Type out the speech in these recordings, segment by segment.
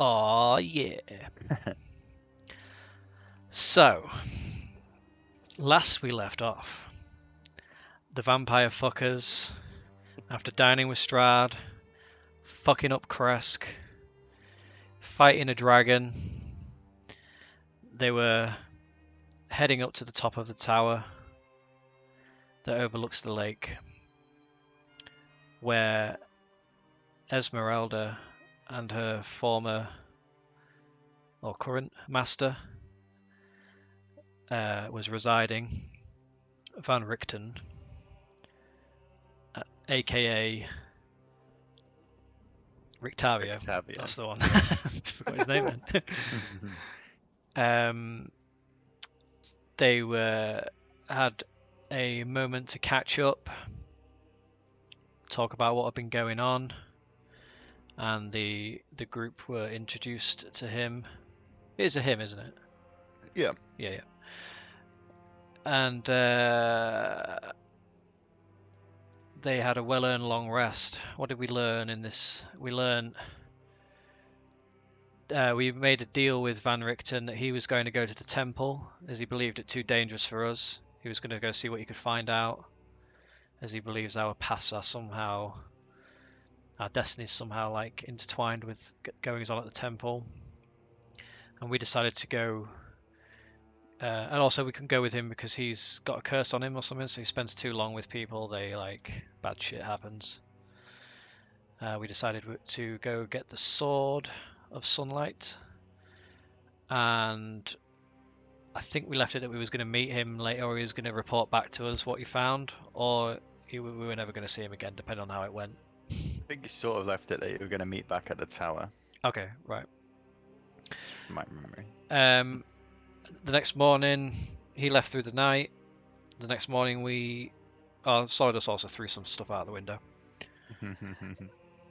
Oh yeah. So, last we left off, the vampire fuckers, after dining with Strahd, fucking up Kresk, fighting a dragon, they were heading up to the top of the tower that overlooks the lake, where Esmeralda and her former or current master was residing, Van Richten, aka Rictavio. Octavio. That's the one. Forgot his name then. They had a moment to catch up, talk about what had been going on, and the group were introduced to him. It is a him, isn't it? Yeah. Yeah. And they had a well-earned long rest. What did we learn in this? We learned we made a deal with Van Richten that he was going to go to the temple as he believed it too dangerous for us. He was going to go see what he could find out, as he believes our paths are somehow, our destinies somehow like intertwined with goings on at the temple. And we decided to go. And also we couldn't go with him because he's got a curse on him or something. So he spends too long with people, they like bad shit happens. We decided to go get the sword of sunlight, and I think we left it that we was going to meet him later, or he was going to report back to us what he found, or we were never going to see him again, depending on how it went. I think you sort of left it that you were going to meet back at the tower. Okay, right. That's from my memory. The next morning, he left through the night. The next morning, Solidus also threw some stuff out the window.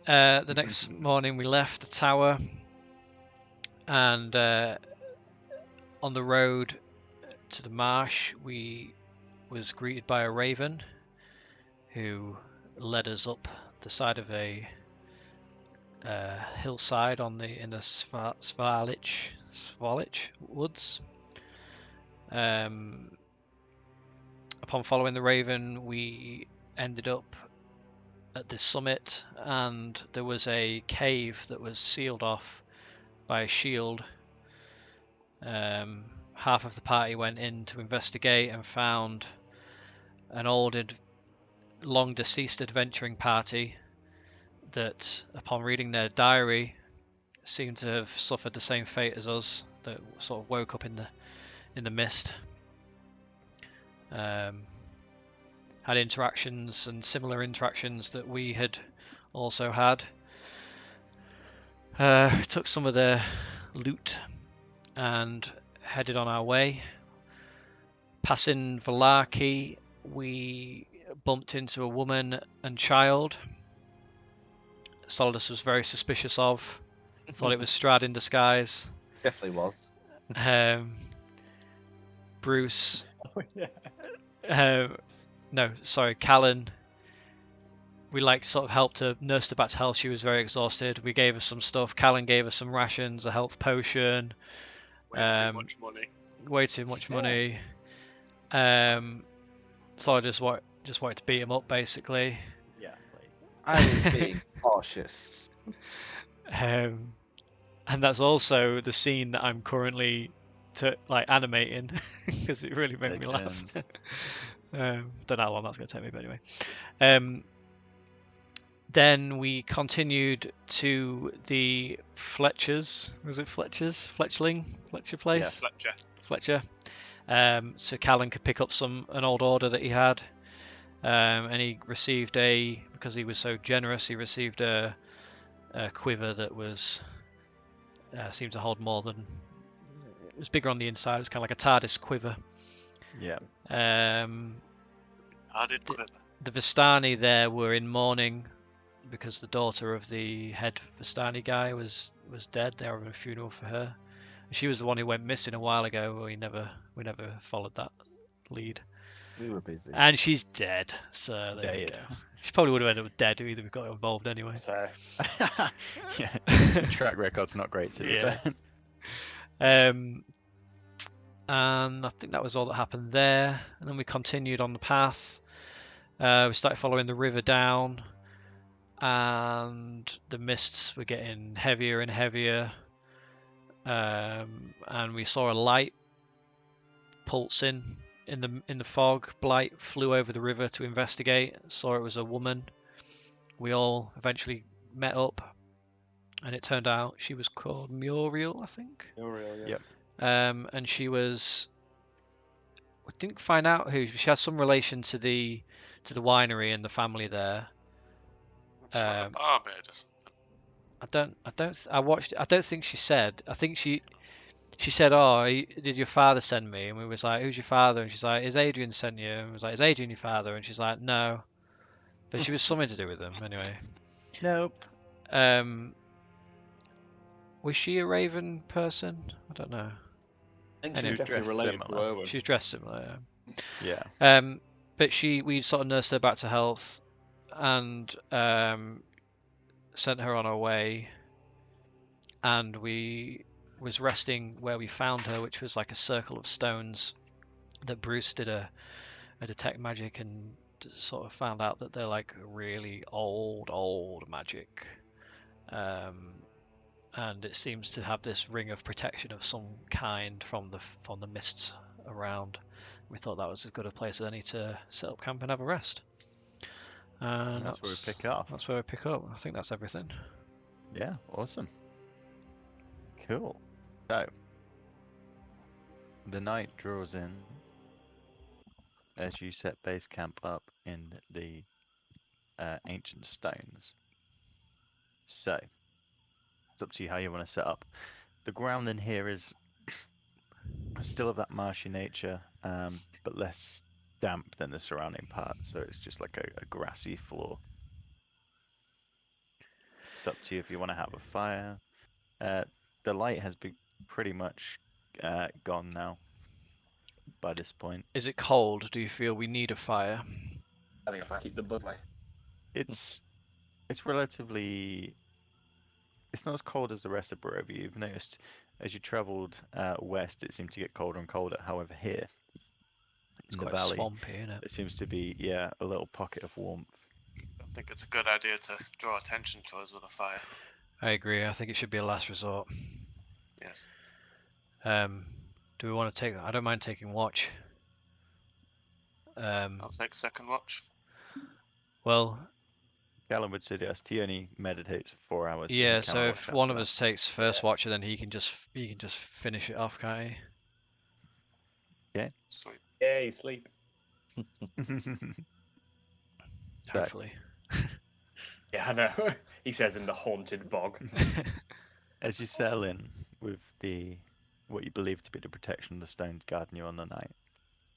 The next morning, we left the tower, and on the road to the marsh, we was greeted by a raven who led us up the side of a hillside in the Svalich woods. Upon following the raven, we ended up at the summit, and there was a cave that was sealed off by a shield. Half of the party went in to investigate and found an old, long deceased adventuring party that, upon reading their diary, seemed to have suffered the same fate as us. That sort of woke up in the mist. Had interactions and similar interactions that we had also had. Took some of their loot and headed on our way. Passing Valaki, we bumped into a woman and child. Solidus was very suspicious of. Thought it was Strahd in disguise. Definitely was. Bruce. Oh, yeah. No, sorry, Callan. We sort of helped her, nursed her back to health. She was very exhausted. We gave her some stuff. Callan gave her some rations, a health potion. Way too much money. Way too much money. So I just wanted to beat him up, basically. Yeah, I was being cautious. And that's also the scene that I'm currently animating because it really made me laugh. Don't know how long that's going to take me, but anyway. Then we continued to the Fletchers. Was it Fletchers? Fletcher place? Yeah, Fletcher. So Callan could pick up an old order that he had. And he received because he was so generous, he received a quiver that was seemed to hold more than, it was bigger on the inside. It was kind of like a TARDIS quiver. Yeah. The Vistani there were in mourning because the daughter of the head Vistani guy was dead. They were having a funeral for her. She was the one who went missing a while ago. We never followed that lead. We were busy. And she's dead. So there we Dead. go. She probably would have ended up dead either we got involved anyway. So Yeah, your track record's not great to be Yeah. fair. And I think that was all that happened there. And then we continued on the path. We started following the river down, and the mists were getting heavier and heavier. And we saw a light pulsing in the fog. Blight flew over the river to investigate. Saw it was a woman. We all eventually met up, and it turned out she was called Muriel, I think. Uriel, yeah. Yep. And she was. We didn't find out who. She had some relation to the winery and the family there. She like a barmaid or something. I watched. I don't think she said. I think she said, "Oh, did your father send me?" And we was like, "Who's your father?" And she's like, "Is Adrian sent you?" And we was like, "Is Adrian your father?" And she's like, "No," but she was something to do with them anyway. Nope. Was she a Raven person? I don't know. I think And she it was definitely dressed related to similar. Owen. She was dressed similar. Yeah. But we sort of nursed her back to health, and sent her on her way. And we was resting where we found her, which was like a circle of stones that Bruce did a detect magic and sort of found out that they're like really old magic. And it seems to have this ring of protection of some kind from the mists around. We thought that was as good a place as any to set up camp and have a rest. And That's where we pick up. That's where we pick up. I think that's everything. Yeah, awesome. Cool. So, the night draws in as you set base camp up in the ancient stones. So, it's up to you how you want to set up. The ground in here is still of that marshy nature, but less damp than the surrounding part. So it's just like a grassy floor. It's up to you if you want to have a fire. The light has been pretty much gone now by this point. Is it cold? Do you feel we need a fire? I think if I keep the bud light. It's relatively. It's not as cold as the rest of Barovia. You've noticed as you travelled west, it seemed to get colder and colder. However, here It's in the quite valley, swampy, isn't it? it seems to be a little pocket of warmth. I think it's a good idea to draw attention to us with a fire. I agree. I think it should be a last resort. Yes. Do we want to take? I don't mind taking watch. I'll take second watch. Well, Galen would suggest he only meditates for 4 hours. So yeah. he So cannot if watch one after of us takes first watch, then he can just finish it off, can't he? Sweet. Yay, sleep. that. So, Hopefully. Yeah, I know. He says in the haunted bog. as you settle in with what you believe to be the protection of the stones guarding you on the night,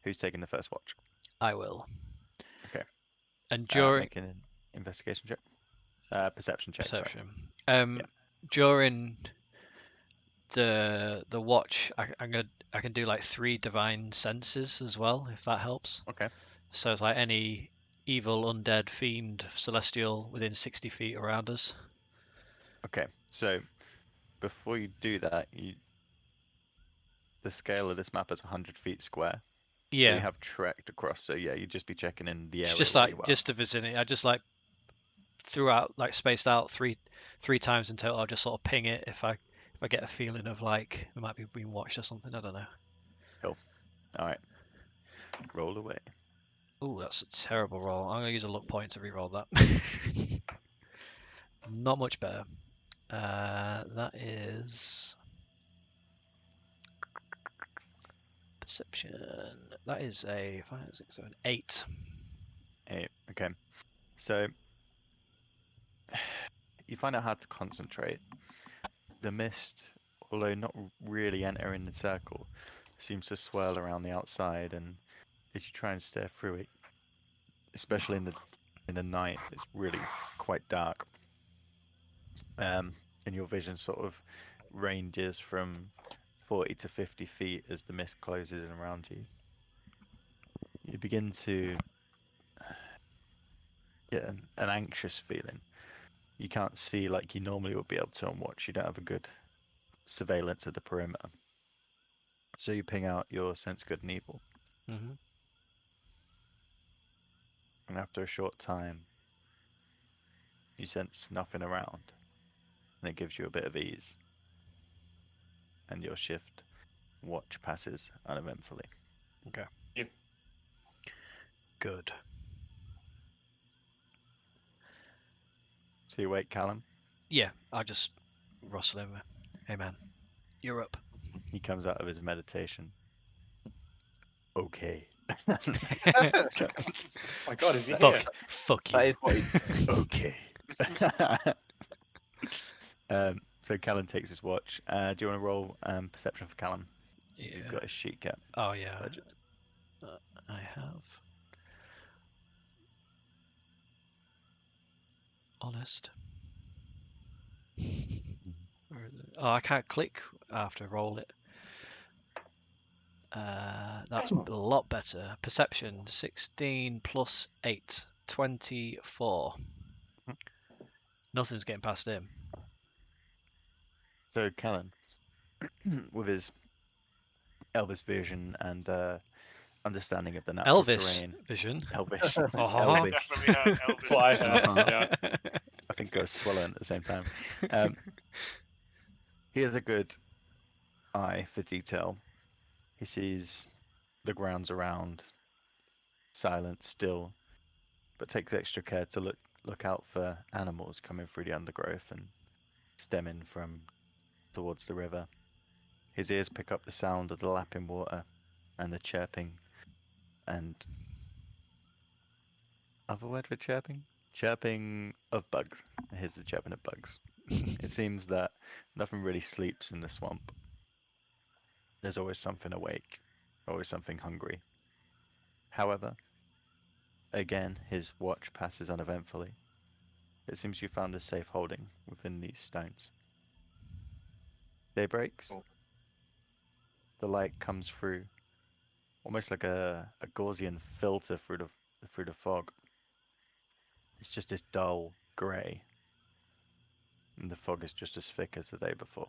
who's taking the first watch? I will. Okay. And during Make an investigation check. Perception check. Sorry. perception. During the watch, I can do like 3 divine senses as well, if that helps. Okay. So it's like any evil, undead, fiend, celestial within 60 feet around us. Okay. So before you do that, the scale of this map is 100 feet square. Yeah. So you have trekked across. So yeah, you'd just be checking in the area. It's just where like you are. just the vicinity. I just like threw out like spaced out three times in total. I'll just sort of ping it if I get a feeling of like we might be being watched or something. I don't know. Cool. All right. Roll away. Ooh, that's a terrible roll. I'm gonna use a luck point to re-roll that. Not much better. That is perception. That is a 5, 6, 7, 8. 8. Okay. So you find it hard to concentrate. The mist, although not really entering the circle, seems to swirl around the outside, and as you try and stare through it, especially in the night, it's really quite dark. And your vision sort of ranges from 40 to 50 feet as the mist closes in around you. you begin to get an anxious feeling. You can't see like you normally would be able to on watch. You don't have a good surveillance of the perimeter. So you ping out your sense good and evil. Mm-hmm. And after a short time, you sense nothing around. And it gives you a bit of ease. And your shift watch passes uneventfully. Okay. Yep. Good. So you wake Callum. Yeah, I'll just rustle him. Hey man, you're up. He comes out of his meditation. Okay. Oh my god, is he here? Fuck That you. is what he'd say. Okay. So Callum takes his watch. Do you want to roll perception for Callum? If you've Yeah. got a sheet cap Oh yeah. budget. I have. Honest. Where is it? Oh, I can't click. I have to roll it. That's a lot better. Perception 16 plus 8. 24. Nothing's getting past him. So Callum, with his Elvis vision and understanding of the natural Elvis terrain, vision. Elvish, Oh. Elvish. Definitely heard Elvis. That's what I heard. Uh-huh. Yeah. I think I was swallowing at the same time. Um, he has a good eye for detail. He sees the grounds around, silent, still, but takes extra care to look out for animals coming through the undergrowth and stemming from towards the river. His ears pick up the sound of the lapping water and the chirping and other word for chirping? Chirping of bugs. Here's the chirping of bugs. It seems that nothing really sleeps in the swamp. There's always something awake, always something hungry. However, again, his watch passes uneventfully. It seems you found a safe holding within these stones. Day breaks. Oh. The light comes through, almost like a Gaussian filter through the fog. It's just this dull grey, and the fog is just as thick as the day before.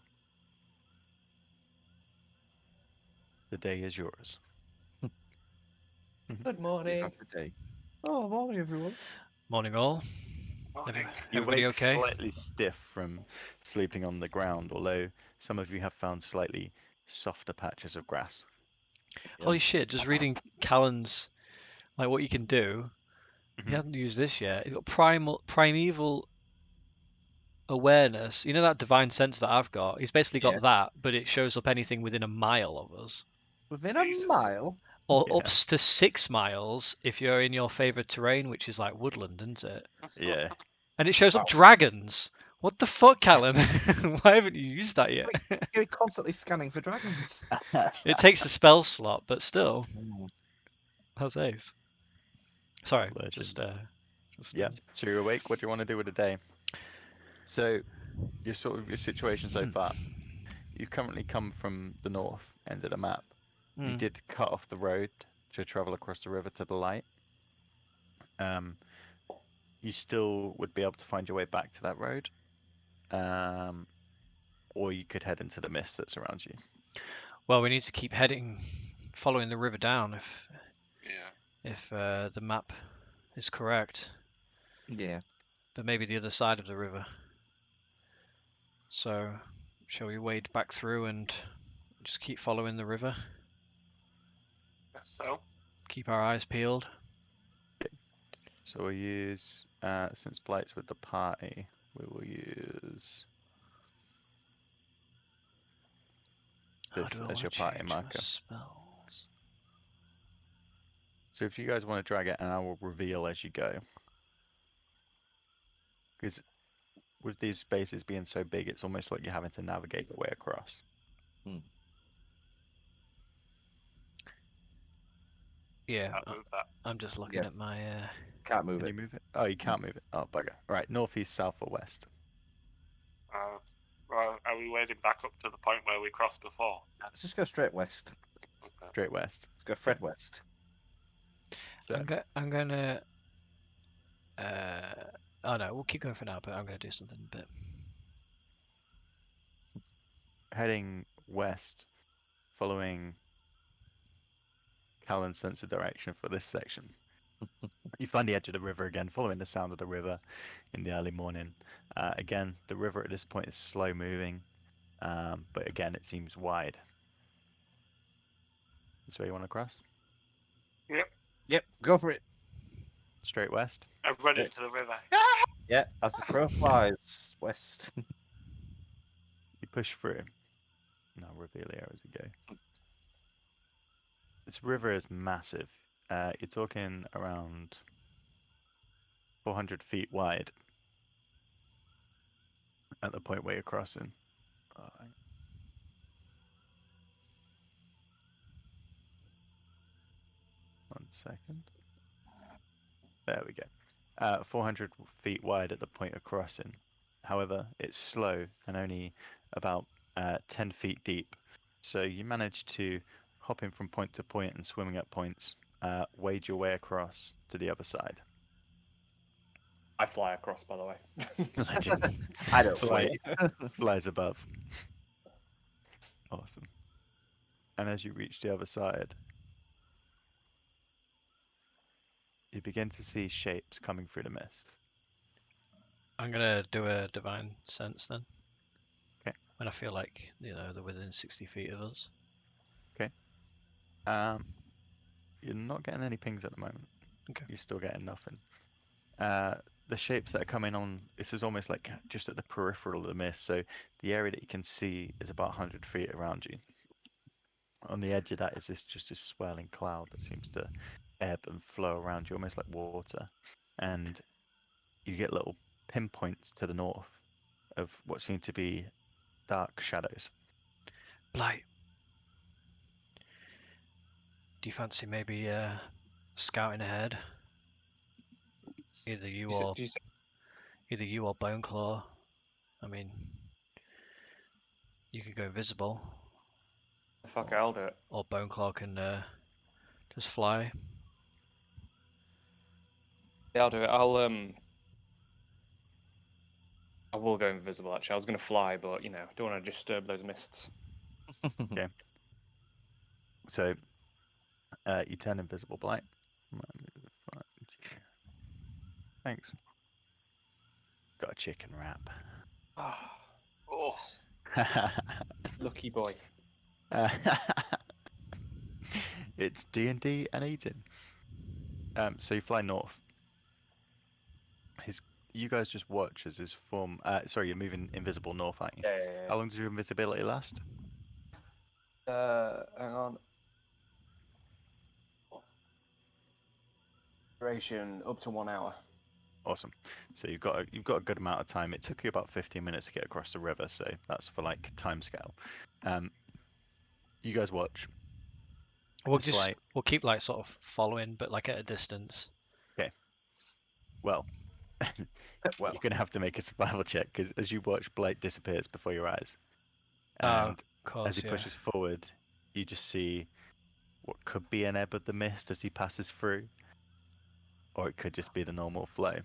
The day is yours. Good You morning. have the day. Oh, morning, everyone. Morning all. Morning. You Everybody wake okay? slightly stiff from sleeping on the ground, although some of you have found slightly softer patches of grass. Holy shit, just reading Callan's, like what you can do. He Mhm. hasn't used this yet. He's got primeval awareness. You know that divine sense that I've got? He's basically got Yeah. that, but it shows up anything within a mile of us. Within a Jesus. mile. Or Yeah. up to 6 miles if you're in your favourite terrain, which is like woodland, isn't it? Yeah. And it shows up Wow. dragons. What the fuck, Callan? Why haven't you used that yet? You're constantly scanning for dragons. It takes the spell slot, but still, Mm. that's ace. Sorry, Legend. just Yeah. So you're awake. What do you want to do with the day? So your situation so far. You've currently come from the north end of the map. You Mm. did cut off the road to travel across the river to the light. You still would be able to find your way back to that road. Or you could head into the mist that surrounds you. Well, we need to keep heading, following the river down Yeah. if the map is correct. Yeah. But maybe the other side of the river. So, shall we wade back through and just keep following the river? Guess so. Keep our eyes peeled. So we'll use, since Blight's with the party, we will use How this do I as your want to party change my marker. spells? So if you guys want to drag it, and I will reveal as you go. Because with these spaces being so big, it's almost like you're having to navigate your way across. Yeah, Can't move that. I'm just looking Yeah. at my. Can't move Can it. you move it? Oh, you can't move it. Oh, bugger. Right, northeast, south, or west? Well, are we wading back up to the point where we crossed before? Let's just go straight west. Okay. Straight west. Let's go Fred West. So I'm gonna. Oh no, we'll keep going for now. But I'm gonna do something a bit. heading west, following Callan's sense of direction for this section. You find the edge of the river again, following the sound of the river in the early morning. Again, the river at this point is slow moving, but again, it seems wide. That's where you want to cross? Yep. Yep, go for it. Straight west? I've run Yeah. into the river. Yeah, as the crow flies west. You push through. And I'll reveal here as we go. This river is massive. You're talking around 400 feet wide at the point where you're crossing. Hang on. One second. There we go. 400 feet wide at the point of crossing. However, it's slow and only about 10 feet deep. So you manage to hop in from point to point and swimming at points, wade your way across to the other side. I fly across, by the way. Legend. I don't Fly, wait. flies above. Awesome. And as you reach the other side, you begin to see shapes coming through the mist. I'm gonna do a divine sense then. Okay. When I feel like they're within 60 feet of us. Okay. You're not getting any pings at the moment. Okay. You're still getting nothing. The shapes that are coming on, this is almost like just at the peripheral of the mist. So the area that you can see is about 100 feet around you. On the edge of that is just this swirling cloud that seems to ebb and flow around you, almost like water. And you get little pinpoints to the north of what seem to be dark shadows. Blight. Do you fancy maybe scouting ahead? Either you or Do you say either you or Boneclaw. I mean, you could go invisible, fuck? I'll do it. or Boneclaw can just fly. Yeah, I'll do it. I will go invisible. Actually, I was gonna fly, but don't want to disturb those mists. Okay. So you turn invisible, Blight. Thanks. Got a chicken wrap. Ah, Oh, lucky boy. It's D&D and eating. So you fly north. You guys just watch as his form. Sorry, you're moving invisible north, aren't you? Yeah. How long does your invisibility last? Hang on. Duration up to 1 hour. Awesome. So you've got a good amount of time. It took you about 15 minutes to get across the river, so that's for like timescale. You guys watch. We'll It's Blight. we'll keep like sort of following, but like at a distance. Well, Well, you're gonna have to make a survival check because as you watch, Blight disappears before your eyes, Oh, and of course, as he yeah. pushes forward, you just see what could be an ebb of the mist as he passes through, or it could just be the normal flow.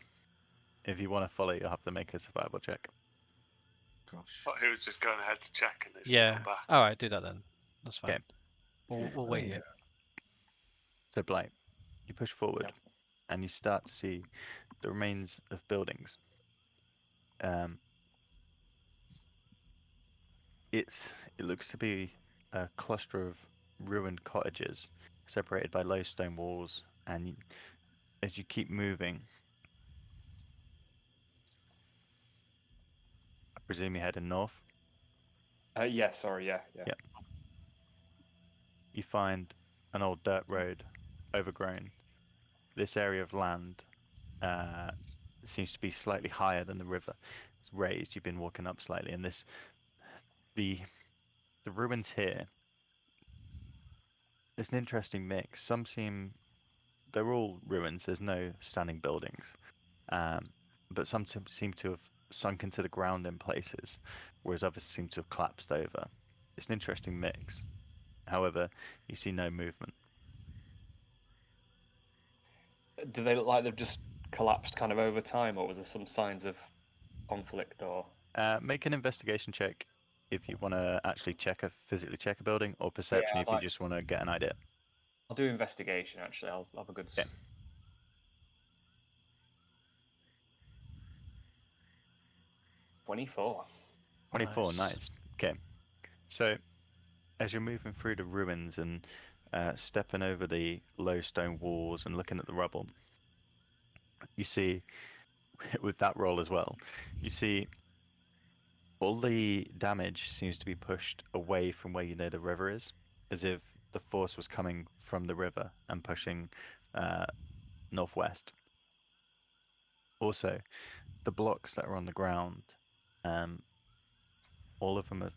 If you want to follow, you'll have to make a survival check. gosh. thought he was just going ahead to check and he's Yeah. come back. All right, do that then. That's fine. Okay. We'll wait here. So, Blight, you push forward, Yep. and you start to see the remains of buildings. It looks to be a cluster of ruined cottages, separated by low stone walls. And as you keep moving, I presume you're heading north. Yeah. Sorry. Yeah. Yep. You find an old dirt road, overgrown. This area of land seems to be slightly higher than the river. It's raised. You've been walking up slightly, and the the ruins here. It's an interesting mix. They're all ruins. There's no standing buildings, but some seem to have sunk into the ground in places, whereas others seem to have collapsed over. It's an interesting mix. However, you see no movement. do they look like they've just collapsed kind of over time, or was there some signs of conflict? Or Make an investigation check if you want to actually physically check a building, or perception I'd if you like- just want to get an idea. I'll do investigation. Actually, I'll have a good. Okay. 24. 24, Nice. nice. Okay. So, as you're moving through the ruins and stepping over the low stone walls and looking at the rubble, you see, with that roll as well, you see all the damage seems to be pushed away from where you know the river is, as if the force was coming from the river and pushing northwest. Also, the blocks that are on the ground, all of them have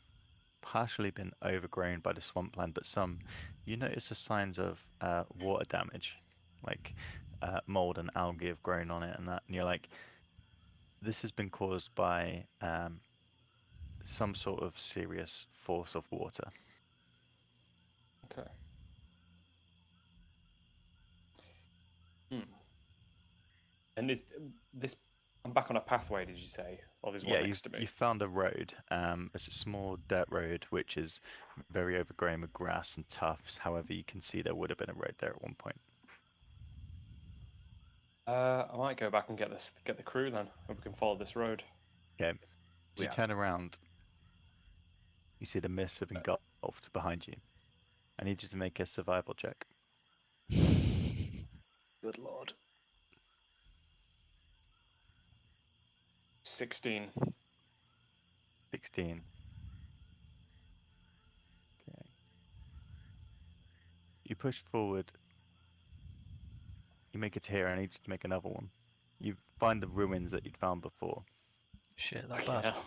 partially been overgrown by the swampland, but some you notice the signs of water damage, like mold and algae have grown on it, and that, and you're like, this has been caused by some sort of serious force of water. Okay. Hmm. And is this? I'm back on a pathway. Did you say? Or there's Yeah, one next to me. you found a road. It's a small dirt road which is very overgrown with grass and tufts. However, you can see there would have been a road there at one point. I might go back and get the crew then. Hope we can follow this road. Okay, as you Yeah. turn around, you see the mists have engulfed behind you. I need you to make a survival check. Good lord. 16. 16. Okay. You push forward. You make it here. I need you to make another one. You find the ruins that you'd found before. Shit, that Fucking bad. hell.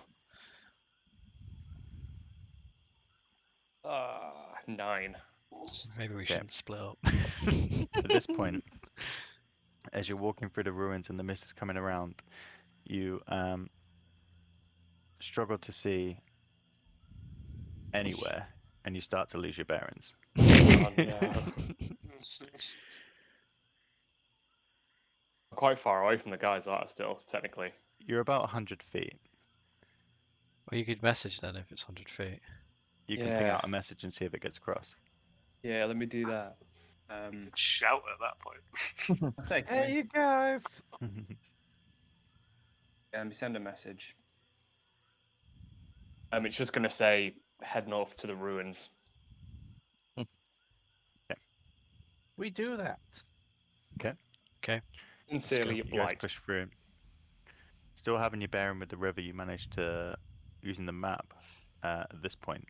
9. Maybe we Okay. shouldn't split up. At this point, as you're walking through the ruins and the mist is coming around, you struggle to see anywhere, and you start to lose your bearings. Oh no. I'm quite far away from the guys, aren't I, still, technically? You're about 100 feet. Well, you could message then if it's 100 feet. You can ping Yeah. out a message and see if it gets across. Yeah, let me do that. Shout at that point. I say, Hey, you guys! let me send a message. It's just gonna say head north to the ruins. We do that. Okay. Okay. Sincerely, You guys Blight. push through. Still having your bearing with the river, you managed to, using the map at this point,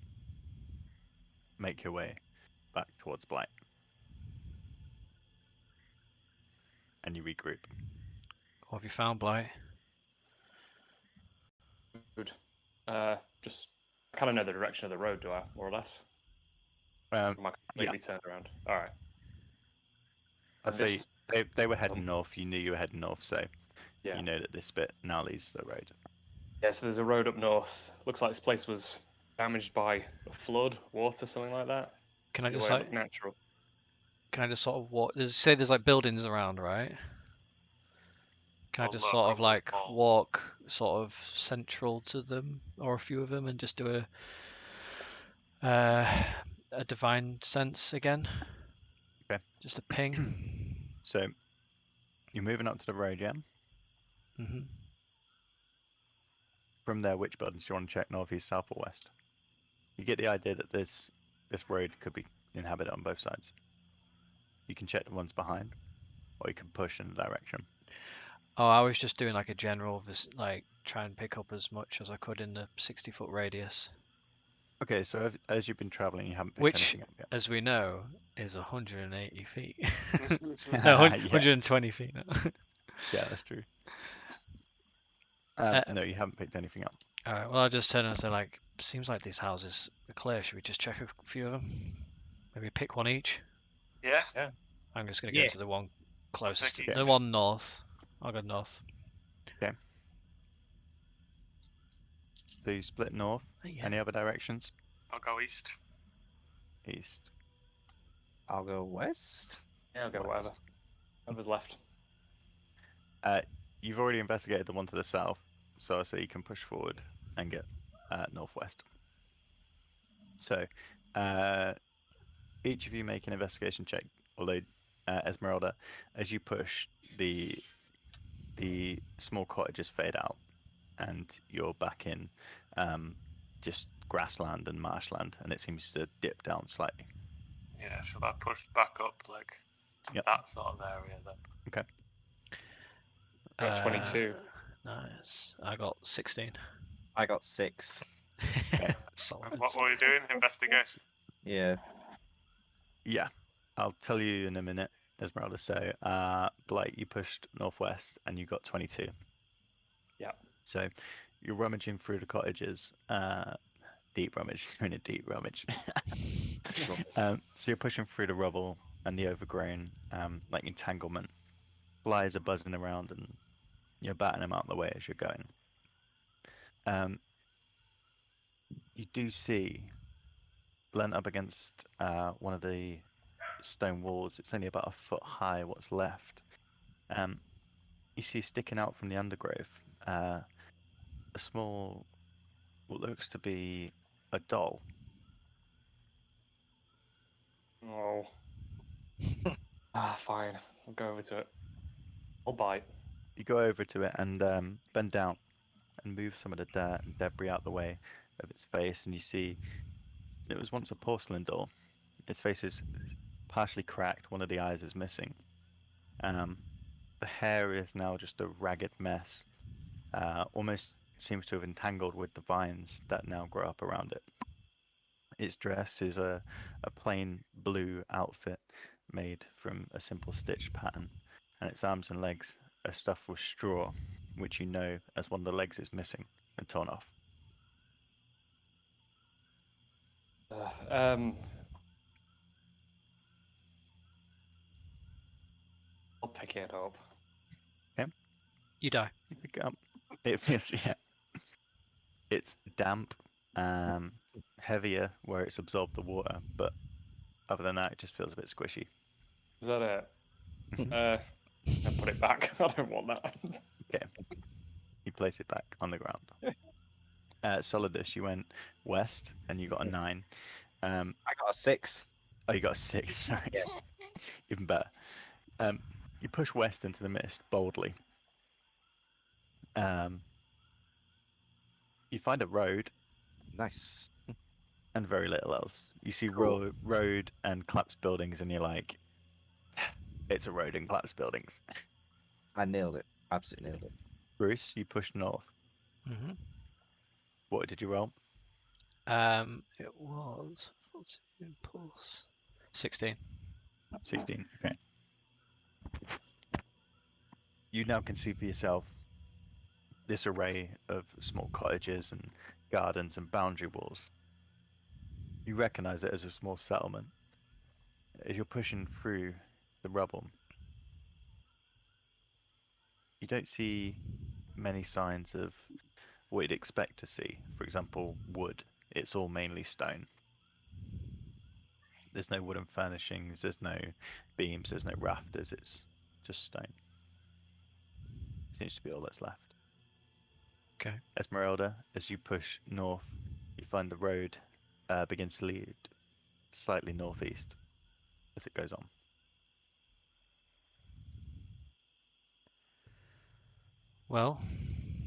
make your way back towards Blight. And you regroup. What have you found, Blight? Good. Just kind of know the direction of the road, do I? More or less. Am I completely turned around? All right. I'd say they were heading north. You knew you were heading north, so Yeah. you know that this bit now leads to the road. Yeah. So there's a road up north. Looks like this place was damaged by a flood, water, something like that. Can I Either just way, it like, looked natural. can I just sort of walk? Say there's like buildings around, right? Can I I'll just look sort on of the like walls. walk sort of central to them or a few of them and just do a divine sense again? Okay. Just a ping. So you're moving up to the road, yeah? hmm From there, which buttons do you want to check, north, east, south, or west? You get the idea that this road could be inhabited on both sides. You can check the ones behind, or you can push in the direction. Oh, I was just doing like a general, like try and pick up as much as I could in the 60-foot radius, Okay, so as you've been traveling, you haven't picked which, anything up yet. as we know, is 180 feet. No, 120 feet now. Yeah, that's true. No, you haven't picked anything up. All right. Well, I'll just turn and say, like, seems like these houses are clear. Should we just check a few of them? Maybe pick one each. Yeah. I'm just gonna go Yeah. to the one closest, Take the east. one north. I'll go north. So you split north. Yeah. Any other directions? I'll go east. East. I'll go west. Yeah, I'll go West. whatever. Whoever's left. You've already investigated the one to the south, so I say you can push forward and get northwest. So, each of you make an investigation check. Although, Esmeralda, as you push, the small cottages fade out, and you're back in just grassland and marshland, and it seems to dip down slightly. Yeah, should I push back up like to Yep. that sort of area then? Okay. Got 22. Nice. I got 16. I got 6. Solid. And what were you doing? Investigation. Yeah. Yeah, I'll tell you in a minute, Esmeralda. So, Blake, you pushed northwest and you got 22. Yeah. So, you're rummaging through the cottages. Deep rummage. You're in a deep rummage. So you're pushing through the rubble and the overgrown, like entanglement. Flies are buzzing around, and you're batting them out of the way as you're going. You do see, leant up against one of the stone walls. It's only about a foot high. What's left? You see sticking out from the undergrowth a small, what looks to be a doll. Oh. Fine. I'll go over to it. I'll bite. You go over to it and bend down and move some of the dirt and debris out the way of its face, and you see it was once a porcelain doll. Its face is partially cracked. One of the eyes is missing. The hair is now just a ragged mess. Almost seems to have entangled with the vines that now grow up around it. Its dress is a plain blue outfit made from a simple stitch pattern, and its arms and legs are stuffed with straw, which you know as one of the legs is missing and torn off. I'll pick it up. Okay, You die. you pick it up. It feels, yeah, it's damp, heavier where it's absorbed the water, but other than that, it just feels a bit squishy. Is that it? Mhm. I'll put it back. I don't want that. Okay, you place it back on the ground. Solidus, you went west and you got a 9. I got a 6. Oh, you got a 6. Sorry, Yeah. even better. You push west into the mist boldly. You find a road Nice. and very little else. You see Cool. road and collapsed buildings, and you're like, it's a road and collapsed buildings. I nailed it. Absolutely nailed it. Bruce, you pushed north. Mm-hmm. What did you roll? It was 14 plus 16. 16. Okay. You now can see for yourself this array of small cottages and gardens and boundary walls. You recognize it as a small settlement. As you're pushing through the rubble, you don't see many signs of what you'd expect to see. For example, wood. It's all mainly stone. There's no wooden furnishings, there's no beams, there's no rafters, it's just stone. Seems to be all that's left. Okay. Esmeralda, as you push north, you find the road begins to lead slightly northeast as it goes on. Well,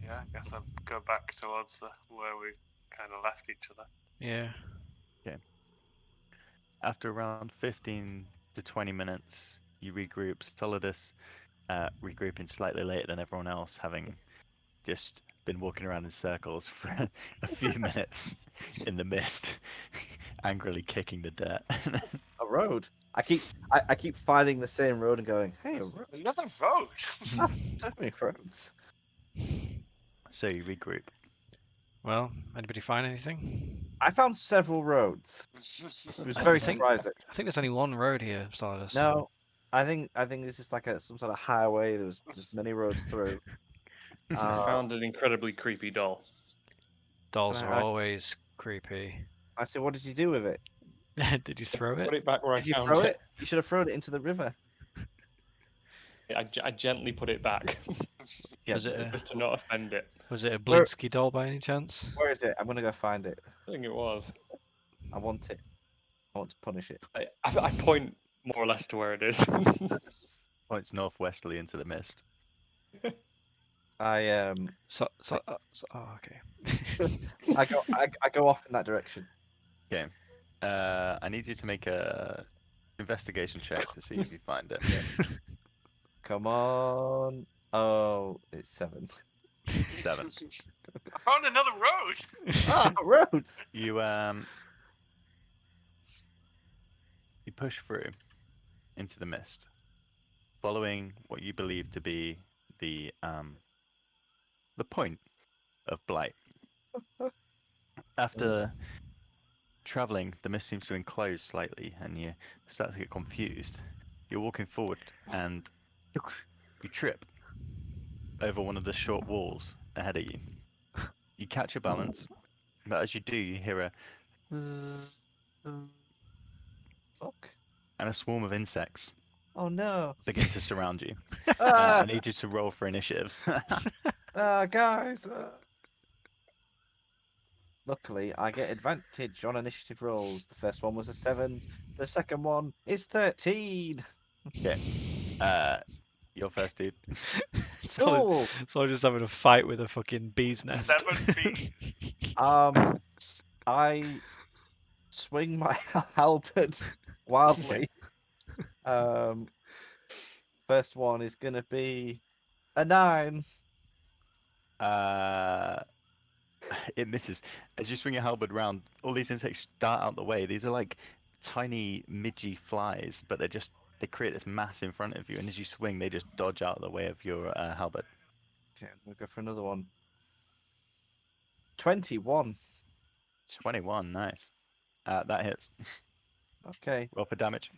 Yeah, I guess I'd go back towards where we kind of left each other. yeah. Okay. After around 15 to 20 minutes, you regroup. Solidus regrouping slightly later than everyone else, having just been walking around in circles for a few minutes in the mist, angrily kicking the dirt. A road. I keep finding the same road and going, hey, a road. Another road. So many roads. So you regroup. Well, anybody find anything? I found several roads. It was very surprising. I think there's only one road here, Stardust. No, I think this is like some sort of highway. There's many roads through. I found an incredibly creepy doll. Dolls I- are I- always creepy. I said, what did you do with it? Did you throw it? Put it back where Did I you found throw it. it? You should have thrown it into the river. I gently put it back Yeah, Was it a, just to not offend it. was it a Where- Blinsky doll by any chance? where is it? I'm gonna go find it. I think it was. I want it. I want to punish it. I point more or less to where it is. Points northwesterly into the mist. I Oh, okay. I go off in that direction. Okay. I need you to make a investigation check to see if you find it. Come on. Oh, it's 7. 7. I found another road. Ah, roads. You push through into the mist, following what you believe to be the point of Blight. After traveling, the mist seems to enclose slightly, and you start to get confused. You're walking forward, and you trip over one of the short walls ahead of you. You catch your balance, but as you do, you hear a zzz, Fuck. and a swarm of insects Oh no. begin to surround you. Ah, I need you to roll for initiative. guys. Luckily, I get advantage on initiative rolls. The first one was a 7. The second one is 13. Okay. Your first, dude. Cool. So just having a fight with a fucking bee's nest. 7 bees. I swing my halberd wildly. First one is gonna be a 9. It misses. As you swing your halberd round, all these insects dart out the way. These are like tiny midgy flies, but they create this mass in front of you, and as you swing, they just dodge out of the way of your halberd. Okay, I'm gonna go for another one. 21. 21, nice. That hits. Okay. Roll for damage.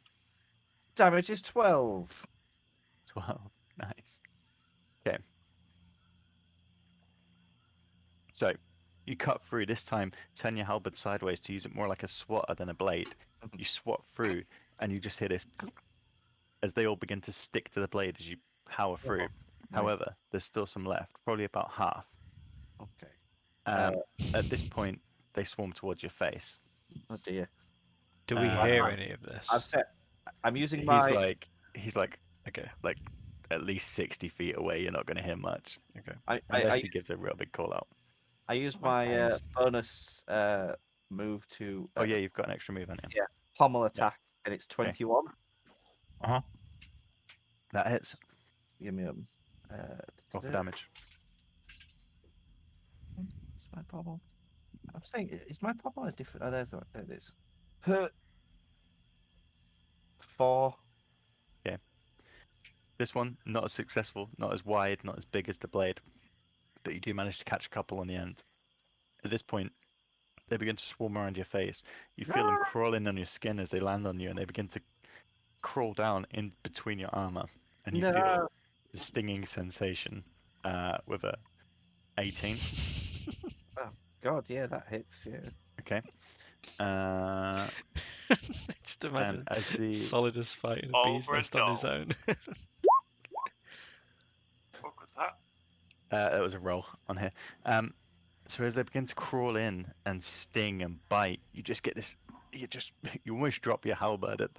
Damage is 12. 12, nice. Okay. So you cut through. This time, turn your halberd sideways to use it more like a swatter than a blade. You swat through, and you just hear this as they all begin to stick to the blade as you power through. Nice. However, there's still some left, probably about half. Okay. At this point, they swarm towards your face. Oh dear. Do we Uh, hear any of this? I'm using He's my. like Okay. at least 60 feet away. You're not going to hear much unless I he gives a real big call out. I use my bonus move to. Oh yeah, you've got an extra move on him. Yeah, pommel attack, and it's 21. That hits. Give me Roll for damage. It's my pommel. I'm saying, is my pommel a different? Oh, there it is. 4. Okay. This one not as successful, not as wide, not as big as the blade, but you do manage to catch a couple on the end. At this point, they begin to swarm around your face. You feel them crawling on your skin as they land on you, and they begin to crawl down in between your armor, and you feel the stinging sensation with a 18. Oh God, yeah, that hits. Yeah. Okay. Just imagine as the Solidus fighting a bee's Over a nest on his doll. own. What was that? it was a roll on here. So as they begin to crawl in and sting and bite, you just get this. You almost drop your halberd at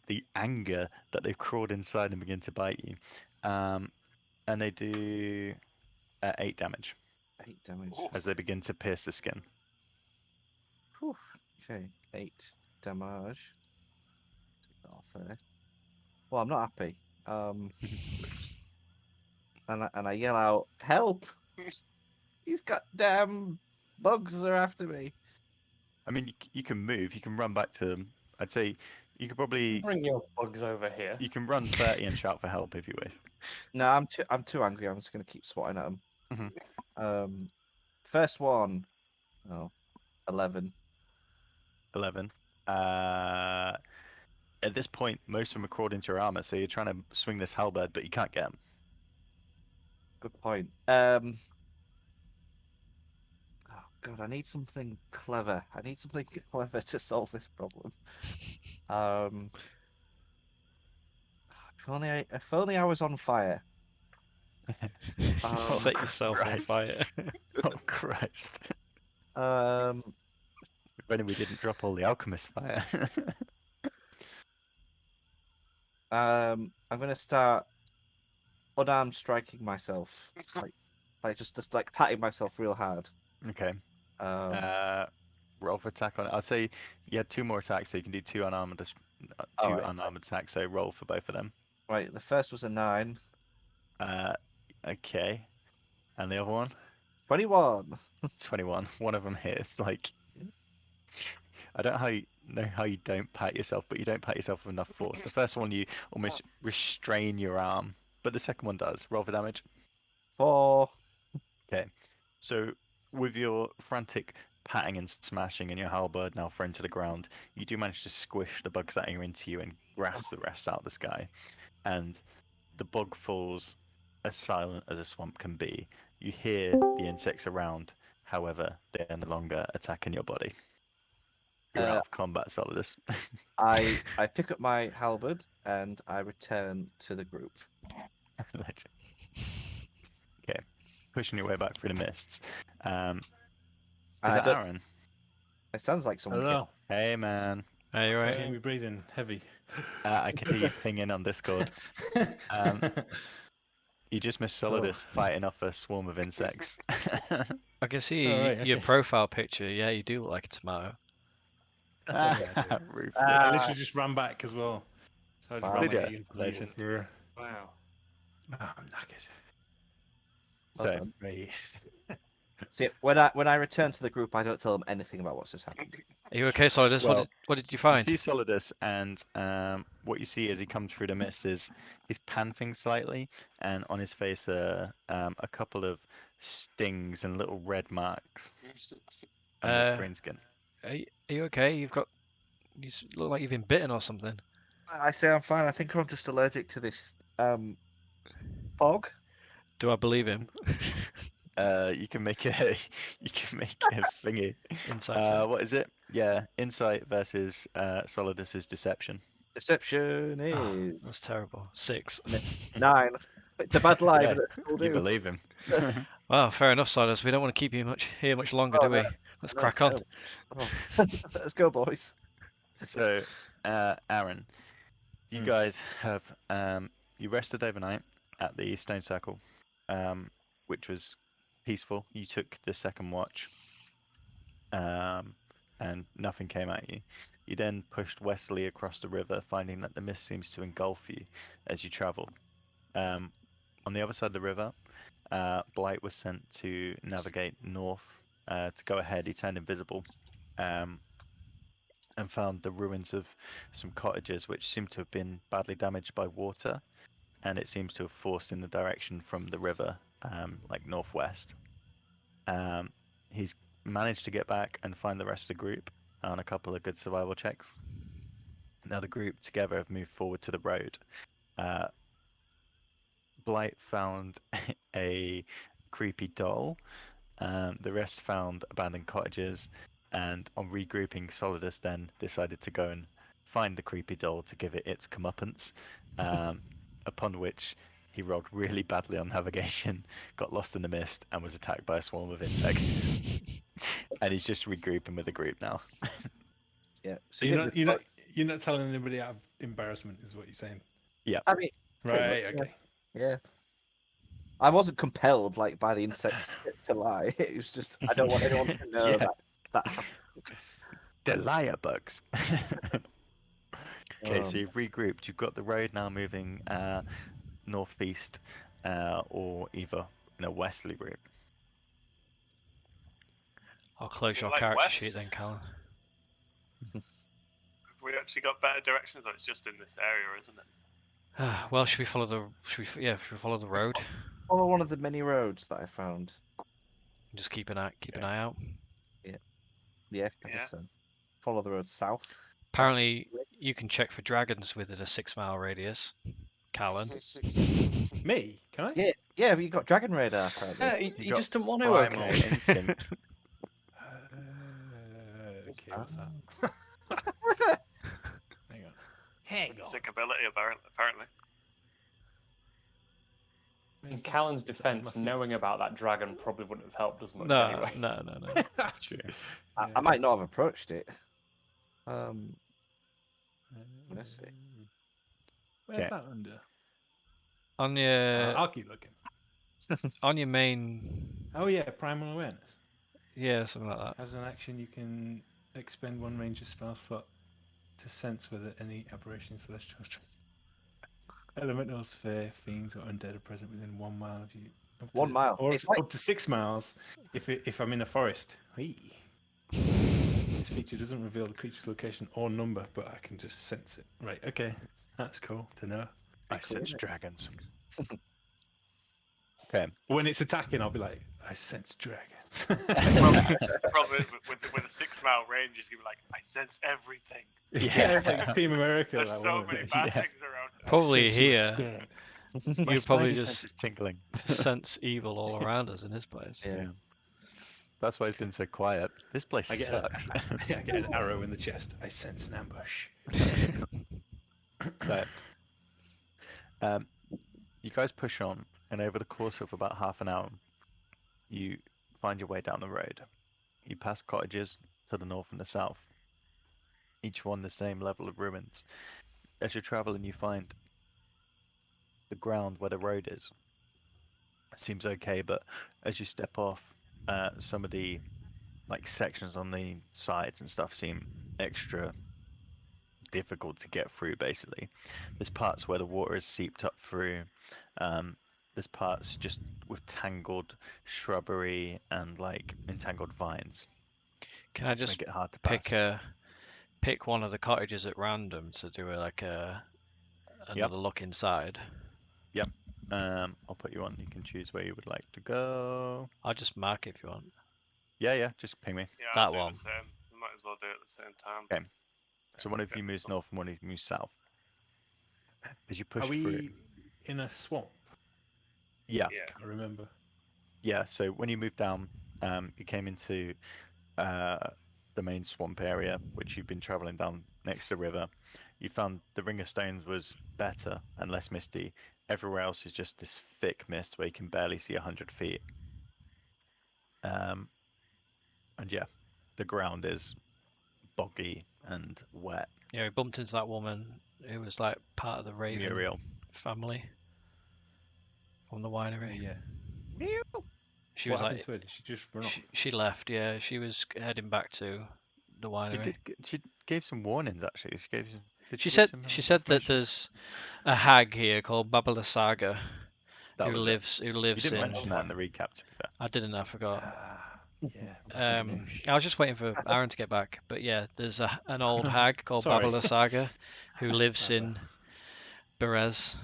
the anger that they've crawled inside and begin to bite you. And they do 8 damage 8 damage. as they begin to pierce the skin. Whew. Okay, 8 damage. Take that off there. Well, I'm not happy. And I yell out, "Help! These goddamn bugs are after me!" I mean, you can move. You can run back to them. I'd say you could probably Bring your bugs over here. you can run 30 and shout for help if you wish. No, I'm too angry. I'm just gonna keep swatting at them. Mhm. First one. Oh, 11. 11. At this point, most of them are crawled into your armor, so you're trying to swing this halberd, but you can't get them. Good point. Oh God, I need something clever. I need something clever to solve this problem. If only I was on fire. Set yourself on Christ. fire. Oh Christ! Um, If only we didn't drop all the alchemist fire. I'm gonna start unarmed striking myself, like just like patting myself real hard. Okay. Roll for attack on it. I'll say you had 2 more attacks, so you can do 2 unarmed, Alright, unarmed attacks. So roll for both of them. right. The first was a 9. Okay. And the other one, 21. 21. One of them hits. Like, I don't know how you don't pat yourself, but you don't pat yourself with enough force. The first one you almost restrain your arm, but the second one does. Roll for damage. 4. Okay. So with your frantic patting and smashing and your halberd now thrown to the ground, you do manage to squish the bugs that are into you and grasp the rest out of the sky. And the bog falls as silent as a swamp can be. You hear the insects around, however, they are no longer attacking your body. You're out of combat, Solidus. I pick up my halberd and I return to the group. Legend. Okay. Pushing your way back through the mists. Is that Aaron? It sounds like someone. Hello. Hey, man. Are you I right? hear me breathing heavy. I can hear you pinging on Discord. You just missed Solidus fighting off a swarm of insects. I can see right, your okay. profile picture. Yeah, you do look like a tomato. Yeah, I do. Ruthless. I literally just ran back as well. So I just Wow. ran Did like ya? 800 Legend. meters. Wow. Oh, I'm knackered. Well So, done. Right. See, when I return to the group, I don't tell them anything about what's just happened. Are you okay, Solidus? Well, what did you you find? see Solidus, and what you see as he comes through the mist is he's panting slightly, and on his face are a couple of stings and little red marks under his green skin. Are you okay? You look like you've been bitten or something. I say I'm fine. I think I'm just allergic to this fog. Do I believe him? You can make a thingy. Insight check. What is it? Yeah, insight versus Solidus's deception. Deception Oh, is that's terrible. 6. 9. It's a bad lie, Yeah, but it will you do. believe him. Well, fair enough, Solidus. We don't want to keep you here much longer, Oh, do we? no. Let's No, crack it's on. terrible. Oh. Let's go, boys. So, Aaron, you guys have you rested overnight at the Stone Circle, which was peaceful. You took the second watch, and nothing came at you. You then pushed westerly across the river, finding that the mist seems to engulf you as you travel. On the other side of the river, Blight was sent to navigate north. To go ahead, he turned invisible, and found the ruins of some cottages which seem to have been badly damaged by water, and it seems to have forced in the direction from the river, like northwest. He's managed to get back and find the rest of the group on a couple of good survival checks. Now the group together have moved forward to the road. Blight found a creepy doll. The rest found abandoned cottages, and on regrouping, Solidus then decided to go and find the creepy doll to give it its comeuppance, upon which he rolled really badly on navigation, got lost in the mist, and was attacked by a swarm of insects. And he's just regrouping with the group now. Yeah. So you're not telling anybody out of embarrassment, is what you're saying? Yeah. I mean, Right. much, Okay. yeah. I wasn't compelled like by the insects to lie. It was just I don't want anyone to know that happened. The liar bugs. Okay, so Um, you've regrouped. You've got the road now moving northeast, or either in a westerly route. I'll close your Like character sheet west? then, Callan. Have we actually got better directions, or it's just in this area, isn't it? Well, should we follow the road? follow one of the many roads that I found. Just keep an eye out. Yeah, I guess so. Follow the road south. Apparently, you can check for dragons within a 6-mile radius. Callan. Me? Can I? Yeah, you got dragon radar. Apparently. Yeah, You he got just didn't want to. Primal Okay. instinct. Okay, what's that? Hang on. Sick ability, apparently. In Callan's defense, knowing about that dragon probably wouldn't have helped as much No, anyway. no. True. I might not have approached it. Let's see. Where's Okay. that under? On your I'll keep looking. on your main, Oh yeah, primal awareness. yeah, something like that. As an action, you can expend one ranger spell slot to sense whether any aberration, celestial, elementals, fae, fiends, or undead are present within 1 mile of you. 1 mile. Or It's like up to 6 miles if I'm in a forest. Hey. This feature doesn't reveal the creature's location or number, but I can just sense it. Right, okay. That's cool to know. I cool, sense isn't it? dragons. Okay. When it's attacking, I'll be like, I sense dragons. Probably with a 6 mile range, he's gonna be like, I sense everything. Yeah, it's like Team America. There's that so one, many like, bad yeah. things around. Probably sense you were here, scared. My you'd probably spidey just sense is tingling. sense evil all around us in this place. Yeah. That's why it's been so quiet. This place I get, sucks. I get an arrow in the chest. I sense an ambush. So, you guys push on, and over the course of about half an hour, you find your way down the road. You pass cottages to the north and the south, each one the same level of ruins. As you're traveling, you find the ground where the road is. It seems okay, but as you step off, some of the sections on the sides and stuff seem extra difficult to get through. Basically, there's parts where the water is seeped up through. There's parts just with tangled shrubbery and entangled vines. Can I which just make it hard to pass. pick one of the cottages at random to do another look inside? Yep. I'll put you on. You can choose where you would like to go. I'll just mark it if you want. Yeah. Just ping me. Yeah, That I'll do one. the same. We might as well do it at the same time. Okay. So one of you Get moves some- north and one of you moves south. As you push Are we through. in a swamp? Yeah. Yeah. I remember. Yeah. So when you moved down, you came into the main swamp area, which you've been traveling down next to the river. You found the Ring of Stones was better and less misty. Everywhere else is just this thick mist where you can barely see 100 feet. And yeah, the ground is boggy and wet. Yeah, we bumped into that woman who was like part of the Raven Muriel. family from the winery. Yeah. She What was happened like, to her? Did she just run off? she left. Yeah, she was heading back to the winery. She gave some warnings actually. She gave some. She give some said that information? there's a hag here called Babala Saga That who was it. lives You didn't in. mention that in the recap, to be fair. I didn't. I forgot. Yeah. I was just waiting for Aaron to get back, but yeah, there's an old hag called Sorry. Babala Saga who lives Baba. in Berez,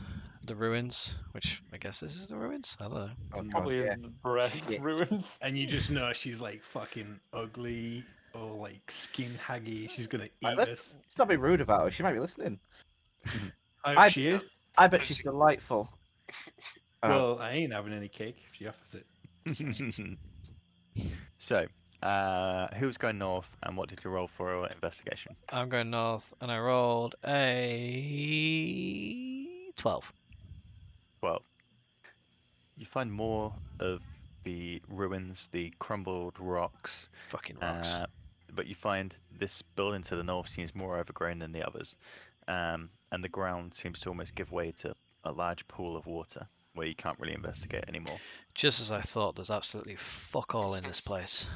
the ruins, which I guess this is the ruins. I don't know. Oh, God, Probably yeah. is the breast Shit. ruins. And you just know she's like fucking ugly or like skin haggy. She's gonna eat Let's us. not be rude about her. She might be listening. I I- hope she is. I bet And she's she- delightful. Well, I ain't having any cake if she offers it. So, who's going north, and what did you roll for investigation? I'm going north, and I rolled a 12. 12. You find more of the ruins, the crumbled rocks, Fucking rocks. but you find this building to the north seems more overgrown than the others, and the ground seems to almost give way to a large pool of water where you can't really investigate anymore. Just as I thought, there's absolutely fuck all in this place.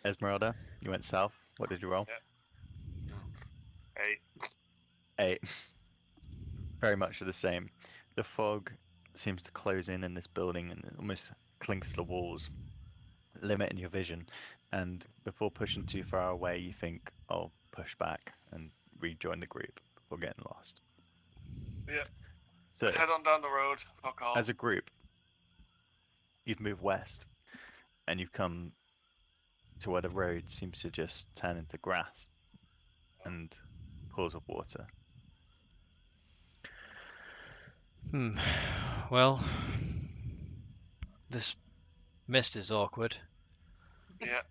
Esmeralda, you went south. What did you roll? Hey, 8. Very much the same. The fog seems to close in this building and it almost clings to the walls, limiting your vision. And before pushing too far away, you think, "I'll push back and rejoin the group before getting lost." Yeah. So, head on down the road. Fuck off. as a group, you've moved west, and you've come to where the road seems to just turn into grass and pools of water. Well, this mist is awkward. Yeah.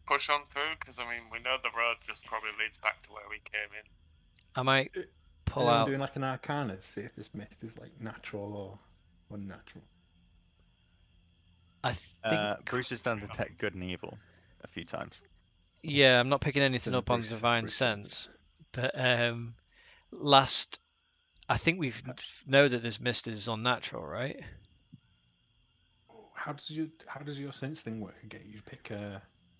Push on through, because I mean, we know the road just probably leads back to where we came in. I might pull Anyone out. doing like an arcana to see if this mist is like natural or unnatural? I think. Bruce has done detect good and evil a few times. Yeah, I'm not picking anything Then up on Bruce- divine Bruce sense, but last, I think we know that this mist is unnatural, right? How does your sense thing work again? You pick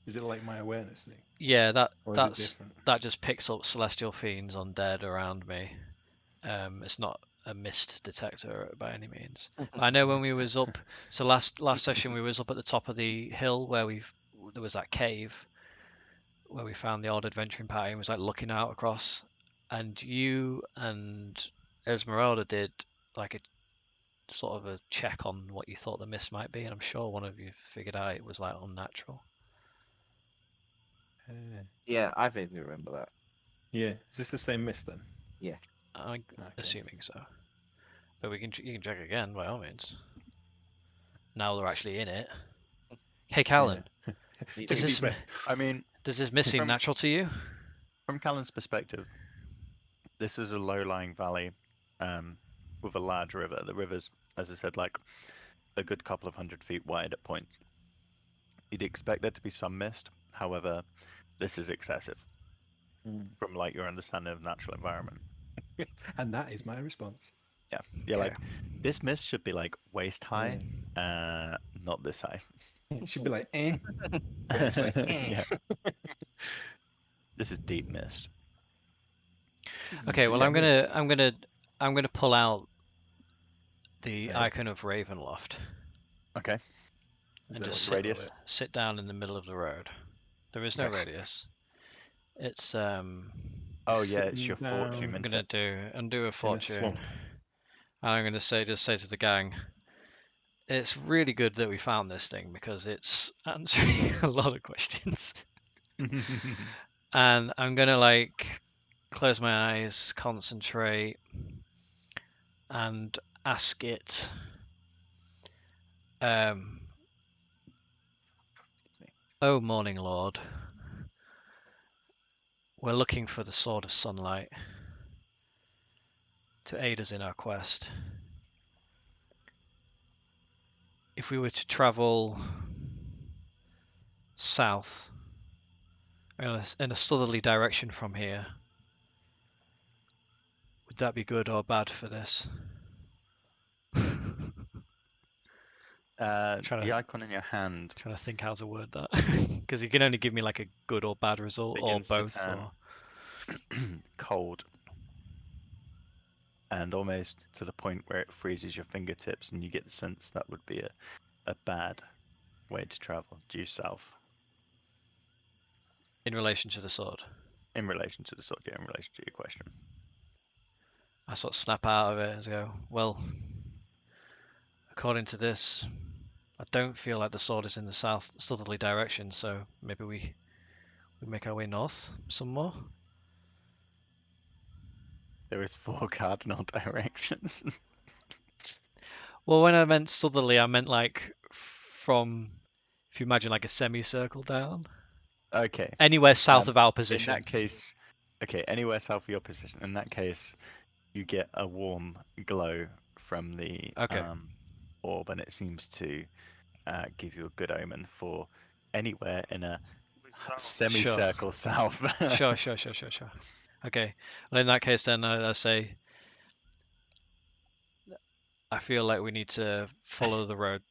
is it like my awareness thing? Yeah, Or is it different? that just picks up celestial fiends undead around me. It's not a mist detector by any means. But I know when we was up, so last session we was up at the top of the hill where there was that cave where we found the odd adventuring party and was like looking out across, and you and Esmeralda did like a sort of a check on what you thought the mist might be, and I'm sure one of you figured out it was like unnatural. Yeah, I vaguely remember that. Yeah. Is this the same mist then? Yeah. I'm Okay. assuming so, but you can check again by all means. Now they're actually in it. Hey, Callan, Need Does Take a this deep breath. I mean, does this mist seem from natural to you? from Callan's perspective, this is a low-lying valley with a large river. The river's, as I said, like a good couple of 100 feet wide at points. You'd expect there to be some mist. However, this is excessive from like your understanding of natural environment. And that is my response. Yeah, Okay. like this mist should be like waist high, not this high. It should be like but it's like Yeah, this is deep mist. Okay, well, Yeah, I'm gonna pull out the Right. icon of Ravenloft Okay, Is and that just what's the what you call radius? it? sit down in the middle of the road. There is no Okay. radius. It's Oh yeah, it's Sitting your fortune, down I'm isn't gonna it? undo a in a fortune. swamp. I'm gonna say to the gang, it's really good that we found this thing because it's answering a lot of questions. And I'm gonna like close my eyes, concentrate, and ask it. Oh, Morning Lord, we're looking for the Sword of Sunlight to aid us in our quest. If we were to travel south in a southerly direction from here, would that be good or bad for this? The icon in your hand Trying to think how to word that because you can only give me like a good or bad result or begins to both turn or cold and almost to the point where it freezes your fingertips, and you get the sense that would be a bad way to travel due south in relation to the sword. in relation to the sword, yeah, in relation to your question. I sort of snap out of it and go, well, according to this, I don't feel like the sword is in the southerly direction, so maybe we make our way north some more. There is 4 cardinal directions. Well, when I meant southerly, I meant like from, if you imagine like a semicircle down, Okay. anywhere south of our In position. that case, okay, anywhere south of your position. In that case, you get a warm glow from the Okay. orb, and it seems to give you a good omen for anywhere in a semicircle south. Sure. Okay. Well, in that case, then I say I feel like we need to follow the road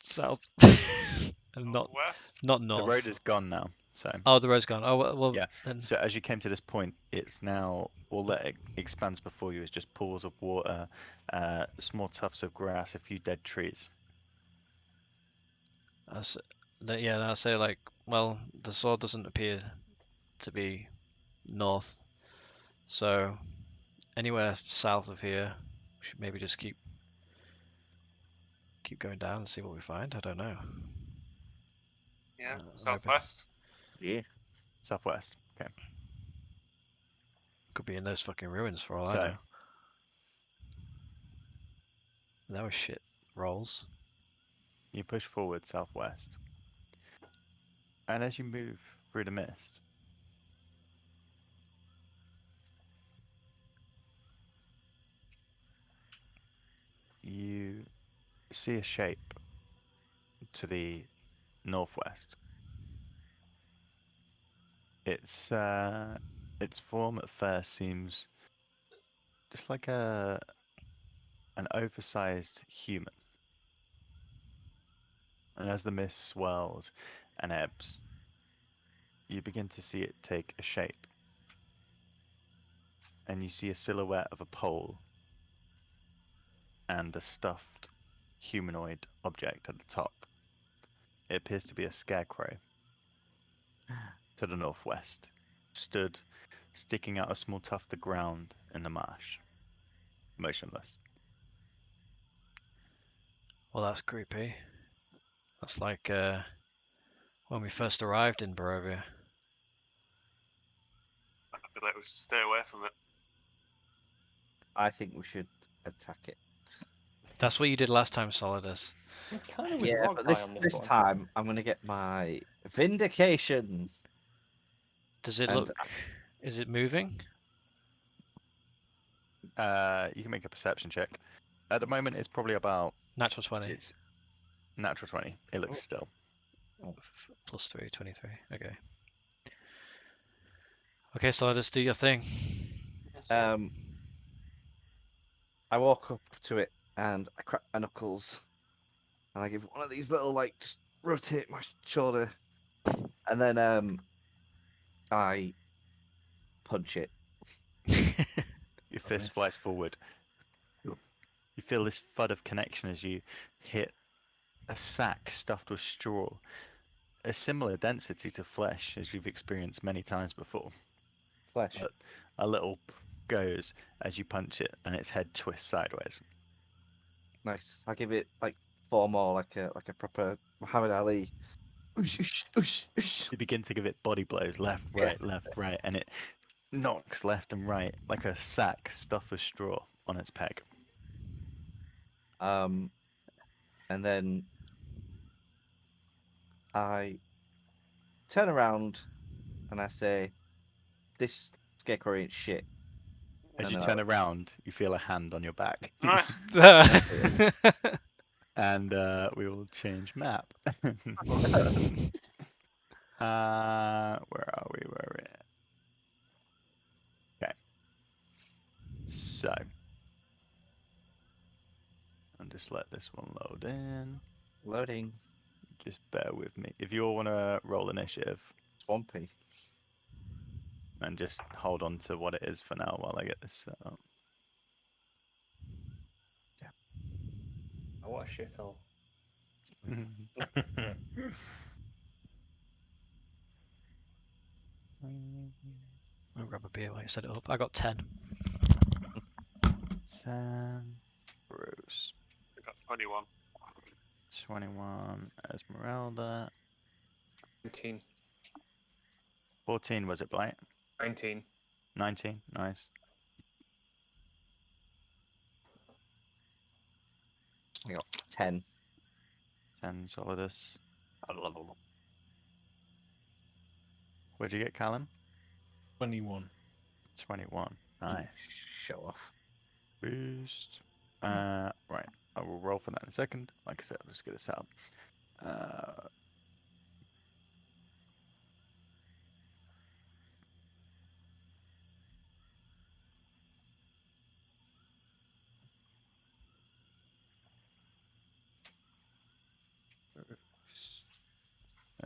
south and Northwest? not The road north. is gone now, so Oh, the road's gone. Oh well yeah. then. So as you came to this point, it's now all that expands before you is just pools of water, small tufts of grass, a few dead trees. Yeah, I say like, well, the sword doesn't appear to be north, so anywhere south of here, we should maybe just keep going down and see what we find. I don't know. Yeah, I'm southwest. Yeah. Southwest. Okay. Could be in those fucking ruins for all I So know. That was shit rolls. you push forward southwest, and as you move through the mist, you see a shape to the northwest. Its form at first seems just like an oversized human. And as the mist swirls and ebbs, you begin to see it take a shape. And you see a silhouette of a pole and a stuffed humanoid object at the top. It appears to be a scarecrow to the northwest, stood sticking out a small tuft of ground in the marsh, motionless. Well, that's creepy. That's like when we first arrived in Barovia. I feel like we should stay away from it. I think we should attack it. That's what you did last time, Solidus. I'm kind of with Yeah, Rog but High this on this this one. time I'm gonna get my vindication. Does it And look? Is it moving? You can make a perception check. At the moment, it's probably about Natural 20. it's natural 20. It looks still. Plus 3, 23. Okay. Okay, Solidus, do your thing. I walk up to it and I crack my knuckles, and I give one of these little like just rotate my shoulder, and then I punch it. Your fist flies forward. You feel this thud of connection as you hit a sack stuffed with straw, a similar density to flesh as you've experienced many times before. Flesh. But a little goes as you punch it, and its head twists sideways. Nice. I give it like 4 more, like a proper Muhammad Ali. Oosh, oosh, oosh, oosh. You begin to give it body blows, left, right, and it knocks left and right like a sack stuffed with straw on its peg. And then I turn around and I say, "This scarecrow ain't shit." As And you then turn around, you feel a hand on your back. And we will change map. Where are we? Where are we? Okay. So, I'll just let this one load in. Loading. Just bear with me. If you all want to roll initiative, Swampy. and just hold on to what it is for now while I get this set up. Oh, what a shithole. I'll grab a beer while you set it up. I got 10. 10. Bruce. I got 21. 21. Esmeralda. 19. 14 was it, Blight? 19. 19. Nice. I got 10. 10 Solidus. Where'd you get, Callum? 21. 21. Nice. Show off. Boost. Right. I will roll for that in a second. Like I said, I'll just get this out.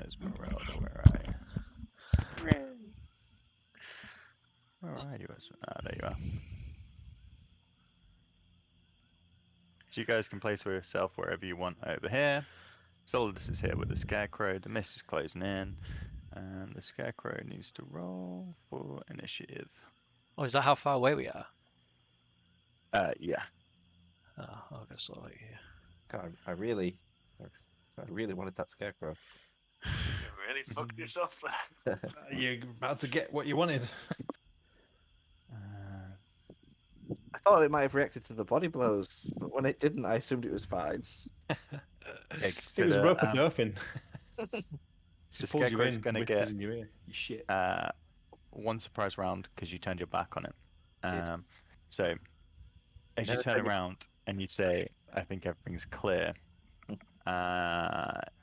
Esmeralda, where are you? Where are you? There you are. So you guys can place yourself wherever you want over here. Solidus is here with the Scarecrow. The mist is closing in. And the Scarecrow needs to roll for initiative. Oh, is that how far away we are? Yeah. Oh, I'll go sort of like here. God, I really wanted that scarecrow. You really fucked yourself there. You're about to get what you wanted. I thought it might have reacted to the body blows, but when it didn't, I assumed it was fine. Okay, so It was the, roping you up in. the She pulls you Scarecrow's in, going to whispers get in your ear. You shit. one surprise round because you turned your back on it. Did. So as you Never turn tried it. around and you say, I think everything's clear,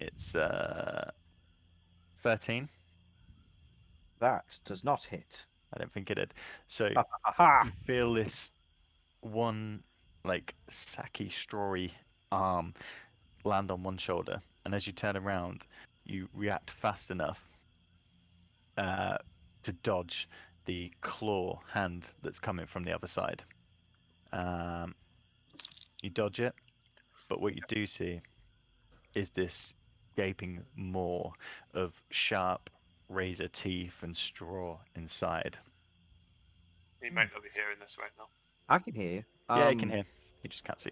It's 13. That does not hit. I don't think it did. So Aha! you feel this one, like, sacky, strawy arm land on one shoulder, and as you turn around, you react fast enough to dodge the claw hand that's coming from the other side. You dodge it, but what you do see is this gaping maw of sharp razor teeth and straw inside. You might not be hearing this right now. I can hear you. Yeah, you can hear. You just can't see.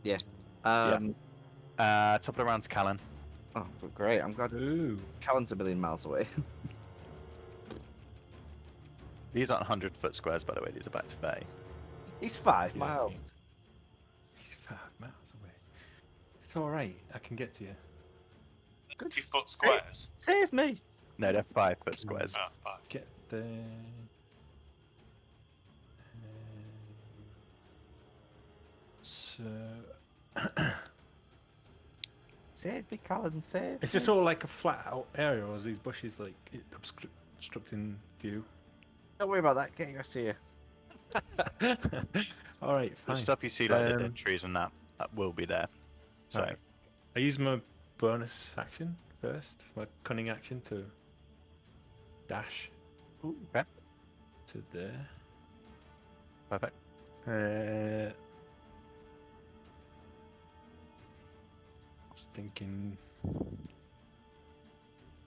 Yeah. Top of the round's Callan. Oh, but great. I'm glad Ooh. Callan's a million miles away. These aren't 100-foot squares, by the way. These are back to 30. He's 5 Yeah. miles. He's 5 miles away. It's all right. I can get to you. 20-foot squares. Save me. No, they're 5-foot squares. Oh, 5. Get there. So Save me, Callan. Save is me. this all like a flat out area, or is these bushes like obstructing view? Don't worry about that. Get your here. All right, The fine. stuff you see, like the dead trees and that will be there. So Alright. I use my bonus action first, my cunning action to dash okay, to there. perfect. I was thinking,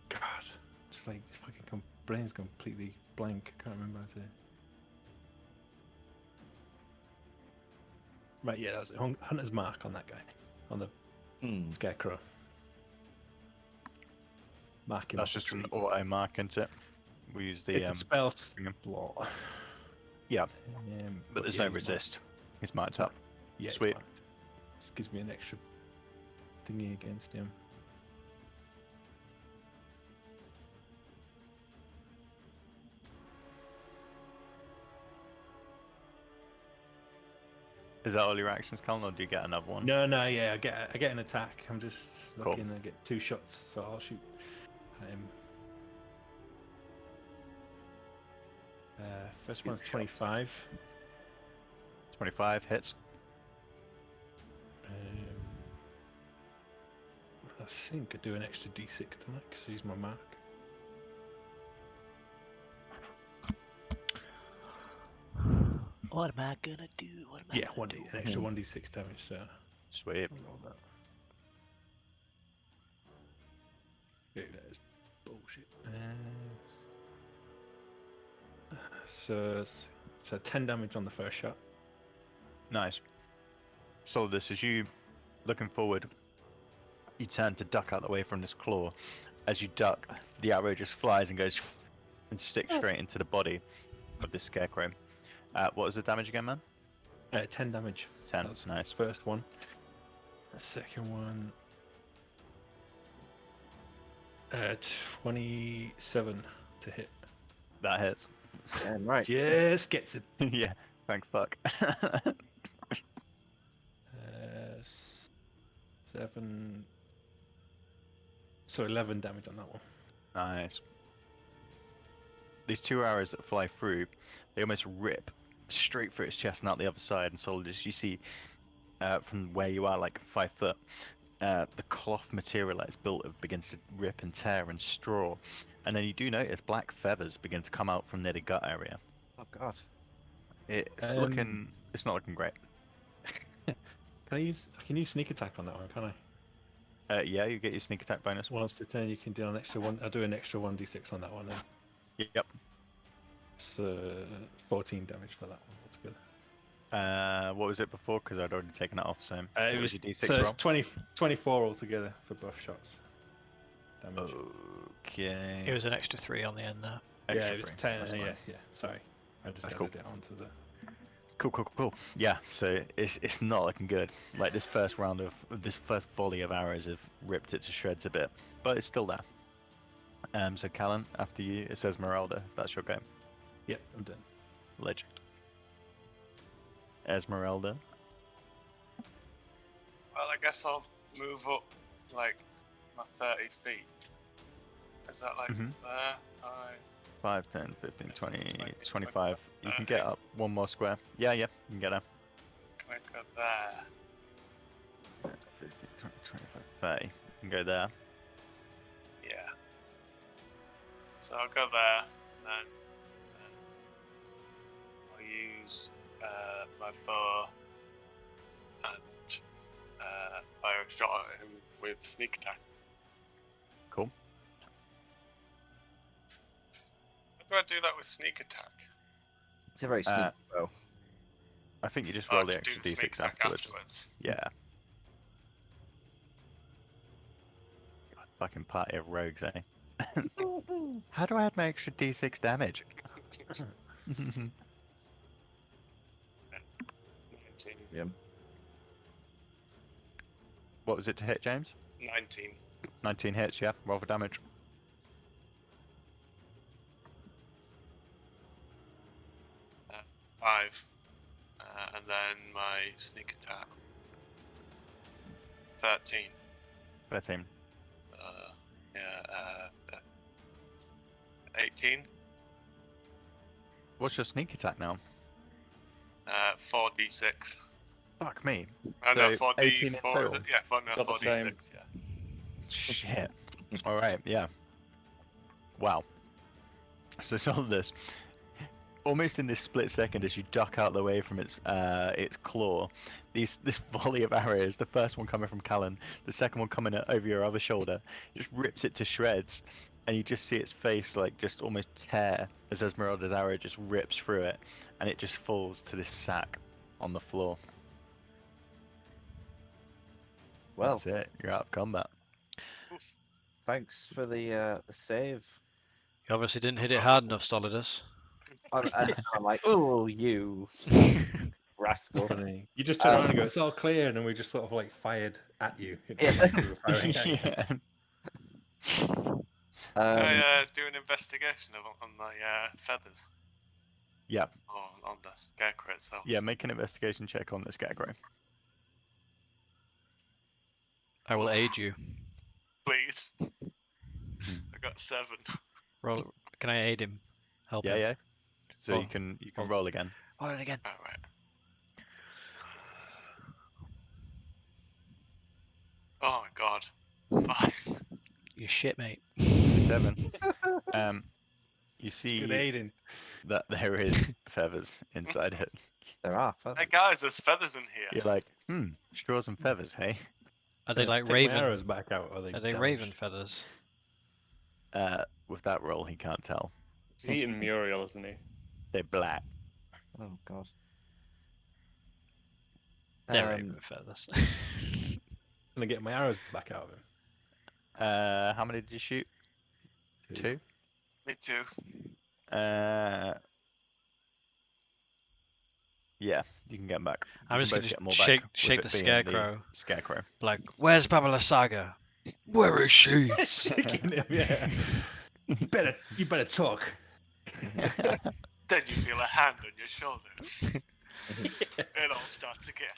God, just like fucking brain's completely blank. I can't remember how to. Right, yeah, that was it. Hunter's mark on that guy, on the scarecrow. Mark him. That's just an auto mark, isn't it? We use the It's a spell him. slot. Yeah, but there's yeah, no he's resist. marked. He's marked up. Yeah, he's Sweet. marked. Just gives me an extra thingy against him. Is that all your actions, Colin, or do you get another one? No, yeah, I get an attack. I'm just Cool. looking. I get 2 shots, so I'll shoot at him. First one's 25. 25 hits. I think I do an extra d6 to that because he's my mark. What am I gonna do? What am I Yeah, gonna do? an extra 1d6 damage. So Sweet. I'll roll that. Yeah, that is bullshit. So 10 damage on the first shot. Nice. So this is you looking forward. You turn to duck out the way from this claw. As you duck, the arrow just flies and goes and sticks straight into the body of this scarecrow. What was the damage again, man? 10 damage. 10. That's Nice. First one. The second one. 27 to hit. That hits. Yeah, right. Just gets it. Yeah. Thank fuck. 7. So 11 damage on that one. Nice. These 2 arrows that fly through, they almost rip straight through its chest and out the other side. And so as you see from where you are, like 5 foot, the cloth material that it's built of begins to rip and tear and straw. And then you do notice black feathers begin to come out from near the gut area. Oh God. It's looking. It's not looking great. I can use sneak attack on that one, can I? Yeah, you get your sneak attack bonus. Once per turn, you can do an extra one. I'll do an extra 1d6 on that one. Then. Yep. So 14 damage for that one altogether. What was it before? Because I'd already taken it off. So It what was your D6 so roll? it's 24 altogether for both shots. Damage. Okay. It was an extra 3 on the end there. Yeah, Extra it was 3. 10. That's Yeah, fine. yeah. Sorry, I just That's added cool. it onto the. Cool. Yeah, so it's not looking good. Like this first round of this first volley of arrows have ripped it to shreds a bit, but it's still there. So Callan, after you, it says Esmeralda. If that's your game, Yep, I'm done. legend. Esmeralda. Well, I guess I'll move up like my 30 feet. Is that like Mhm. there? 5, 10, 15, 20, 20, 25. You can 30. get up one more square. Yeah, you can get up. Can I go there? 10, 15, 20, 25, 30. You can go there. Yeah. So I'll go there, and then I'll use my bow and fire a shot at him with sneak attack. Cool. How do I do that with sneak attack? It's a very sneaky bow. I think you just Oh, roll the to do extra the sneak d6 attack afterwards. Yeah. Fucking party of rogues, eh? How do I add my extra d6 damage? 19. Yeah. What was it to hit, James? 19. 19 hits, yeah. Roll for damage. Uh, 5. And then my sneak attack. 13. 13. Yeah, 18. What's your sneak attack now? 4d6. Fuck me. I know, So 18 in 4d4 is total? it? Yeah, Got the 4d6, same. yeah. Shit. Alright, yeah. Wow. So it's all this. Almost in this split second as you duck out the way from its claw, this volley of arrows, the first one coming from Callan, the second one coming over your other shoulder, just rips it to shreds, and you just see its face like just almost tear as Esmeralda's arrow just rips through it, and it just falls to this sack on the floor. Well, That's it. You're out of combat. thanks for the save. You obviously didn't hit it hard enough, Solidus. I'm like, oh, you rascal. Funny. You just turn around and go, "It's all clear," and then we just sort of like fired at you. It looked like we were firing at you. Yeah. Can I do an investigation on my feathers? Yeah. Or on the scarecrow itself? Yeah, make an investigation check on the scarecrow. I will aid you. Please. I got 7. Roll. Can I aid him? Help Yeah, him. yeah. So Oh, you can oh. roll again. Roll it again. Alright. Oh my god. 5. You shit, mate. 7. You Good see Aiden. that there is feathers inside it. There are. Hey guys, there's feathers in here. You're like, straws and feathers, hey? Are they like Take my raven? arrows back out. Or Are they raven feathers? With that roll, he can't tell. He's eating Muriel, isn't he? They're black. Oh god. They're raven feathers. Gonna get my arrows back out of him. How many did you shoot? 2? Me too. Yeah, you can get them back. I'm You just can gonna both get them all shake back shake with the it being scarecrow. Scarecrow. Like, where's Babala Saga? Where is she? Shaking him, yeah. You better talk. Then you feel a hand on your shoulder. It all starts again.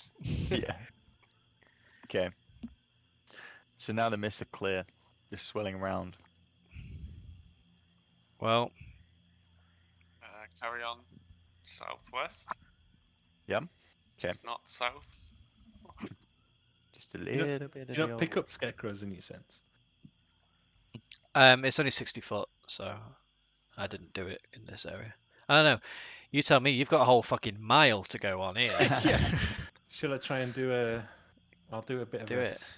Yeah. Okay. So now the mists are clear, just swirling around. Well, Carry on southwest. Yep. Okay. Just not south. Just a little bit of Do you the not pick old- up scarecrows in your sense? it's only 60 foot, so I didn't do it in this area. I don't know. You tell me. You've got a whole fucking mile to go on here. Yeah. Should I try and do I'll do a bit of Do it.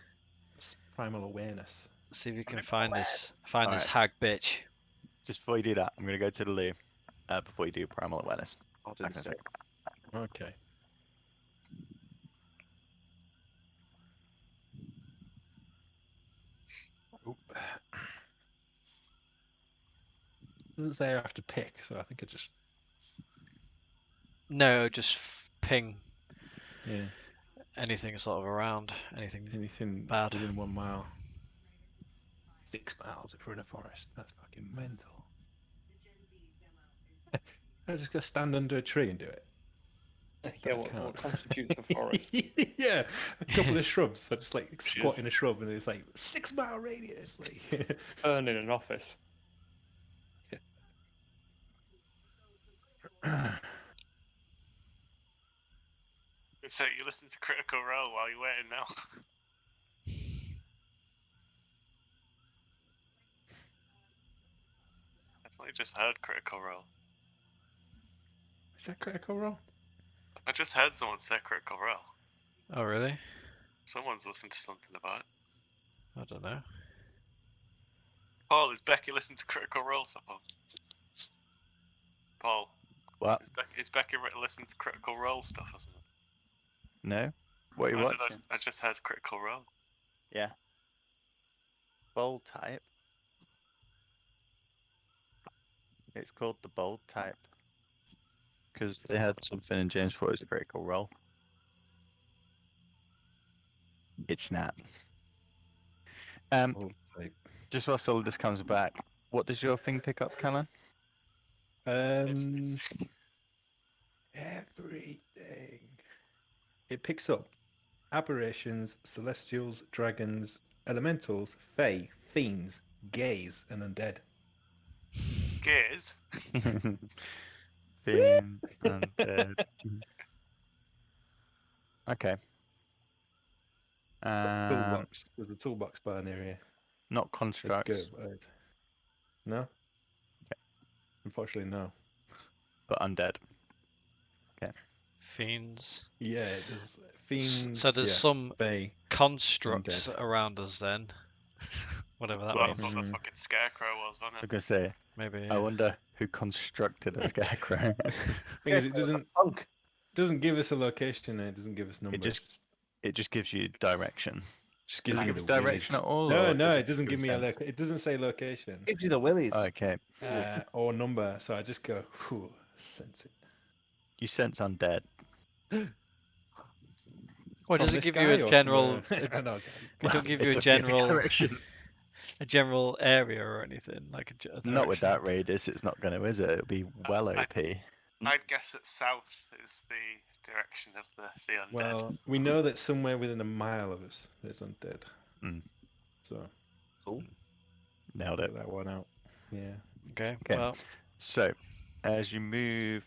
primal awareness. See if you can find this this Alright. hag bitch. Just before you do that, I'm going to go to the loo before you do primal awareness. I'll do Back the in a same. sec. Okay. Oop. Doesn't say I have to pick, so I think I just No, just ping yeah. anything sort of around. Anything bad. Within 1 mile. 6 miles if we're in a forest. That's fucking mental. I just go stand under a tree and do it. Yeah, what constitutes a forest? Yeah, a couple of shrubs. So just like squat in a shrub, and it's like 6 mile radius. Like, Burn in an office. So you listen to Critical Role while you're waiting now. Definitely just heard Critical Role. is that Critical Role? I just heard someone say Critical Role. Oh, really? Someone's listened to something about it. I don't know. Paul, is Becky listening to Critical Role stuff on? Paul, What? is Becky listening to Critical Role stuff or something? No? What are you Why did watching? I just heard Critical Role. Yeah. Bold type. It's called the bold type. Because they had something in James Fort's Critical Role. It's not. Bold type. Just while Solidus comes back, what does your thing pick up, Callan? Everything. It picks up aberrations, celestials, dragons, elementals, fae, fiends, gays, and undead. Gears? Fiends, undead. Okay. Toolbox. There's a toolbox bar near here. Not Let's constructs, go. Right. No? Okay. Unfortunately, no. but undead. Fiends. Yeah, there's fiends. So there's yeah, some fae. constructs Undead. around us then. Whatever that Well, means. that's what the fucking scarecrow was, wasn't I'm it? gonna say, Maybe. I Yeah. wonder who constructed a scarecrow. Thing is, it Punk. doesn't give us a location and it doesn't give us numbers. It just gives you direction. Just Does gives it me give the direction willies. at all? No, or no, does it doesn't give me a sense? it doesn't say location Gives you the willies. Okay, or number, so I just go, whew, sense it. you sense undead. Or does From it this give you a guy or general? somewhere- I know, It don't give It you a doesn't give you general, direction. a general area or anything like a Not with that direction. radius, it's not going to, is it? It'll be well OP. I'd guess that south is the direction of the undead. Well, we know that somewhere within a mile of us there's undead. Mm. So Cool. Nailed it. get that one out. Yeah. Okay. Okay. Well, So, as you move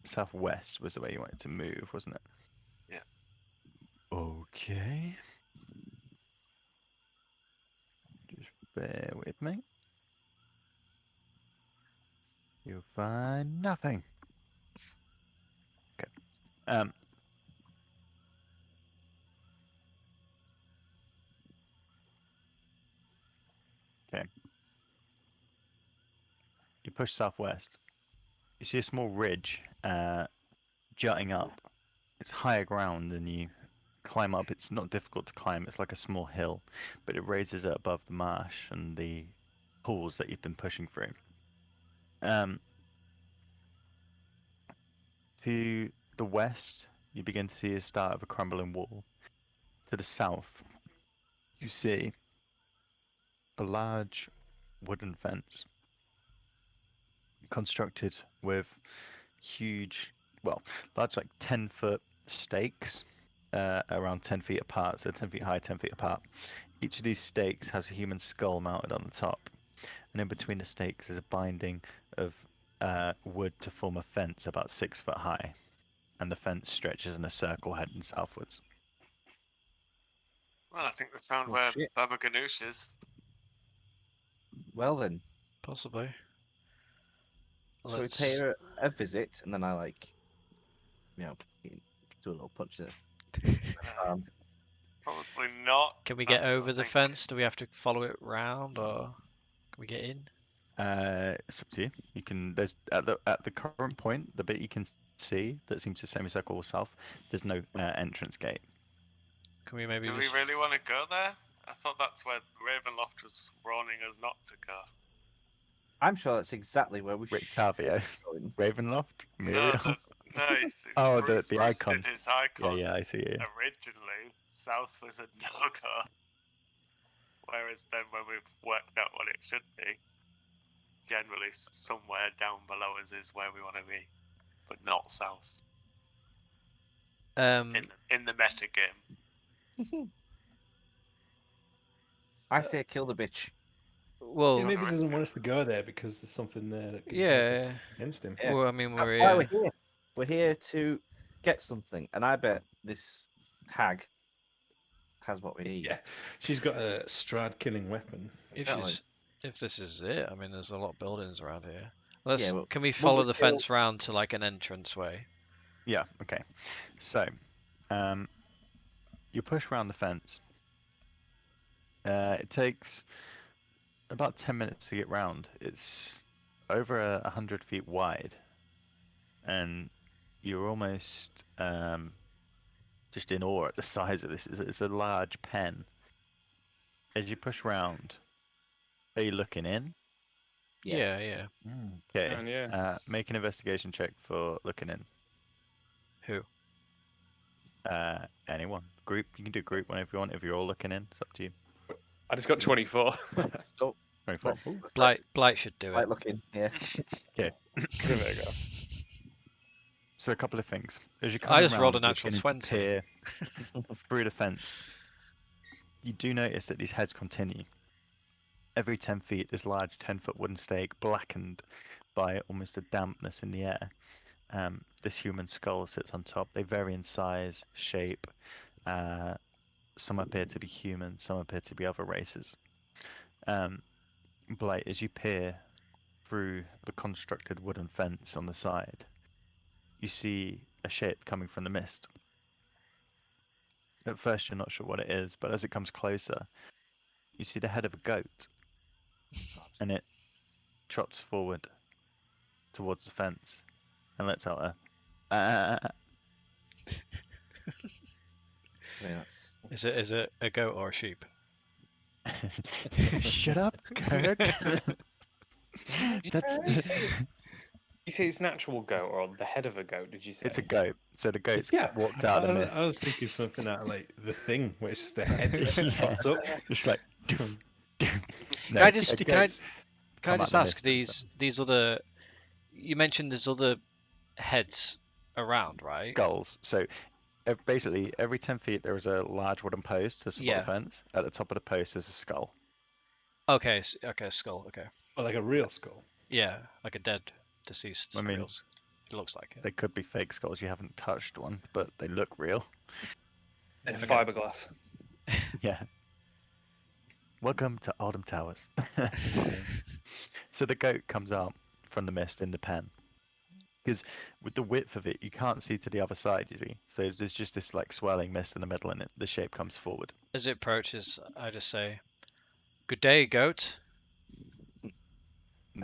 southwest was the way you wanted to move, wasn't it? Yeah. Okay. Just bear with me. You'll find nothing. Okay. Okay. You push southwest. You see a small ridge jutting up. It's higher ground than you climb up. It's not difficult to climb. It's like a small hill, but it raises it above the marsh and the pools that you've been pushing through. To the west, you begin to see a start of a crumbling wall. To the south, you see a large wooden fence constructed with huge, large, like 10-foot stakes around 10 feet apart, so 10 feet high, 10 feet apart. Each of these stakes has a human skull mounted on the top, and in between the stakes is a binding of wood to form a fence about 6 foot high, and the fence stretches in a circle heading southwards. Well, I think we found Oh, where shit. Baba Ganoush is. Well then, possibly. so we pay her a visit, and then I do a little punch in it. Probably not. Can we get That's, over I the think- fence? Do we have to follow it round, or can we get in? It's up to you. You can. There's at the current point, the bit you can see that seems to semicircle south. There's no entrance gate. Can we maybe Do we just? really want to go there? I thought that's where Ravenloft was warning us not to go. I'm sure that's exactly where we Rick should Savio, go. Ravenloft, No, Muriel. Oh, Bruce the Bruce icon. did his icon. Yeah, I see it. Originally, south was a no-go. Whereas then when we've worked out what it should be, generally somewhere down below us is where we want to be. but not south Um, in the meta game. I say kill the bitch. Yeah, well, maybe he doesn't want us to go there because there's something there that can help us yeah. against him. Yeah. Well, I mean, That's we're why we're here. here. We're here to get something, and I bet this hag has what we need. Yeah, she's got a Strahd killing weapon. Exactly. If this is it, I mean, there's a lot of buildings around here. Yeah, well, Can we will follow we the kill- fence round to like an entrance way? Yeah. Okay. So, you push around the fence. It takes about 10 minutes to get round. It's over 100 feet wide, and you're almost just in awe at the size of this. It's a large pen. As you push round, are you looking in? Yeah, Yes. yeah. Okay. And yeah. Make an investigation check for looking in. Who? Anyone. Group. You can do group whenever you want. If you're all looking in, it's up to you. I just got 24. So 24. let's Blight should do let it. look in. Yeah. Okay. Give it a go. So a couple of things. As you're I coming just rolled a round, you're natural beginning 20. to peer through the fence. You do notice that these heads continue. Every 10 feet, this large 10-foot wooden stake, blackened by almost a dampness in the air. This human skull sits on top. They vary in size, shape. Some appear to be human, some appear to be other races. Blight, as you peer through the constructed wooden fence on the side, you see a shape coming from the mist. At first, you're not sure what it is, but as it comes closer, you see the head of a goat, and it trots forward towards the fence and lets out a. I mean, that's Is it a goat or a sheep? Shut up, Kirk. That's You say it's an actual goat or the head of a goat? Did you say? it's a goat. So the goat's Yeah, walked out of the mist. I was thinking something out of, like The Thing, where it's just the head that Yeah. pops up. Just like. Can No, I a just goat's can I come out just the ask mist and these other? You mentioned there's other heads around, right? skulls. So basically, every 10 feet there is a large wooden post to support Yeah. the fence. At the top of the post is a skull. Okay. Okay. Skull. Okay. Or like a real skull. Yeah, like a dead, deceased I mean, reals. It looks like it. they could be fake skulls. You haven't touched one, but they look real. And Okay. fiberglass. Yeah. Welcome to Autumn Towers. So the goat comes out from the mist in the pen. Because with the width of it, you can't see to the other side, you see. So there's just this like swirling mist in the middle, and the shape comes forward. As it approaches, I just say, "Good day, goat." and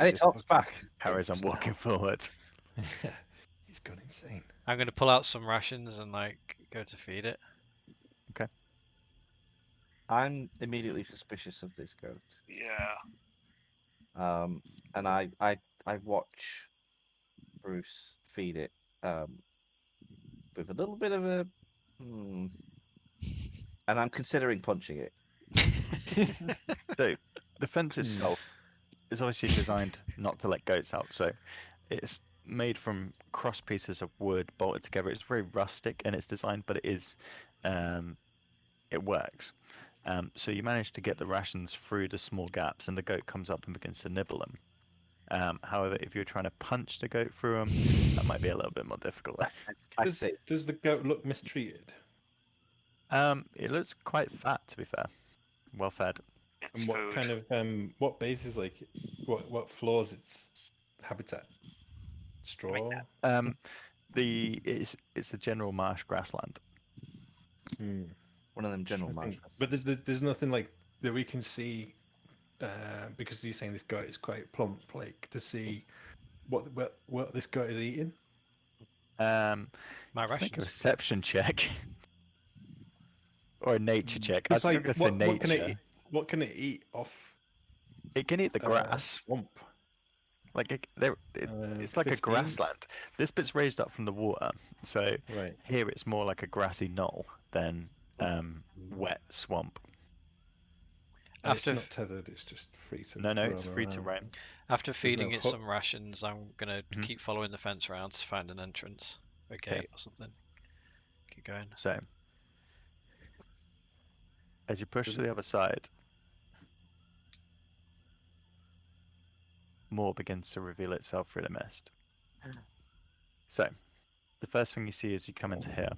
it talks back. Carries on walking forward. He's gone insane. I'm gonna pull out some rations and like go to feed it. Okay. I'm immediately suspicious of this goat. Yeah. And I watch Bruce feed it with a little bit of a and I'm considering punching it. So the fence itself is obviously designed not to let goats out. So it's made from cross pieces of wood bolted together. It's very rustic in its design, but it works. So you manage to get the rations through the small gaps, and the goat comes up and begins to nibble them. However, if you're trying to punch the goat through them, that might be a little bit more difficult. Does the goat look mistreated? It looks quite fat, to be fair. Well fed. It's And what food. kind of what basis, like what floors its habitat? Straw. It's a general marsh grassland. One of them general marshals. But there's nothing like that we can see, because you're saying this goat is quite plump, like to see what this goat is eating. My Make a rations. reception check. Or a nature check. I was It's like going to say nature. what can it eat off? It can eat the grass. Swamp. Like it's like 15? a grassland. This bit's raised up from the water, so Right. here it's more like a grassy knoll than wet swamp. And After it's not tethered, it's just free to No, roam it's free to around. roam. after There's no feeding it hook. some rations, I'm gonna Mhm. keep following the fence around to find an entrance, a gate or something. Keep going. So, as you push to Doesn't- the other side, more begins to reveal itself through the mist. So, the first thing you see as you come into here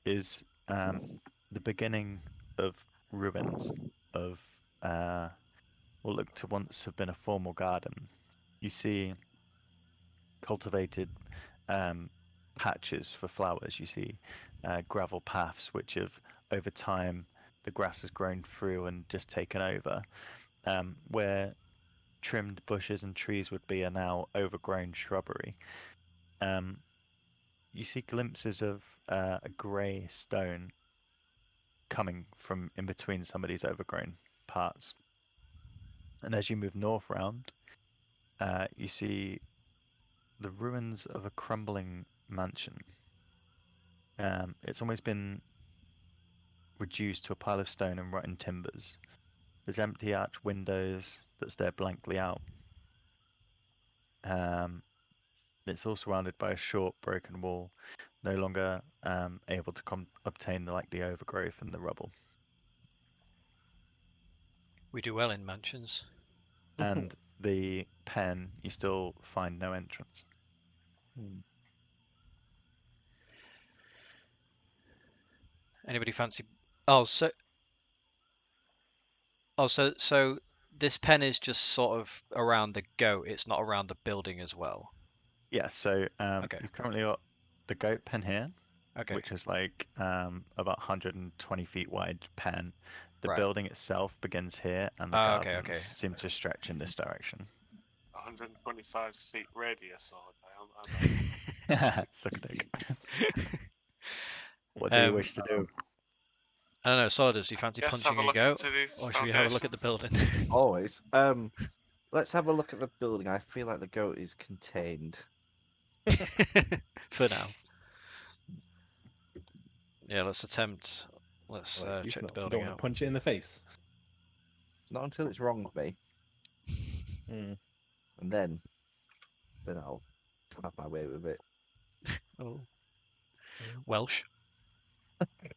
is the beginning of ruins of what looked to once have been a formal garden. You see cultivated patches for flowers. You see gravel paths, which have over time the grass has grown through and just taken over. Where trimmed bushes and trees would be are now overgrown shrubbery. Um, you see glimpses of a grey stone coming from in between some of these overgrown parts. And as you move north round, you see the ruins of a crumbling mansion. It's almost been reduced to a pile of stone and rotten timbers. There's empty arch windows that stare blankly out. Um, it's all surrounded by a short, broken wall, no longer able to obtain the overgrowth and the rubble. We do well in mansions. And the pen, you still find no entrance. Anybody fancy? Oh, so this pen is just sort of around the goat. It's not around the building as well. Yeah, so Okay. you've currently got the goat pen here, Okay. which is like about 120 feet wide pen. The Right. building itself begins here, and the Oh, okay, gardens okay. seem to stretch in this direction. 125 feet radius, or Suck a dick. What do you wish to do? I don't know, Solidus, do you fancy Yes, have punching a a look goat? into these Or should we have a look at the foundations. building? Always. Let's have a look at the building. I feel like the goat is contained. For now. Yeah, let's attempt. Let's Like, check the you building don't want out. to punch it in the face. Not until it's wronged me, and then I'll have my way with it. Oh. Welsh.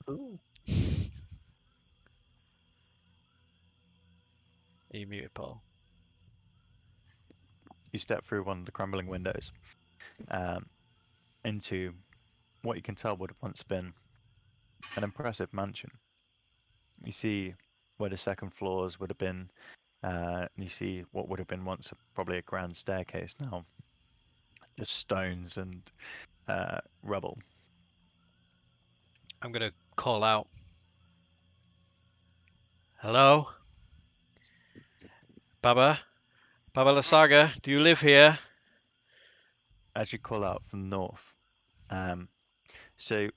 Ooh. Are you muted, Paul? You step through one of the crumbling windows into what you can tell would have once been an impressive mansion. You see where the second floors would have been, you see what would have been once probably a grand staircase now. Just stones and rubble. I'm gonna call out. Hello? Baba? Baba Lasaga, do you live here? As you call out from the north, so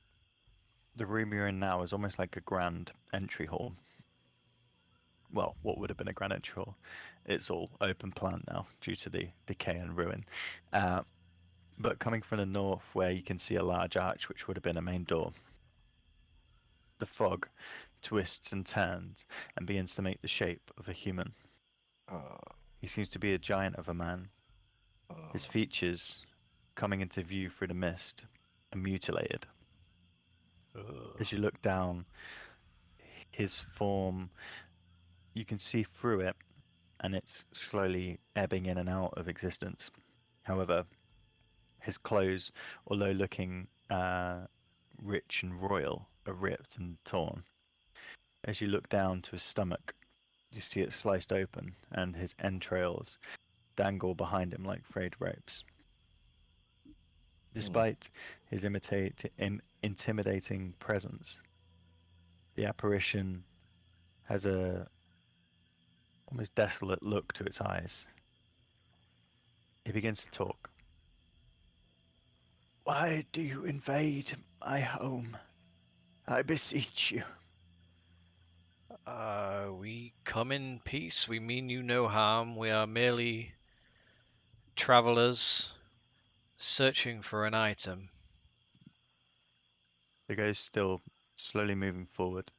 the room you're in now is almost like a grand entry hall. Well, what would have been a grand entry hall. It's all open plan now due to the decay and ruin. But coming from the north, where you can see a large arch, which would have been a main door, the fog twists and turns and begins to make the shape of a human. He seems to be a giant of a man. His features, coming into view through the mist, are mutilated. As you look down, his form, you can see through it, and it's slowly ebbing in and out of existence. However, his clothes, although looking rich and royal, are ripped and torn. As you look down to his stomach, you see it sliced open, and his entrails dangle behind him like frayed ropes. Despite his intimidating presence, the apparition has a almost desolate look to its eyes. He begins to talk. Why do you invade my home? I beseech you. We come in peace. We mean you no harm. We are merely travelers searching for an item. The ghost still slowly moving forward.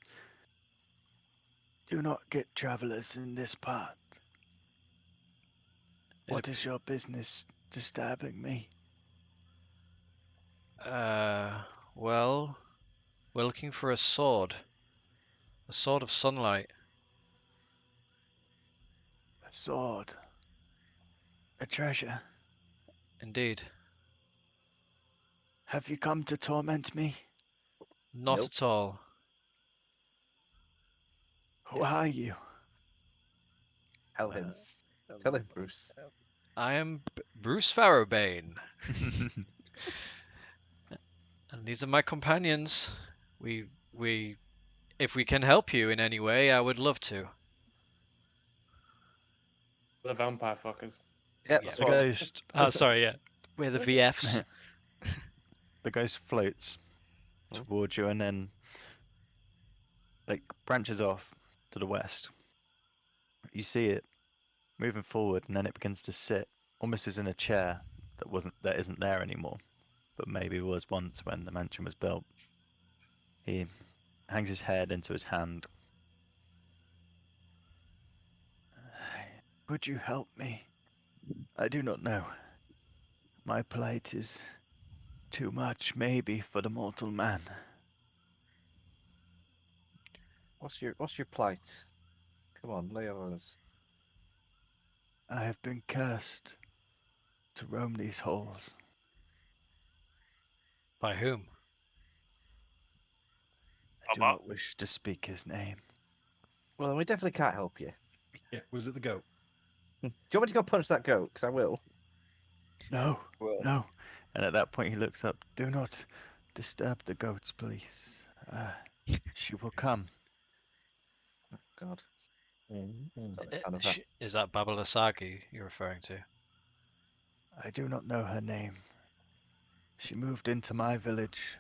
Do not get travelers in this part. What is your business disturbing me? Well, we're looking for a sword. A sword of sunlight. A sword. A treasure. Indeed. Have you come to torment me? Not Nope. at all. Who are you? Tell him. Tell him, Bruce. I am Bruce Farrowbane, and these are my companions. We, if we can help you in any way, I would love to. The vampire fuckers. Yeah, Yeah. that's The what. ghost. Sorry, yeah. We're the VFs. The ghost floats towards you and then like branches off to the west. You see it moving forward, and then it begins to sit almost as in a chair that isn't there anymore, but maybe was once when the mansion was built. He hangs his head into his hand. Could you help me? I do not know. My plight is too much, maybe, for the mortal man. What's your plight? Come on, lay it on us. I have been cursed to roam these halls. By whom? I do About- not wish to speak his name. Well, then we definitely can't help you. Yeah, was it the goat? Do you want me to go punch that goat? Because I will. No, Well, no. And at that point, he looks up. Do not disturb the goats, please. She will come. Oh, God. Don't make Uh, fun of her. Is that Babalasagi you're referring to? I do not know her name. She moved into my village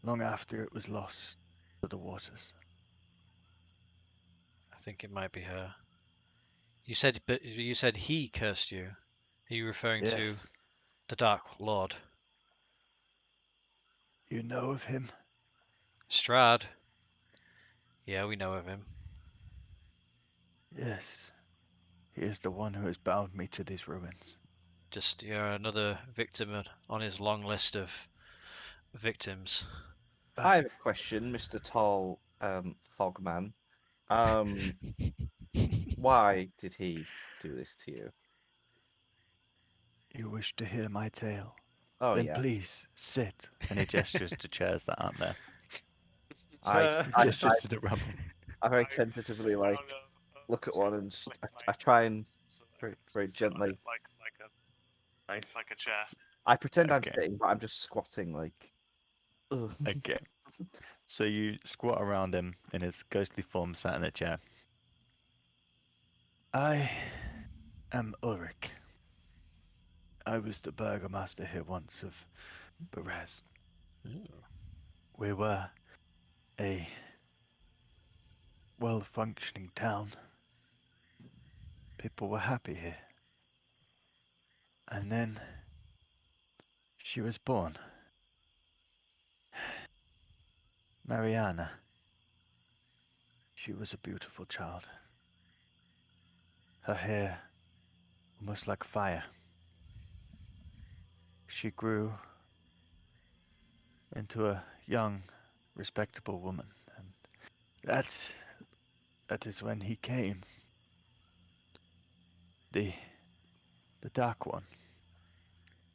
long after it was lost to the waters. I think it might be her. But you said he cursed you. Are you referring to Yes, the Dark Lord? you know of him? Strahd? Yeah, we know of him. Yes, he is the one who has bound me to these ruins. Just you're another victim on his long list of victims. I have a question, Mr. Tall Fogman. Um, why did he do this to you? You wish to hear my tale? Oh Then yeah, please sit. And he gestures to chairs that aren't there. I, uh, He I, gestures to the rubble. I very I sit tentatively down like of look at one and like I try and so very, I very sit on gently. it nice. like a chair. I pretend I'm Okay. sitting, but I'm just squatting like. Ugh. Okay. So you squat around him in his ghostly form, sat in a chair. I am Ulrich. I was the burgomaster here once of Perez. We were a well-functioning town. People were happy here. And then she was born. Mariana. She was a beautiful child. Her hair almost like fire. She grew into a young, respectable woman. And that is when he came. The dark one.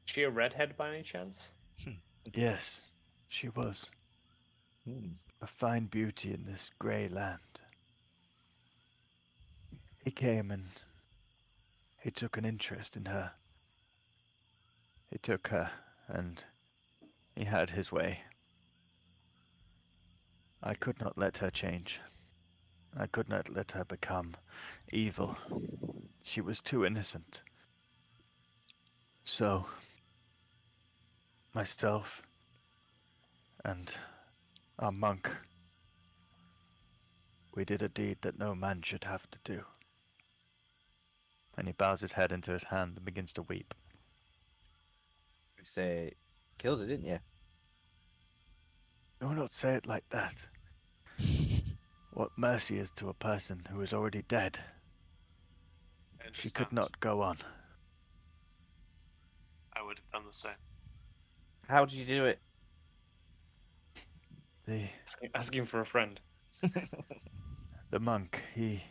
She a redhead by any chance? Yes, she was. Hmm. A fine beauty in this grey land. He came and he took an interest in her. He took her and he had his way. I could not let her change. I could not let her become evil. She was too innocent. So, myself and our monk, we did a deed that no man should have to do. And he bows his head into his hand and begins to weep. You say, killed her, didn't you? Do not say it like that. What mercy is to a person who is already dead? I understand. She could not go on. I would have done the same. How did you do it? Asking for a friend. The monk, he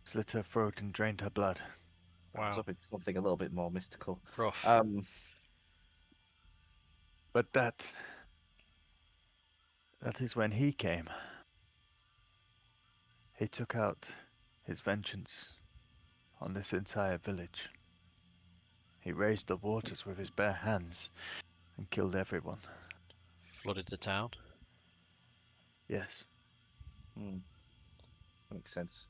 slit her throat and drained her blood. I was Wow. hoping for something a little bit more mystical. Rough. But that is when he came. He took out his vengeance on this entire village. He raised the waters with his bare hands and killed everyone. Flooded the town. Yes. Makes sense.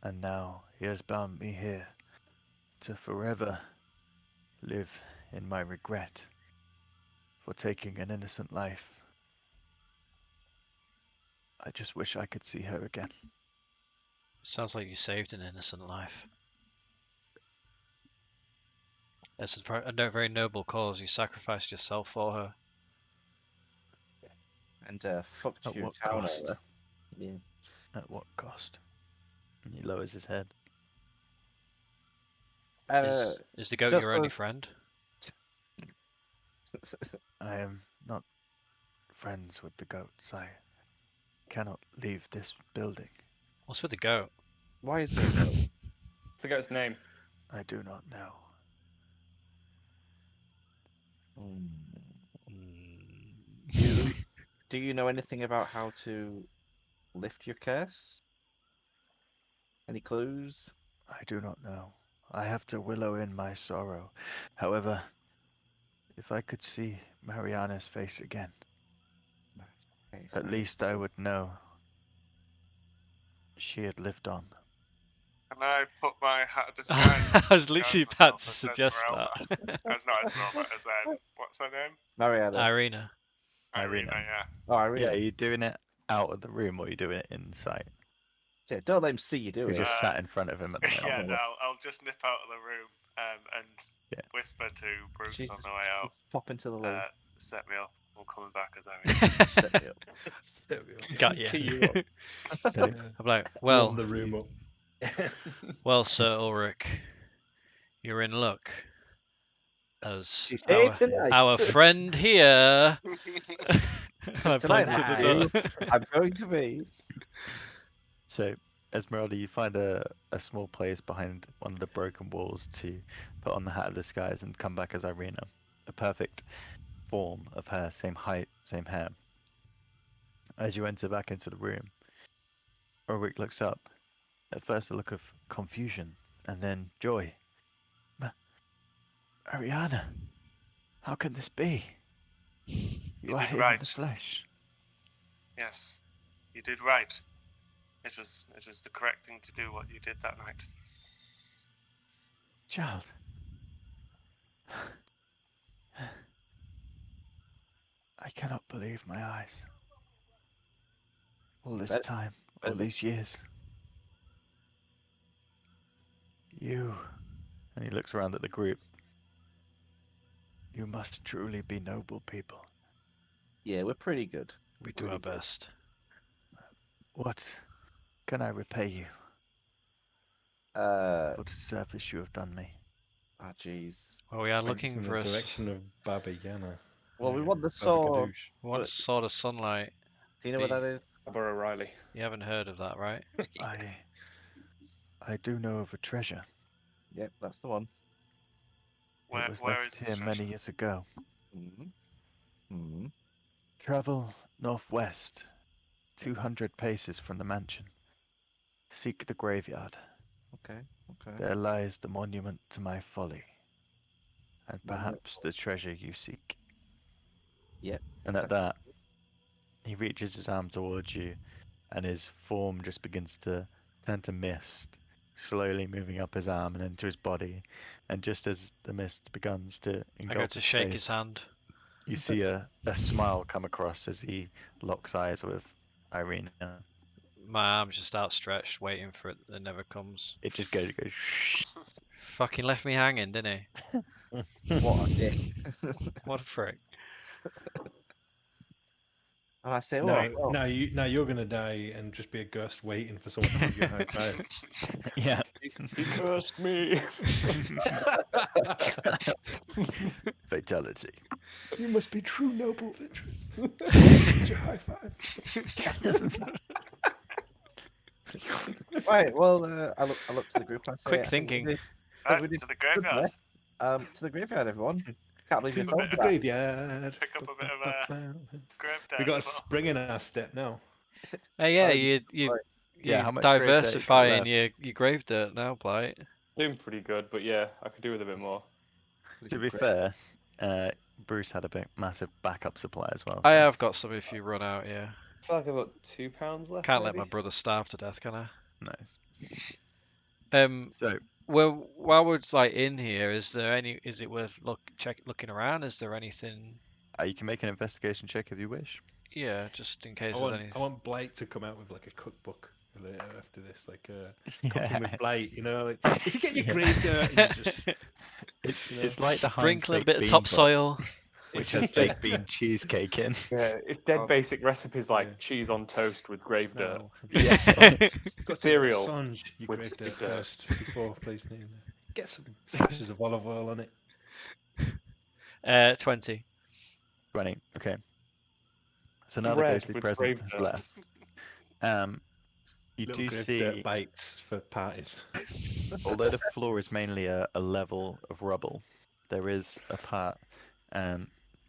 And now he has bound me here to forever live in my regret for taking an innocent life. I just wish I could see her again. Sounds like you saved an innocent life. It's a very noble cause. You sacrificed yourself for her. And fucked At your what town cost? over. Yeah. At what cost? And he lowers his head. Is the goat just your only friend? I am not friends with the goats. I cannot leave this building. What's with the goat? Why is there a goat? The goat's name. I do not know. Do you know anything about how to lift your curse? Any clues? I do not know. I have to willow in my sorrow. However, if I could see Mariana's face again, Okay, at least I would know she had lived on. Can I put my hat of disguise on? I was literally about to as suggest Esmeralda? that. As not Esmeralda, as what's her name? Mariana. Irina. Irina, yeah. Oh, Irina. Yeah, are you doing it out of the room or are you doing it inside? Yeah, don't let him see you do You're it. just sat in front of him at the moment. Yeah, Oh. no, I'll just nip out of the room and whisper to Bruce She on the way out. pop into the loo. Set me up. We're coming back as Irina. Set me up. Got you. Tee you up. So, I'm like, Run well, the room up. well, Sir Ulrich, you're in luck. As She's here tonight. our friend here. I Tonight, point to the door. I'm going to be. So, Esmeralda, you find a small place behind one of the broken walls to put on the hat of disguise and come back as Irina. A perfect form of her, same height, same hair. As you enter back into the room, Ulrich looks up. At first a look of confusion, and then joy. Ariana, how can this be? You are did here right. in the flesh. Yes, you did right. It was the correct thing to do what you did that night. Child. I cannot believe my eyes. All this time, all these years. You. And he looks around at the group. You must truly be noble people. Yeah, we're pretty good. We do our best. What can I repay you For the service you have done me? Ah, jeez. Well, we are Points looking in for the a direction of Baba Yana. Well, we want the Baba sword. Gadoosh. we want a sword of sunlight. Do you know what that is? Barbara O'Reilly. You haven't heard of that, right? I do know of a treasure. Yep, that's the one. It was Where left is here this many treasure? years ago. Mm-hmm. Travel northwest, 200 paces from the mansion. Seek the graveyard. Okay. There lies the monument to my folly. And perhaps the treasure you seek. Yep. And at that, he reaches his arm towards you, and his form just begins to turn to mist, slowly moving up his arm and into his body. And just as the mist begins to I engulf go to his shake face, his hand. you see a smile come across as he locks eyes with Irina. My arm's just outstretched, waiting for it. It never comes. It just goes. Fucking left me hanging, didn't he? What a dick. What a prick. And I say, oh, No, well, now you're gonna die and just be a ghost waiting for someone to give you a high five. Yeah. He cursed me. Fatality. You must be true noble Ventress to give me such a high five. right. Well, I look to the group and I say, Quick I think we thinking. did, Right, we did to the good graveyard. there. To the graveyard, everyone. Can't believe you To fell bit for the that. graveyard. Pick up a bit of grave We dirt got a as well. spring in our step now. Hey, yeah, Oh, you right. Yeah, you how much grave dirt you got diversifying left? your grave dirt now, Blight. Doing pretty good, but yeah, I could do with a bit more. To be Great. fair, Bruce had a big, massive backup supply as well. I So. have got some if you run out. Yeah, I feel like I've got £2 left. can't let maybe? my brother starve to death, can I? Nice. So, Well, while we're like in here, is it worth looking around? Is there anything? you can make an investigation check if you wish. Yeah, just in case I there's want any. I want Blight to come out with like a cookbook after this, like cooking Yeah. with Blight. You know, like if you get your Yeah. grave dirt and you just It's like the Heinz Sprinkle a baked bit of bean book, topsoil. which has baked bean cheesecake in. Yeah, it's dead Oh, basic recipes like Yeah. cheese on toast with grave dirt. no, Yeah. got to Cereal assange your with grave dirt dirt. first before placing it in there. Get some splashes of olive oil on it. 20. 20. Okay. So now the Bread ghostly with present grave has dirt. left. You Little do grave see, dirt bites for parties. although the floor is mainly a level of rubble, there is a part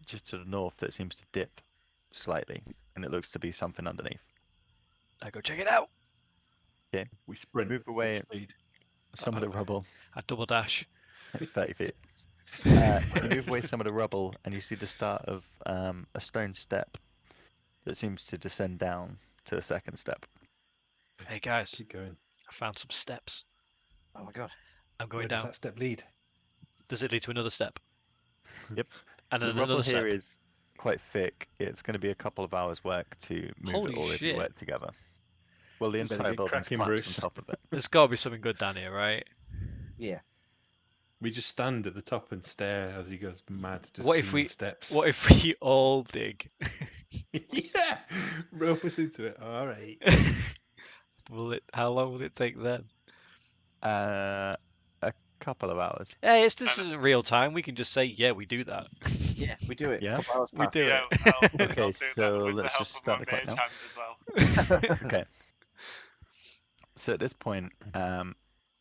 just to the north that seems to dip slightly, and it looks to be something underneath. I go check it out. Okay. We sprint Move full away speed. some of the rubble, I double dash. 30 feet. You move away some of the rubble, and you see the start of a stone step that seems to descend down to a second step. Hey guys, Keep going. I found some steps. oh my god. I'm going Where does down. that step lead? Does it lead to another step? Yep. And The then rubble another here step. is quite thick. It's going to be a couple of hours' work to move Holy it all if you shit. work together. Well, the Better entire get building's cracking, collapsed Bruce. on top of it. There's got to be something good down here, right? Yeah. We just stand at the top and stare as he goes mad. Just What if cleaning we- steps? What if we all dig? Yeah, rope us into it. All right. How long will it take then? A couple of hours. Hey, this isn't real time. We can just say, yeah, we do that. Yeah, we do it. Yeah? Couple hours We past. do Yeah, it. I'll Okay, do that so with the let's help just of my start the clock mage now. hand as well. Okay. So at this point, Oh,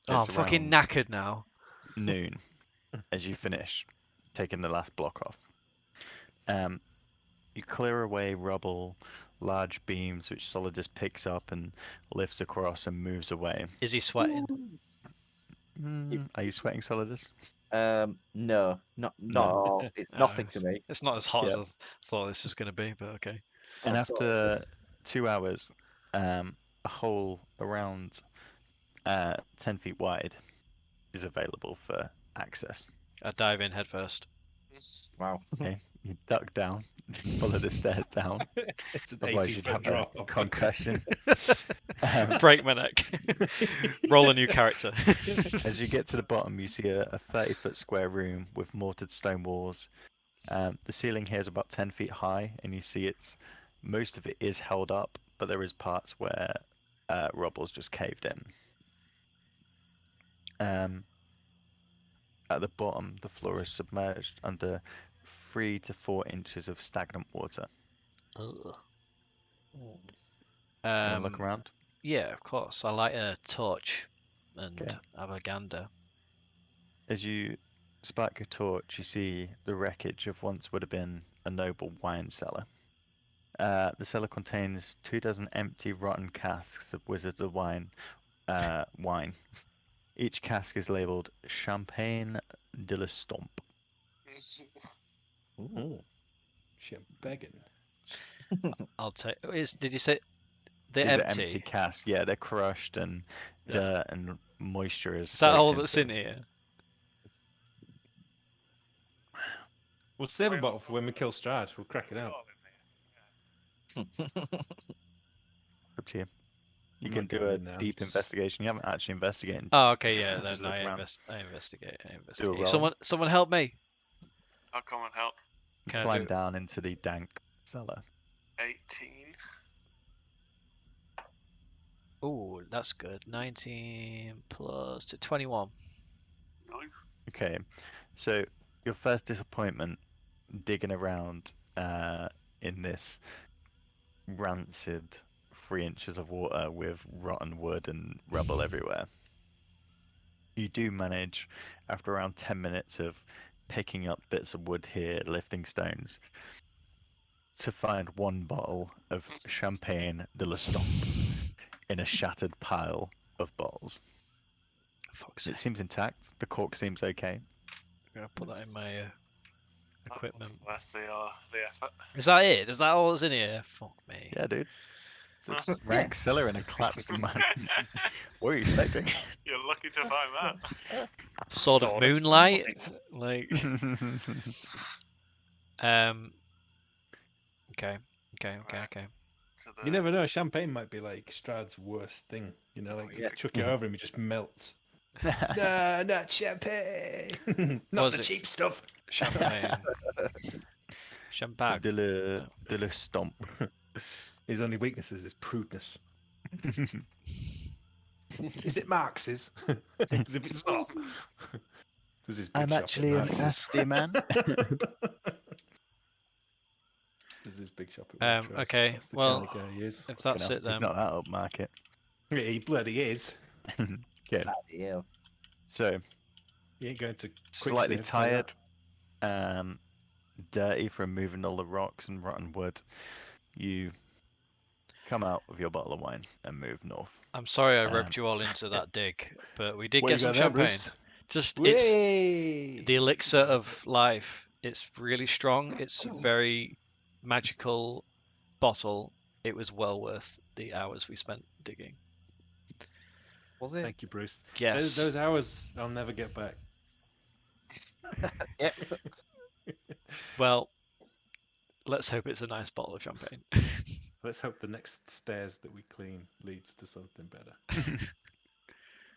it's I'm fucking around knackered now. noon as you finish taking the last block off. You clear away rubble, large beams, which Solidus picks up and lifts across and moves away. Is he sweating? Are you sweating, Solidus? No, not No. at all. It's nothing to me. It's not as hot as Yeah. I thought this was going to be, but okay. And Oh, sorry. after 2 hours, a hole around 10 feet wide is available for access. I dive in head first. Wow. Okay, you duck down, follow the stairs down. It's an Otherwise, 80 you'd foot have drop. a concussion. Um, Break my neck. Roll a new character. As you get to the bottom, you see a 30-foot square room with mortared stone walls. The ceiling here is about 10 feet high, and you see most of it is held up, but there is parts where rubble's just caved in. At the bottom, the floor is submerged under 3 to 4 inches of stagnant water. Ugh. You want to look around? Yeah, of course. I light a torch and Okay. have a gander. As you spark your torch, you see the wreckage of once would have been a noble wine cellar. The cellar contains 24 empty, rotten casks of Wizards of Wine. Each cask is labeled Champagne de la Stomp. Ooh. Shit, begging. I'll take. Did you say they're These are empty? empty casks. Yeah, they're crushed and Yeah. dirt and moisture is Is that all soaked that's into in them. here? We'll save a bottle for when we kill Strahd. We'll crack it out. Up to you. You I'm can not do going a in now, deep just- investigation. You haven't actually investigated. Oh, okay, yeah. Just Then look I, around. I investigate. I Do a investigate. roll. Someone help me. I'll come and help. Can I Climb do? down into the dank cellar. 18. Oh, that's good. 19 plus 21. Nice. Okay, so your first disappointment digging around in this rancid 3 inches of water with rotten wood and rubble everywhere. You do manage, after around 10 minutes of picking up bits of wood here, lifting stones, to find one bottle of champagne de la Stomp in a shattered pile of bottles. Fuck's It sake. seems intact. The cork seems okay. I'm going to put that in my That equipment. wasn't worth the effort. Is that it? Is that all that's in here? Fuck me. Yeah, dude. It's a rank cellar in a collapsed mine. What were you expecting? You're lucky to find that. Sword of Sword of Moonlight? Something. Like, okay. Right. Okay. So You never know. Champagne might be like Strahd's worst thing. You know, like yeah. chuck it over him, he just melts. No, No, not champagne. Not Was the it? cheap stuff. Champagne. Champagne. de la Stomp. His only weaknesses is prudeness. Is it Marx's? Because if it's not, there's his big I'm shop at actually a Marx's. nasty man. There's his big shop at Waitrose. Okay, That's the well, kind of guy he is. if that's it He's then. not that upmarket. Yeah, he bloody is. Okay, Bloody hell. so He ain't going to slightly quicksave, tell you that. tired, dirty from moving all the rocks and rotten wood. You come out with your bottle of wine and move north. I'm sorry I Um, roped you all into that dig, but we did What get you some got there, champagne. Bruce? Just it's Way! the elixir of life. It's really strong. It's a very magical bottle. It was well worth the hours we spent digging. Was it? Thank you, Bruce. Yes. Those hours I'll never get back. Yep. Well, let's hope it's a nice bottle of champagne. Let's hope the next stairs that we clean leads to something better.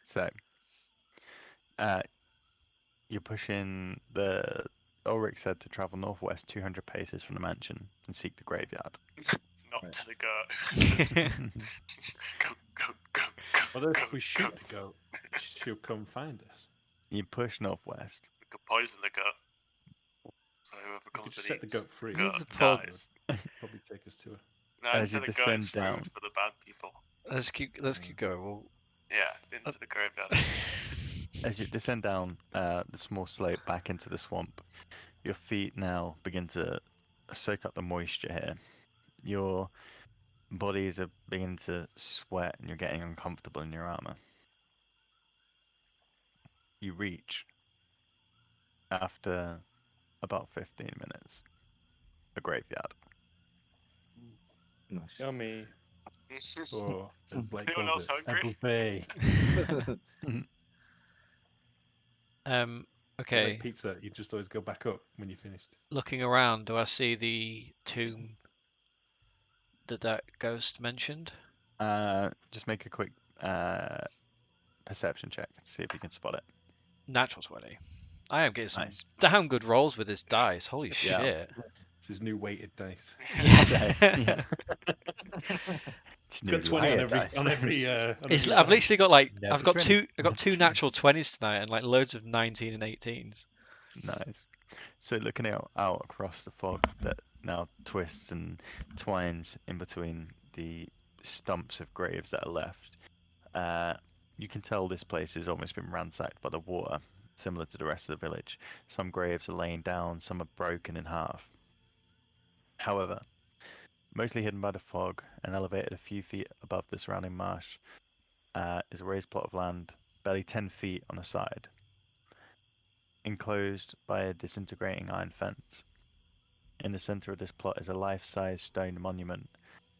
So, you're pushing the. Ulrich said to travel northwest 200 paces from the mansion and seek the graveyard. not Right. to the goat. Go. Although Go, if we shoot the goat, she'll come find us. You push northwest. We could poison the goat. So whoever We could comes just and set the eats goat free. Use the goat pub. dies. Probably take us to her. No, As you into the goat is descend down. food for the bad people. let's keep going. We'll... Yeah, into the graveyard. As you descend down the small slope back into the swamp, your feet now begin to soak up the moisture here. Your bodies are beginning to sweat and you're getting uncomfortable in your armor. You reach, after about 15 minutes, a graveyard. Nice. Yummy. Or, as Blake Anyone calls else it, a hungry? buffet. Okay. Like pizza, you just always go back up when you're finished. Looking around, do I see the tomb that ghost mentioned? Just make a quick perception check to see if you can spot it. Natural 20. I am getting some Nice. damn good rolls with this dice. Holy Yeah. shit. It's his new weighted dice. Yeah. It's Got new 20 on liar every dice. on every It's, every I've side. literally got like Never I've got 20. two natural 20s tonight and like loads of 19 and 18s. Nice. So looking out across the fog that now twists and twines in between the stumps of graves that are left, you can tell this place has almost been ransacked by the water, similar to the rest of the village. Some graves are laying down, some are broken in half. However, mostly hidden by the fog and elevated a few feet above the surrounding marsh, is a raised plot of land, barely 10 feet on a side, enclosed by a disintegrating iron fence. In the center of this plot is a life-size stone monument,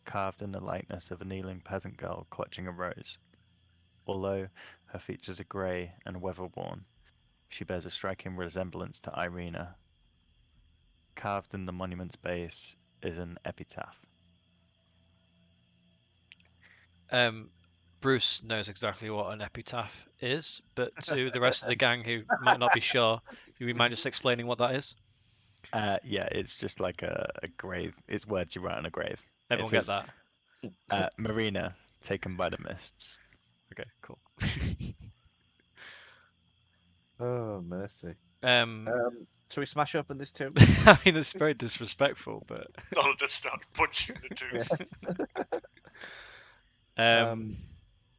carved in the likeness of a kneeling peasant girl clutching a rose. Although her features are grey and weather-worn, she bears a striking resemblance to Irina. Carved in the monument's base is an epitaph. Bruce knows exactly what an epitaph is, but to the rest of the gang who might not be sure, do you mind just explaining what that is? Yeah, it's just like a grave. It's words you write on a grave. Everyone It get says, that? Marina, taken by the mists. Okay, cool. Oh mercy. um, Shall we smash open this tomb? I mean, it's very disrespectful, but Solidus starts punching the tooth. um,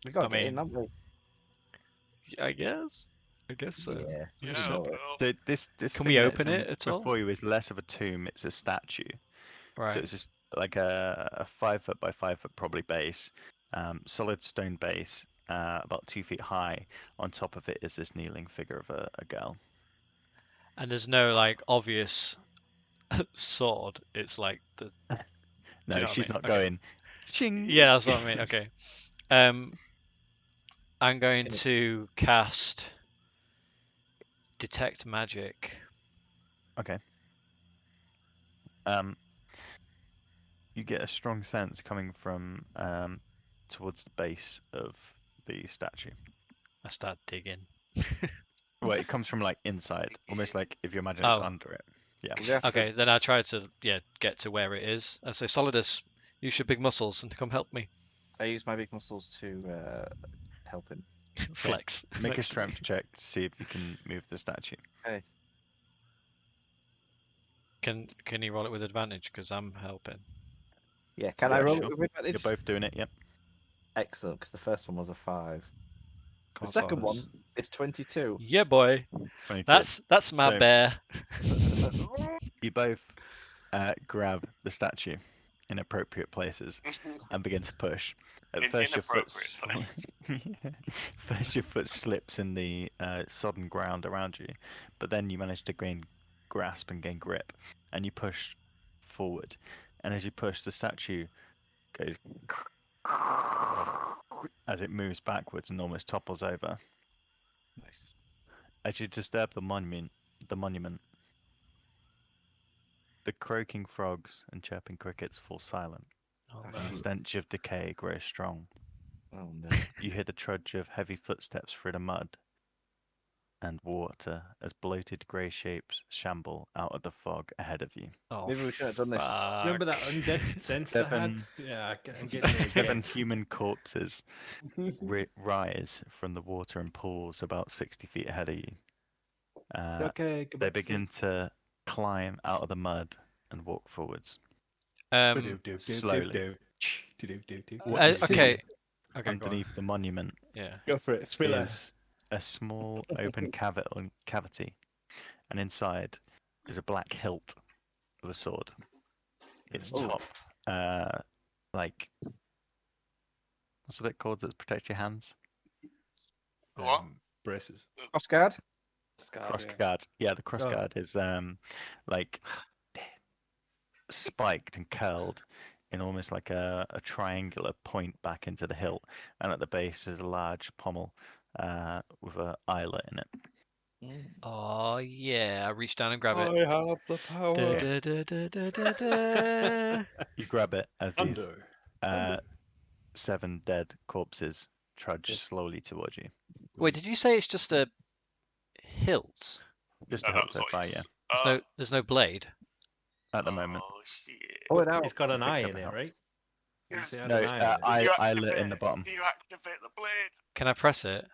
We gotta I get in, mean, haven't we? I guess so. Yeah. Yeah, Sure. open it up. So this Can thing we that's open it at all? before you is less of a tomb. It's a statue. So Right. it's just like a 5 foot by 5 foot probably base, solid stone base, about 2 feet high. On top of it is this kneeling figure of a girl. And there's no like obvious sword. It's like the. Do No, you know what I she's mean? not Okay. going. Ching! Yeah, that's what I mean. Okay. I'm going to cast detect magic. Okay. You get a strong sense coming from towards the base of the statue. I start digging. Well, it comes from like inside, almost like if you imagine it's under it. Yeah. We have to- Okay, then I try to get to where it is. I say, Solidus, use your big muscles and come help me. I use my big muscles to help him. Flex. Make a next to me. strength check to see if you can move the statue. Okay. Can you roll it with advantage because I'm helping? Yeah, can Yeah, I roll sure. it with You're advantage? both doing it. Yep. Excellent, because the first one was a 5. Come The on, second Solidus. one is 22. Yeah, boy. 22. That's my So- bear. You both grab the statue in appropriate places and begin to push. At In first, your foot slips in the sodden ground around you, but then you manage to gain grasp and gain grip, and you push forward. And as you push, the statue goes as it moves backwards and almost topples over. Nice. As you disturb the monument, the croaking frogs and chirping crickets fall silent. Oh, Oh, no. The stench of decay grows strong. Oh no. You hear the trudge of heavy footsteps through the mud and water as bloated grey shapes shamble out of the fog ahead of you. Oh, Maybe we shouldn't have done this. fuck. Remember that undead sense I had? Yeah, I'm getting it Seven again. human corpses rise from the water and pools about 60 feet ahead of you. Okay, go They back to sleep. begin to climb out of the mud and walk forwards. Do-do-do-do-do-do. Do-do-do-do-do. What you see okay. Okay, go on. underneath the monument Yeah. Go for it. Thriller. is a small open cavity, and inside is a black hilt of a sword. Its Oh. top, like, what's the bit called that protects your hands? What? Braces. Oscar? Cross guard. Yeah, the cross Oh. guard is like spiked and curled in almost like a triangular point back into the hilt, and at the base is a large pommel with an eyelet in it. Oh yeah, I reach down and grab it. I have the power. Da, da, da, da, da, da. You grab it as these Thunder. 7 dead corpses trudge slowly towards you. Wait, did you say it's just a hilt? Just No, to that help was so what far, he yeah. s- There's no blade. At the moment. Oh shit! Oh, it out. It's got an Picked eye up in a it, hilt. right? Did you say it has No, an eye in it? eyelet in the bottom. Do you activate the blade? Can I press it?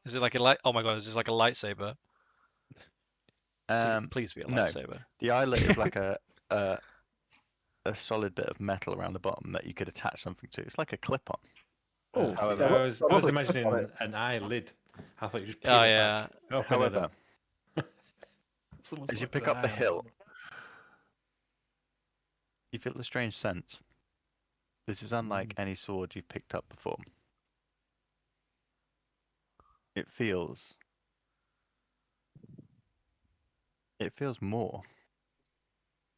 Is it like a light? Oh my god, is this like a lightsaber? Please be a no. lightsaber. The eyelet is like a solid bit of metal around the bottom that you could attach something to. It's like a clip-on. Oh, however, I was lovely. imagining an eyelid. I thought you just peel Oh it yeah. back. Open it However, up. Someone's as you got pick an up the eye on hilt, it. you feel a strange sense. This is unlike any sword you've picked up before. It feels more.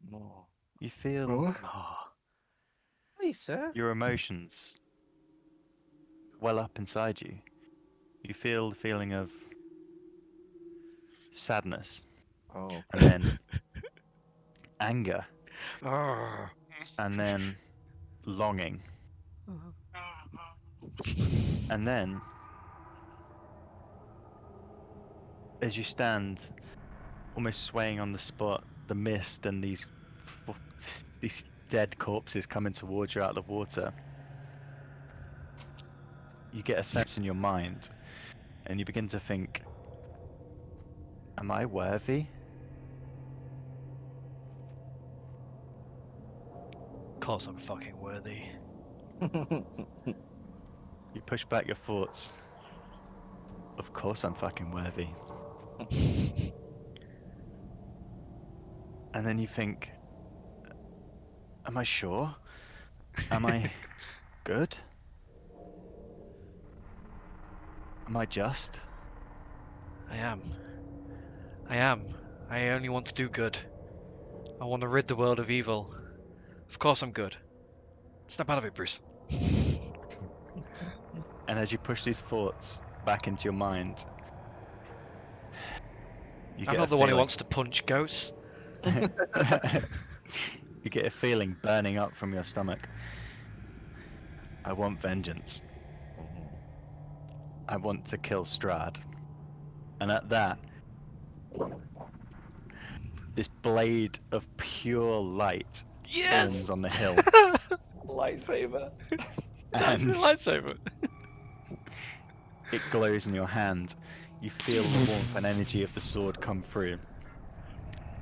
More. You feel Oh. Please, sir. your emotions well up inside you. You feel the feeling of sadness, Oh. and then anger, Oh. and then longing, Oh, and then as you stand almost swaying on the spot, the mist and these dead corpses coming towards you out of the water, you get a sense in your mind, and you begin to think, "Am I worthy?" Of course I'm fucking worthy. You push back your thoughts. Of course I'm fucking worthy. And then you think, am I sure? Am I good? Am I just? I am. I am. I only want to do good. I want to rid the world of evil. Of course I'm good. Snap out of it, Bruce. And as you push these thoughts back into your mind, you I'm get not a the one who feeling. wants to punch ghosts. You get a feeling burning up from your stomach. I want vengeance. I want to kill Strahd. And at that, this blade of pure light forms Yes! on the hill. Lightsaber. It's actually a And lightsaber. it glows in your hand. You feel the warmth and energy of the sword come through.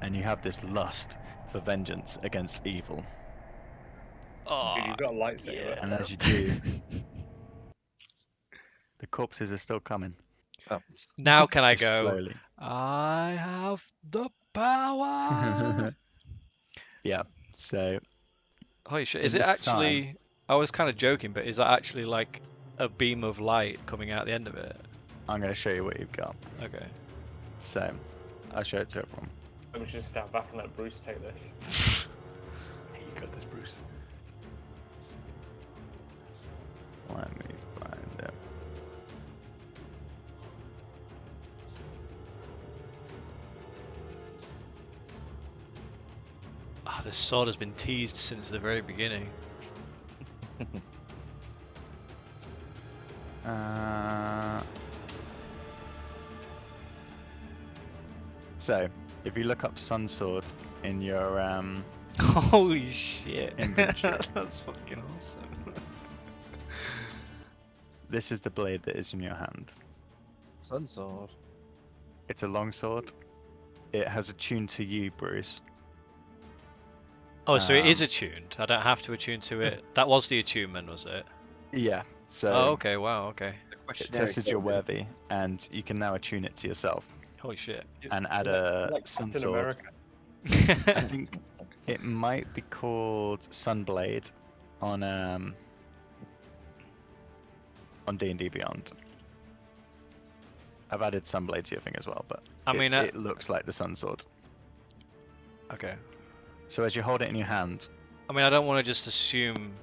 And you have this lust for vengeance against evil. Oh, Because you've got a lightsaber. yeah. And as you do, the corpses are still coming. Oh. Now can I Just go? slowly. I have the power. Yeah. So Holy shit! in Is it this time, actually? I was kind of joking, but is that actually like a beam of light coming out the end of it? I'm going to show you what you've got. Okay. So I'll show it to everyone. We should stand back and let Bruce take this. Hey, you got this, Bruce. Let me find it. Ah, this sword has been teased since the very beginning. So if you look up Sun Sword in your Holy shit! inventory, That's fucking awesome. this is the blade that is in your hand. Sun sword. It's a long sword. It has attuned to you, Bruce. Oh, so it is Um, attuned. I don't have to attune to it. That was the attunement, was it? Yeah. So Oh, okay. Wow. Okay. The it questionnaire tested is you're loaded. worthy, and you can now attune it to yourself Holy shit. and add Like- a like Sun Captain Sword. America. I think it might be called Sunblade on D&D Beyond. I've added Sunblade to your thing as well, but I mean, it looks like the Sun Sword. okay. So as you hold it in your hand, I mean, I don't want to just assume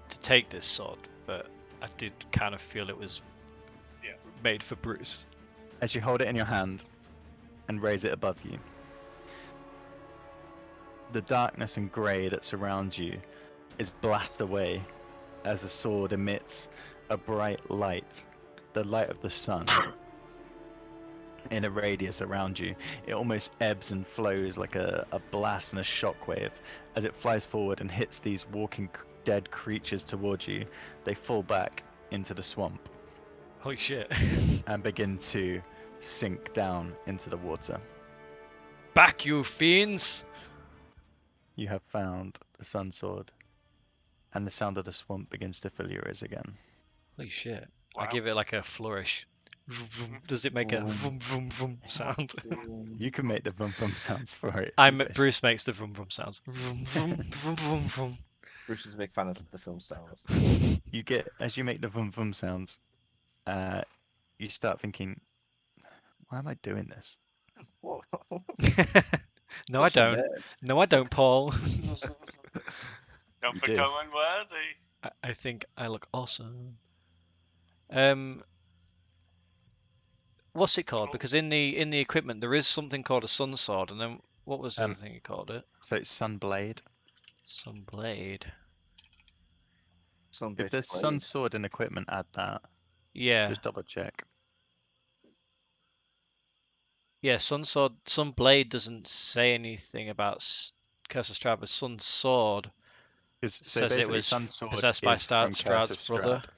to take this sword, but I did kind of feel it was Yeah. made for Bruce. as you hold it in your hand and raise it above you, the darkness and grey that surrounds you is blasted away as the sword emits a bright light, the light of the sun, in a radius around you. It almost ebbs and flows like a blast and a shockwave. As it flies forward and hits these walking dead creatures towards you, they fall back into the swamp Holy shit. and begin to sink down into the water. Back, you fiends! You have found the Sun Sword, and the sound of the swamp begins to fill your ears again. Holy shit. Wow. I give it like a flourish. Does it make a vroom vroom vroom sound? You can make the vum vum sounds for it. Bruce makes the vroom vroom sounds. Vroom vroom vroom vroom vroom. Bruce is a big fan of the film Star Wars. You get, as you make the vum vum sounds, you start thinking, why am I doing this? What? No, I Such a don't. nerd. No, I don't, Paul. Don't You do. become unworthy. I think I look awesome. What's it called? Because in the equipment there is something called a sun sword, and then what was the other thing you called it? So it's Sunblade. Sun blade. Some If bitch there's Sun blade. Sword in equipment, add that. Yeah. Just double check. Yeah, Sunblade doesn't say anything about Curse of Strahd, but Sunsword So says it basically, was Sunsword possessed by is from Curse Strahd's of brother. Strahd.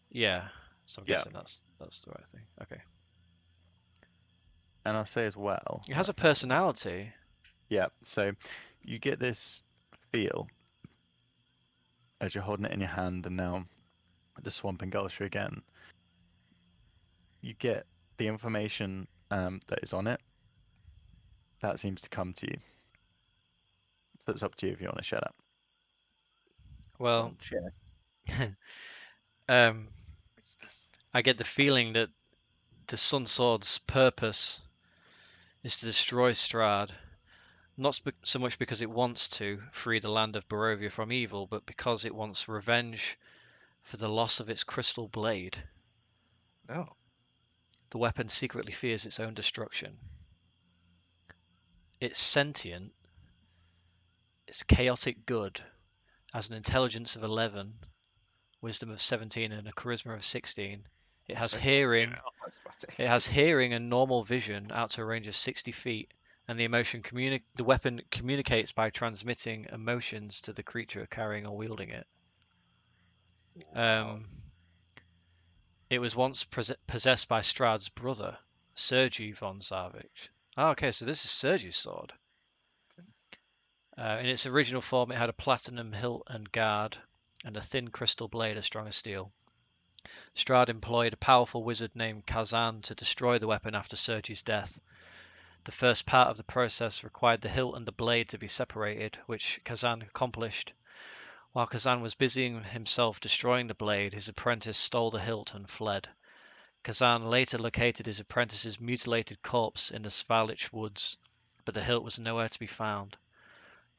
Yeah, so I'm Yeah. guessing that's the right thing. Okay. And I'll say as well. It has a let's have look. personality. Yeah. So you get this feel as you're holding it in your hand, and now the swamp engulfs you again. You get the information that is on it. That seems to come to you. So it's up to you if you want to shut up. Well, Don't check. I get the feeling that the Sunsword's purpose is to destroy Strahd, not so much because it wants to free the land of Barovia from evil, but because it wants revenge for the loss of its crystal blade. No. The weapon secretly fears its own destruction. It's sentient, it's chaotic good, has an intelligence of 11, wisdom of 17, and a charisma of 16. It has Sorry. hearing. Charismatic. It has hearing and normal vision out to a range of 60 feet, and the weapon communicates by transmitting emotions to the creature carrying or wielding it. Wow. It was once possessed by Strahd's brother, Sergei von Zarvich. Oh, okay, so this is Sergei's sword. In its original form, it had a platinum hilt and guard, and a thin crystal blade as strong as steel. Strahd employed a powerful wizard named Kazan to destroy the weapon after Sergei's death. The first part of the process required the hilt and the blade to be separated, which Kazan accomplished. While Kazan was busying himself destroying the blade, his apprentice stole the hilt and fled. Kazan later located his apprentice's mutilated corpse in the Spalich woods, but the hilt was nowhere to be found.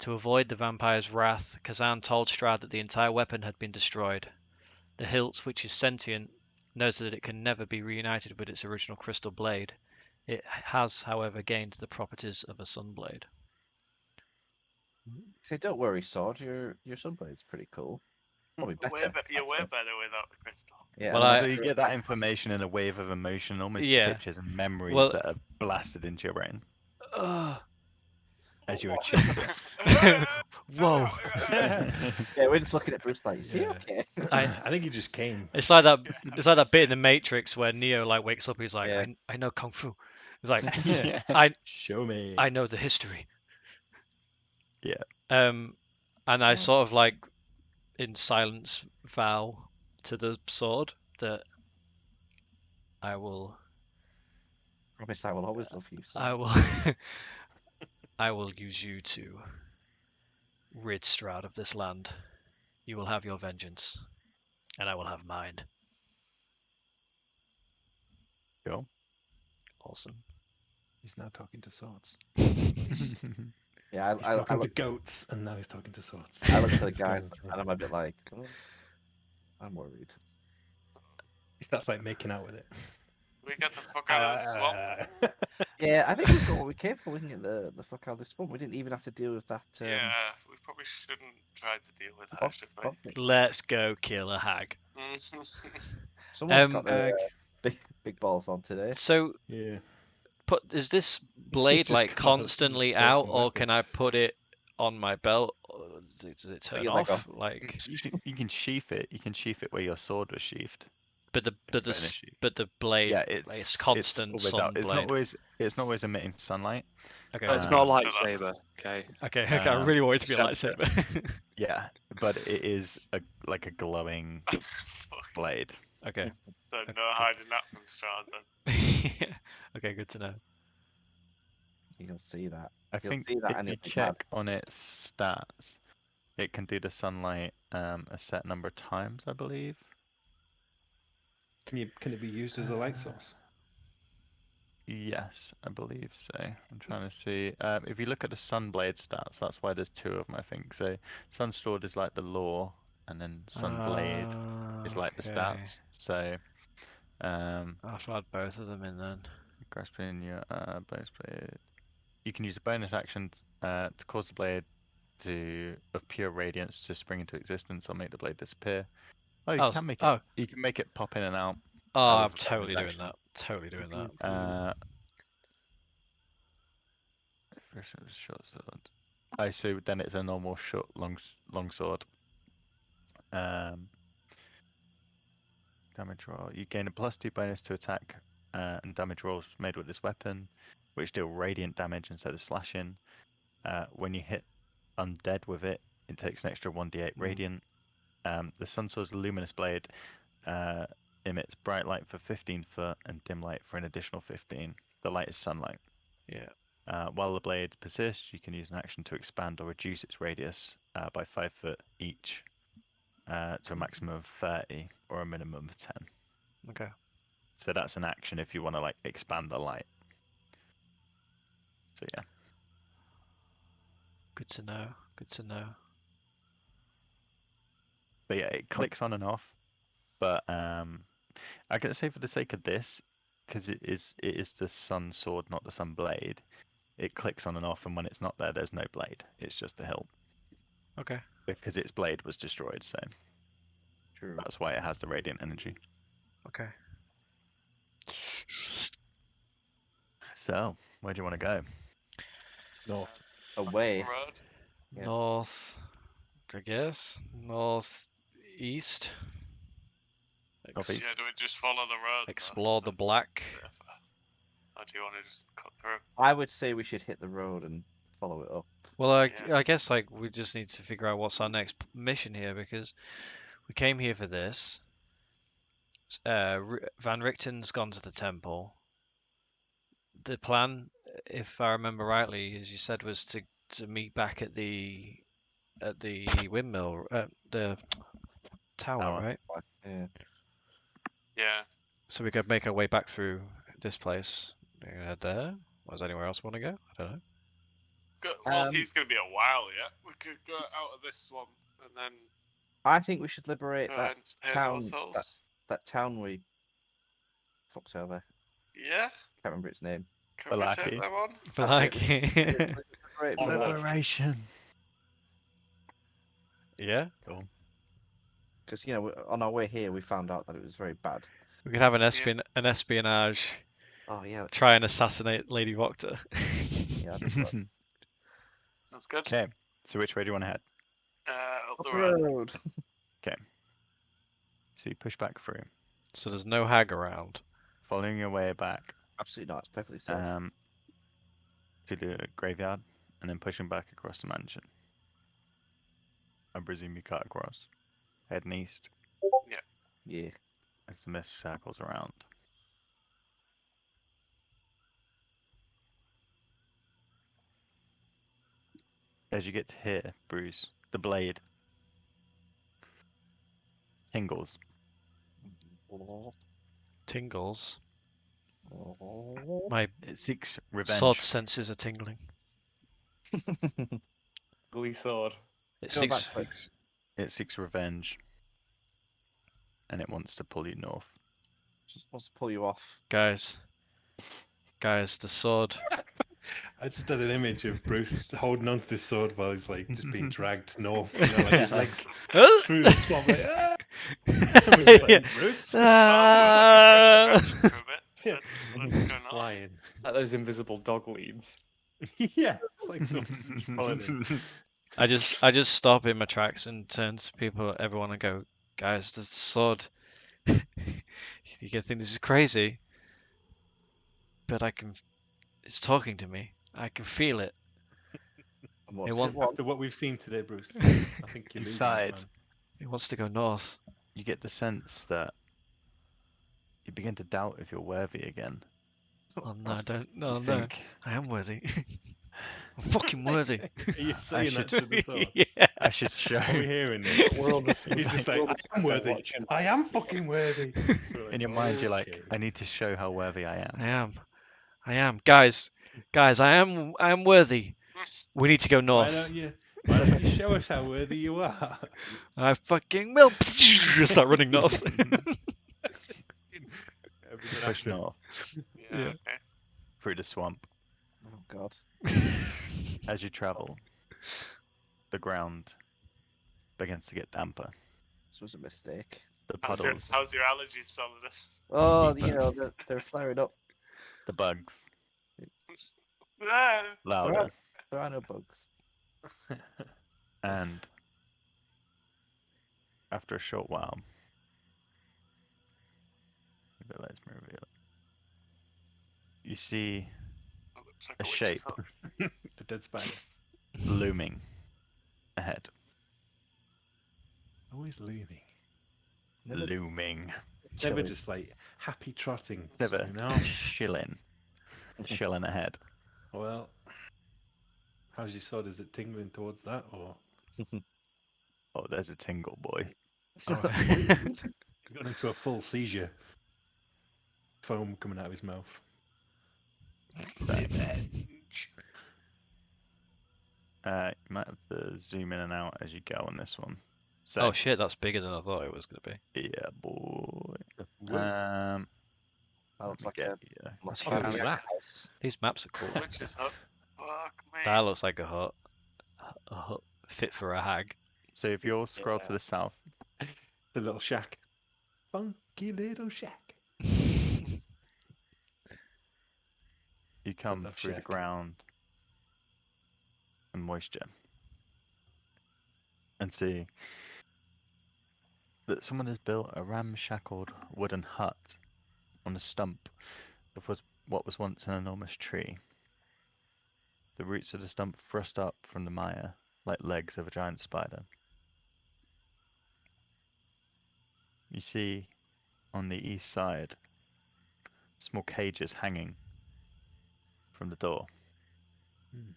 To avoid the vampire's wrath, Kazan told Strahd that the entire weapon had been destroyed. The hilt, which is sentient, knows that it can never be reunited with its original crystal blade. It has, however, gained the properties of a sunblade. Say, don't worry, Sword. Your sunblade's pretty cool. Probably better. You're way actually. better without the crystal. Yeah. Well, and then So you get that information in a wave of emotion, almost Yeah. pictures and memories Well- that are blasted into your brain Ugh. as you achieve it. Whoa. yeah, we're just looking at Bruce like, is he Yeah. okay? I think he just came. It's like that. It's like that bit in the Matrix where Neo like wakes up. He's like, Yeah. I know kung fu. It's like, Yeah. Show me. I know the history. Yeah. And I Oh. sort of like in silence vow to the sword that I will Promise I will always love you. Son. I will I will use you to rid Strahd of this land. You will have your vengeance, and I will have mine. Cool. Awesome. He's now talking to swords. Yeah, He's I talking look, to goats, and now he's talking to swords. I look at the What's going guys on? and I'm a bit like, oh, I'm worried. He starts like making out with it. We get the fuck out of the swamp. Yeah, I think we've got what we came for. We can get the fuck out of this swamp. We didn't even have to deal with that. Yeah, we probably shouldn't try to deal with that, bog- should we? bog bitch. Let's go kill a hag. Someone's got Hag. their big balls on today. So, Yeah. is this blade just like got a constantly out, awesome or weapon. can I put it on my belt? Or does it turn your leg off? off. Like, You can sheath it. You can sheath it where your sword was sheathed. but the finish you. blade, Yeah, it's constant always sun out. It's blade. not always emitting sunlight. Okay. Oh, it's not a Um, lightsaber. Okay. Okay. I really want it to be a Except lightsaber. Yeah, but it is like a glowing Fuck. blade. Okay. So no hiding that from Strahd then. Okay, good to know. You'll see that. I You'll think see that if and you it'll be bad. check on its stats, it can do the sunlight a set number of times, I believe. Can it be used as a light source? Yes, I believe so. I'm trying to see. If you look at the Sunblade stats, that's why there's two of them, I think. So Sunsword is like the lore, and then Sunblade is like the Okay. stats. So, I'll have to add both of them in then. grasping your bonus blade. You can use a bonus action to cause the blade of pure radiance to spring into existence or make the blade disappear. Oh, you can make it. You can make it pop in and out. Oh, I'm with a bonus totally doing action. that. Totally doing that. Version of short sword. I see. Then it's a normal short, long sword. Damage roll. You gain a +2 bonus to attack and damage rolls made with this weapon, which deal radiant damage instead of slashing. When you hit undead with it, it takes an extra 1d8 radiant. The Sun Sword's luminous blade emits bright light for 15 foot and dim light for an additional 15. The light is sunlight. Yeah. While the blade persists, you can use an action to expand or reduce its radius by 5 foot each to a maximum of 30 or a minimum of 10. Okay. So that's an action if you want to like expand the light. So yeah. Good to know. Good to know. But yeah, it clicks on and off. But I can say for the sake of this, because it is the sun sword, not the sun blade. It clicks on and off, and when it's not there, there's no blade. It's just the hilt. Okay. Because its blade was destroyed, so True. that's why it has the radiant energy. Okay. So, where do you want to go? North. Away. Road. Yeah. North, I guess. Northeast. Northeast. Yeah, do we just follow the road? though? Explore the That's black. safer. Or do you want to just cut through? I would say we should hit the road and follow it up. Well, Yeah. I guess like we just need to figure out what's our next mission here because we came here for this. Van Richten's gone to the temple. The plan, if I remember rightly, as you said, was to meet back at the windmill, the tower, Tower. right? Yeah. Yeah. So we could make our way back through this place. Head there. Or does anywhere else want to go? I don't know. Well, he's going to be a while yet. We could go out of this one and then I think we should liberate go that entertain town. ourselves. That town we fucked over. Yeah. Can't remember its name. Can we take them on? For That's like, Liberate it from the- Liberation. yeah, Cool. Because on our way here we found out that it was very bad. we could have an espionage. Oh yeah. Try and assassinate Lady Voctor. Yeah, that'd be fun. Sounds good. Okay. So which way do you want to head? Up Up the the road. road. Okay. So you push back through, So there's no hag around. following your way back Absolutely not. It's perfectly safe. to the graveyard, and then pushing back across the mansion. I presume you cut across, heading east Yeah. as the mist circles around. As you get to here, Bruce, the blade tingles. Tingles. My It seeks sword revenge. senses are tingling. Glee sword. It Go back seeks. to It seeks revenge, and it wants to pull you north. Just wants to pull you off. Guys, the sword. I just had an image of Bruce holding onto this sword while he's like just being dragged north. You know, like his legs through the swamp. Like, ah! We're just like, Bruce. Ah! Through a bit. Yeah. Let's And go he's north. flying. Like those invisible dog leads. Yeah, it's like something's following him. I just stop in my tracks and turn to everyone, and go, guys, the sword. You guys think this is crazy, but it's talking to me. I can feel it. And what It does want- it want? After what we've seen today, Bruce, I think you're losing it, Inside, man. It wants to go north. you get the sense that you begin to doubt if you're worthy again. Oh no, I don't. You No, no. think, I am worthy. I'm fucking worthy. Are you saying that to the sword? Yeah. I should show. Are we hearing this? We're all just, He's just we're all like, just I'm worthy. watching. I am fucking worthy. We're In your like, mind, you're like, "Okay." I need to show how worthy I am. I am. Guys, I am worthy. We need to go Why north. don't you show us how worthy you are? I fucking will. Just start running north. Everything Push after him. north Yeah, Yeah. okay. through the swamp. Oh god. As you travel, the ground begins to get damper. This was a mistake. The How's your, puddles, how's your allergies, some of this? Oh, they're flaring up. the bugs, No. louder. There are no bugs. And after a short while, if it lets me reveal it, you see That looks like a witch's shape hut. A dead spider. looming ahead. Always looming. Never Looming. It's never chilling. just like happy trotting. Never You know? chilling. Chilling ahead. Well, how's your sword? Is it tingling towards that or? Oh, there's a tingle, boy. Oh, he's gone into a full seizure. Foam coming out of his mouth. So, Revenge. you might have to zoom in and out as you go on this one. So, Oh shit, that's bigger than I thought it was going to be. yeah, boy. Whoa. That Let looks me like get a you. That's What huge. was that? house. These maps are cool. Witch's hut. Fuck me. That looks like a hut. A hut fit for a hag. So if you'll scroll to Yeah. the south, The little shack. Funky little shack. you come love through the shack. ground and moisture and see that someone has built a ramshackled wooden hut on a stump of what was once an enormous tree. The roots of the stump thrust up from the mire like legs of a giant spider. You see on the east side small cages hanging from the door. Hmm.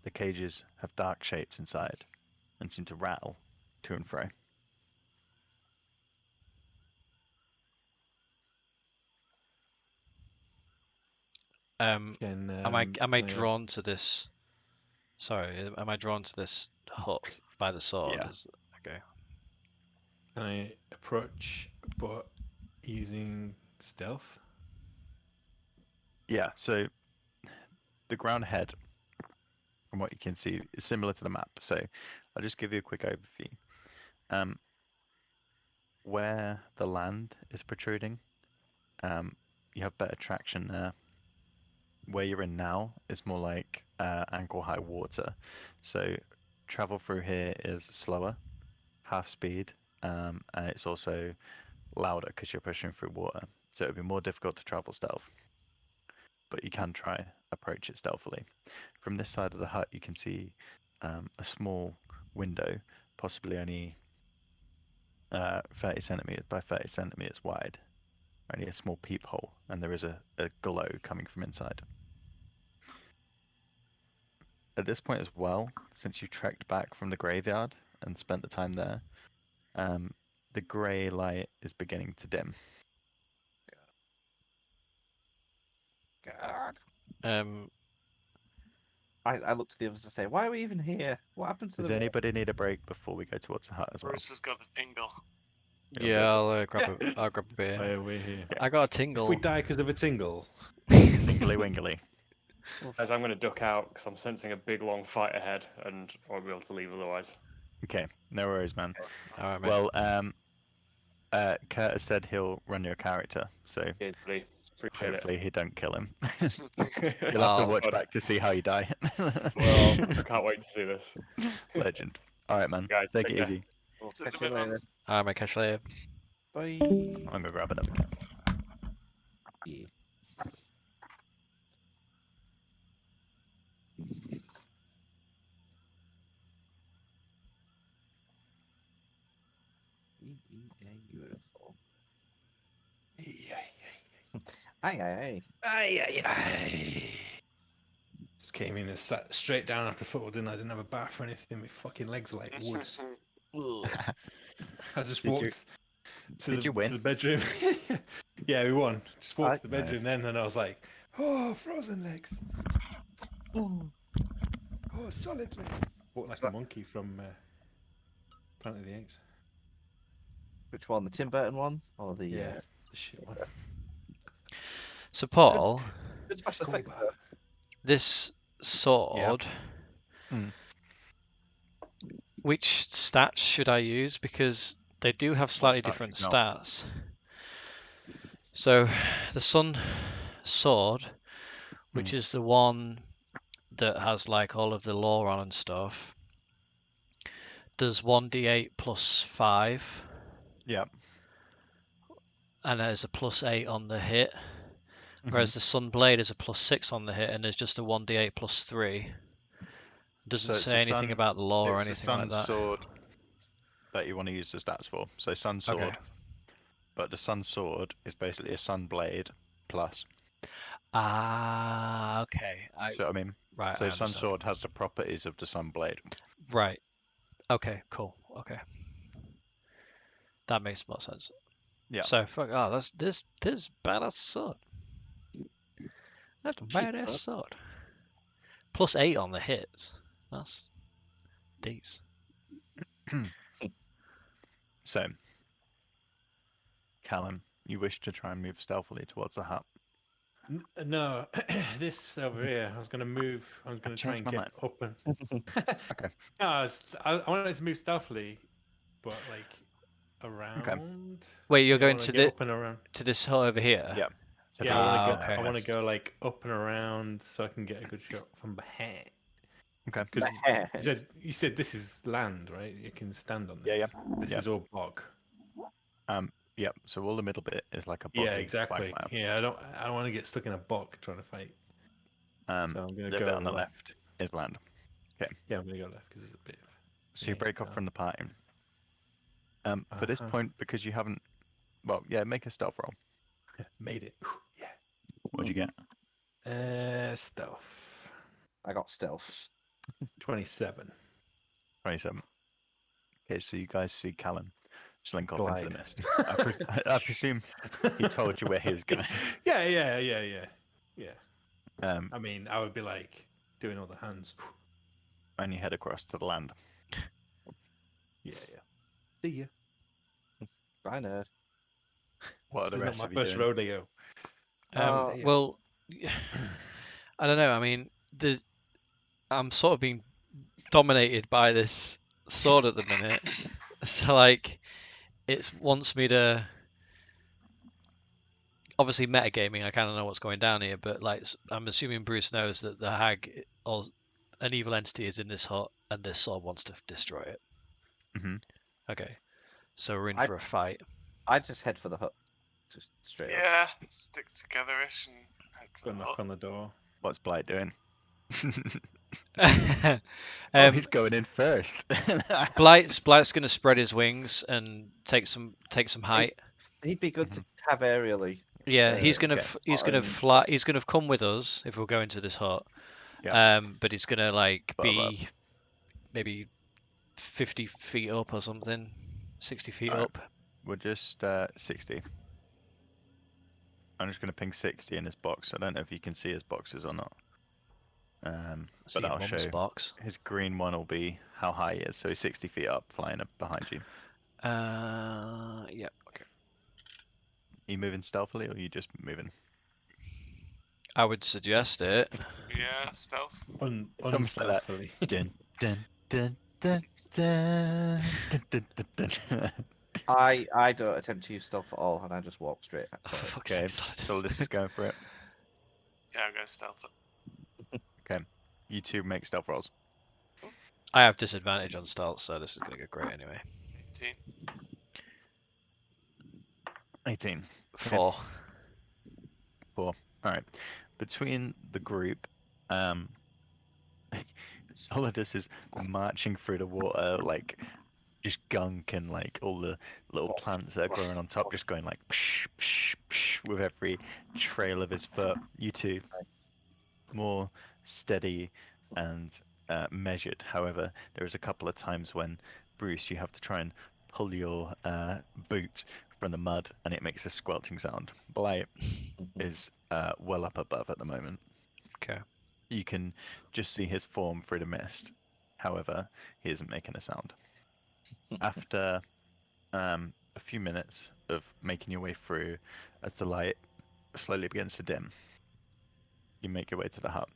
The cages have dark shapes inside and seem to rattle to and fro. Am I Can I, drawn to this? Sorry, am I drawn to this hut by the sword? Yeah. Okay. can I approach but using stealth? Yeah, so the ground ahead, from what you can see, is similar to the map. So I'll just give you a quick overview. Where the land is protruding, you have better traction there. Where you're in now is more like ankle high water. So travel through here is slower, half speed, and it's also louder because you're pushing through water. So it'd be more difficult to travel stealth. But you can try approach it stealthily. From this side of the hut, you can see a small window, possibly only 30 centimeters by 30 centimeters wide, only a small peephole, and there is a glow coming from inside. At this point as well, since you trekked back from the graveyard and spent the time there, the grey light is beginning to dim. God. Um, I look to the others and say, "Why are we even here? What happened to Does the?" anybody need a break before we go towards the hut as well? Bruce has got a tingle. yeah, I'll grab a beer. Why are we here? I got a If tingle. we die because of a tingle, Tingly wingly. As I'm going to duck out because I'm sensing a big long fight ahead and I won't be able to leave otherwise. Okay, no worries, man. All right, mate. Well, Kurt has said he'll run your character, so Cheers, buddy. Appreciate hopefully he don't kill him. it. You'll have to Oh, watch God. back to see how you die. Well, I can't wait to see this. Legend. All right, man. Guys, Take take it care. easy. We'll See you catch in a you bit, man. later. all right, mate. Catch you later. Bye. I'm gonna grab another cup. Yeah. Beautiful. Aye. just came in and sat straight down after football, didn't I? Didn't have a bath or anything. My fucking legs are like wood. Ugh. I just Did you- walked to did you win? the bedroom. Yeah, we won. Just walked to the bedroom Nice. then, and I was like, "Oh, frozen legs! Ooh. Oh, solid legs!" Walked like So a that- monkey from Planet of the Apes. Which one? The Tim Burton one or the? Yeah, the shit one. So Paul, Good special Cool, effects. man. Though. this sword, which stats should I use? Because they do have slightly stats different you've got? stats. So the Sun sword, which is the one that has like all of the lore on and stuff does 1d8 plus 5, Yeah. and there's a plus 8 on the hit. Mm-hmm. Whereas the Sunblade is a plus 6 on the hit, and there's just a 1d8 plus 3. It doesn't So it's say anything about the lore or It's the anything like sun that. sword that you want to use the stats for. So sun sword, Okay. but the sun sword is basically a sun blade plus. Ah, okay. So I mean, Right, so I sun understand. sword has the properties of the sun blade. Right. Okay, cool. Okay. That makes more sense. Yeah. So fuck. Oh, that's this badass sword. That's a Cheap badass sword. sword. Plus 8 on the hits. That's decent. So, Callum, you wish to try and move stealthily towards the hut. No, this over here. I was going to move. I was going to try changed and my get up and. Okay. No, I wanted to move stealthily, but like around. Wait, you're I going want to to get up and around. this hut over here? Yeah. To Yeah, the, I want to go. okay. I want to west. go like up and around so I can get a good shot from behind. Okay. Because Behind. you said this is land, right? You can stand on this. Yeah, yeah. This Yeah. is all bog. Yeah. So all the middle bit is like a boggy Yeah, exactly. quagmire. Yeah, I don't want to get stuck in a bog trying to fight. So I'm gonna The go bit on the left is land. Okay. Yeah, I'm gonna go left because it's a bit. So you break off from the party. For this Uh-huh. point, because you haven't, well, yeah, make a stealth roll. Made it. Yeah. What'd you get? Stealth. I got stealth. 27. 27. Okay, so you guys see Callum slink off into the Glide. mist. I presume he told you where he was going. Yeah. Um, I mean, I would be like doing all the hands. and you head across to the land. Yeah. See ya. Bye, nerd. What are This the is rest not of my you first doing? rodeo. Oh. Well, I don't know. I mean, I'm sort of being dominated by this sword at the minute. So like, it wants me to. Obviously, metagaming. I kind of know what's going down here, but like, I'm assuming Bruce knows that the hag or an evil entity is in this hut, and this sword wants to destroy it. Mm-hmm. Okay, so we're in I- for a fight. I'd just head for the hut. Just straight up. Yeah, stick together-ish and head for Go the knock hut. on the door. What's Blight doing? um, He's going in first. Blight's going to spread his wings and take some height. He'd be good to have aerially. Yeah, he's gonna okay. he's gonna fly. He's gonna come with us if we're going to this hut. Yeah. But he's gonna like But above. be maybe 50 feet up or something, 60 feet Alright. up. We're just 60. I'm just going to ping 60 in his box. I don't know if you can see his boxes or not. See But your I'll mum's show. box. His green one will be how high he is. So he's 60 feet up, flying up behind you. Yeah. Okay. Are you moving stealthily or are you just moving? I would suggest it. Yeah, stealth. It's almost like that. Unstealthily. Dun, dun, dun, dun, dun, dun, dun, dun, dun. I don't attempt to use stealth at all, and I just walk straight. Oh, for fuck's Okay, sake, so Solidus. this is going for it. Yeah, I'll go stealth. Okay, you two make stealth rolls. I have disadvantage on stealth, so this is gonna go great anyway. 18. 18. 4. 4. All right. Between the group, Solidus is marching through the water like just gunk and like all the little plants that are growing on top, just going like psh, psh, psh, with every trail of his foot. You two, more steady and measured. However, there is a couple of times when Bruce, you have to try and pull your boot from the mud, and it makes a squelching sound. Blight is well up above at the moment. Okay. You can just see his form through the mist. However, he isn't making a sound. After a few minutes of making your way through, as the light slowly begins to dim, you make your way to the hut.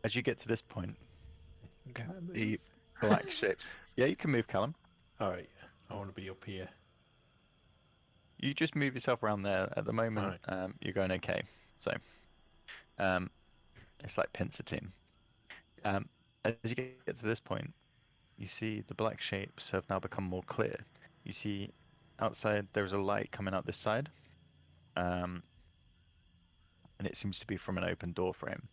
As you get to this point, Okay. the black shapes. Yeah, you can move, Callum. All right. I want to be up here. You just move yourself around there. At the moment, you're going okay. So, it's like pincer team. As you get to this point, you see the black shapes have now become more clear. You see outside there's a light coming out this side, and it seems to be from an open door frame.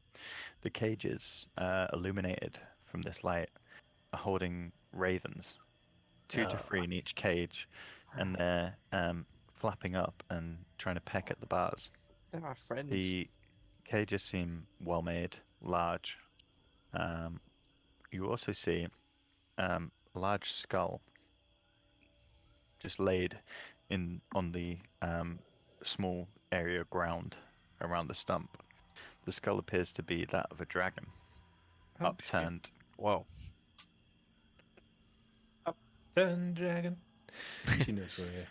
The cages, illuminated from this light, are holding ravens, 2 to 3 in each cage, and they're flapping up and trying to peck at the bars. They're our friends. The cages seem well made, large. You also see a large skull just laid in on the small area of ground around the stump. The skull appears to be that of a dragon, upturned. Whoa. Turn dragon. She knows we're here.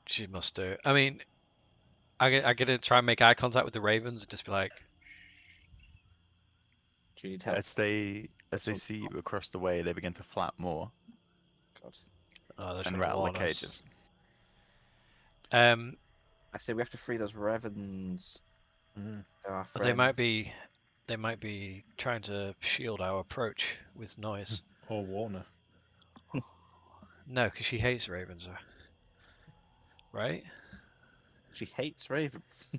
She must do. I mean, I gotta try and make eye contact with the ravens and just be like, Do you need help? As they see you across the way, they begin to flap more God. oh, they're trying and to rattle the warn us. cages. I say we have to free those ravens. They're our friends. They might be trying to shield our approach with noise. Or Warner. No, because she hates ravens, right? She hates ravens.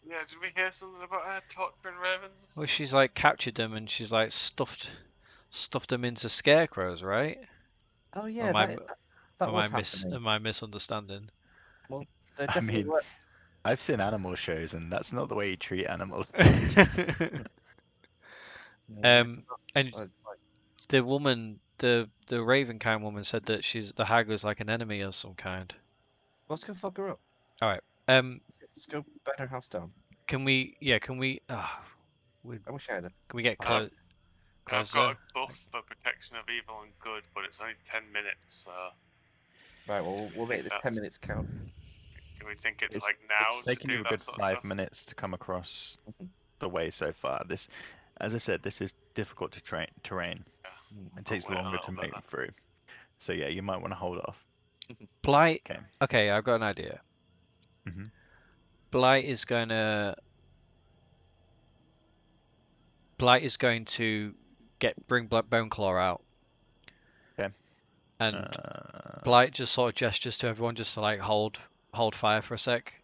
Yeah, did we hear something about her torturing ravens? Well, she's like captured them and she's like stuffed them into scarecrows, right? Oh yeah, Am I, that was happening. am I misunderstanding? Well, they I definitely mean, were. I've seen animal shows, and that's not the way you treat animals. And Like, the woman, the Ravenkind woman said that the hag was like an enemy of some kind. let's go fuck her up. All right. Let's go burn her house down. Can we? Yeah. Can we? I wish I had it. Can we get I've closer? got a buff for protection of evil and good, but it's only 10 minutes, so... Right, well, we'll make this 10 minutes count. Do we think it's like now It's to taken do you a that good sort of 5 stuff? minutes to come across the way so far. This, as I said, this is difficult to terrain. It takes wait a longer to little bit make through. So yeah, you might want to hold off. Blight. Okay. Okay, I've got an idea. Mm-hmm. Blight is going to bring Boneclaw out. Okay. And Blight just sort of gestures to everyone just to like hold fire for a sec.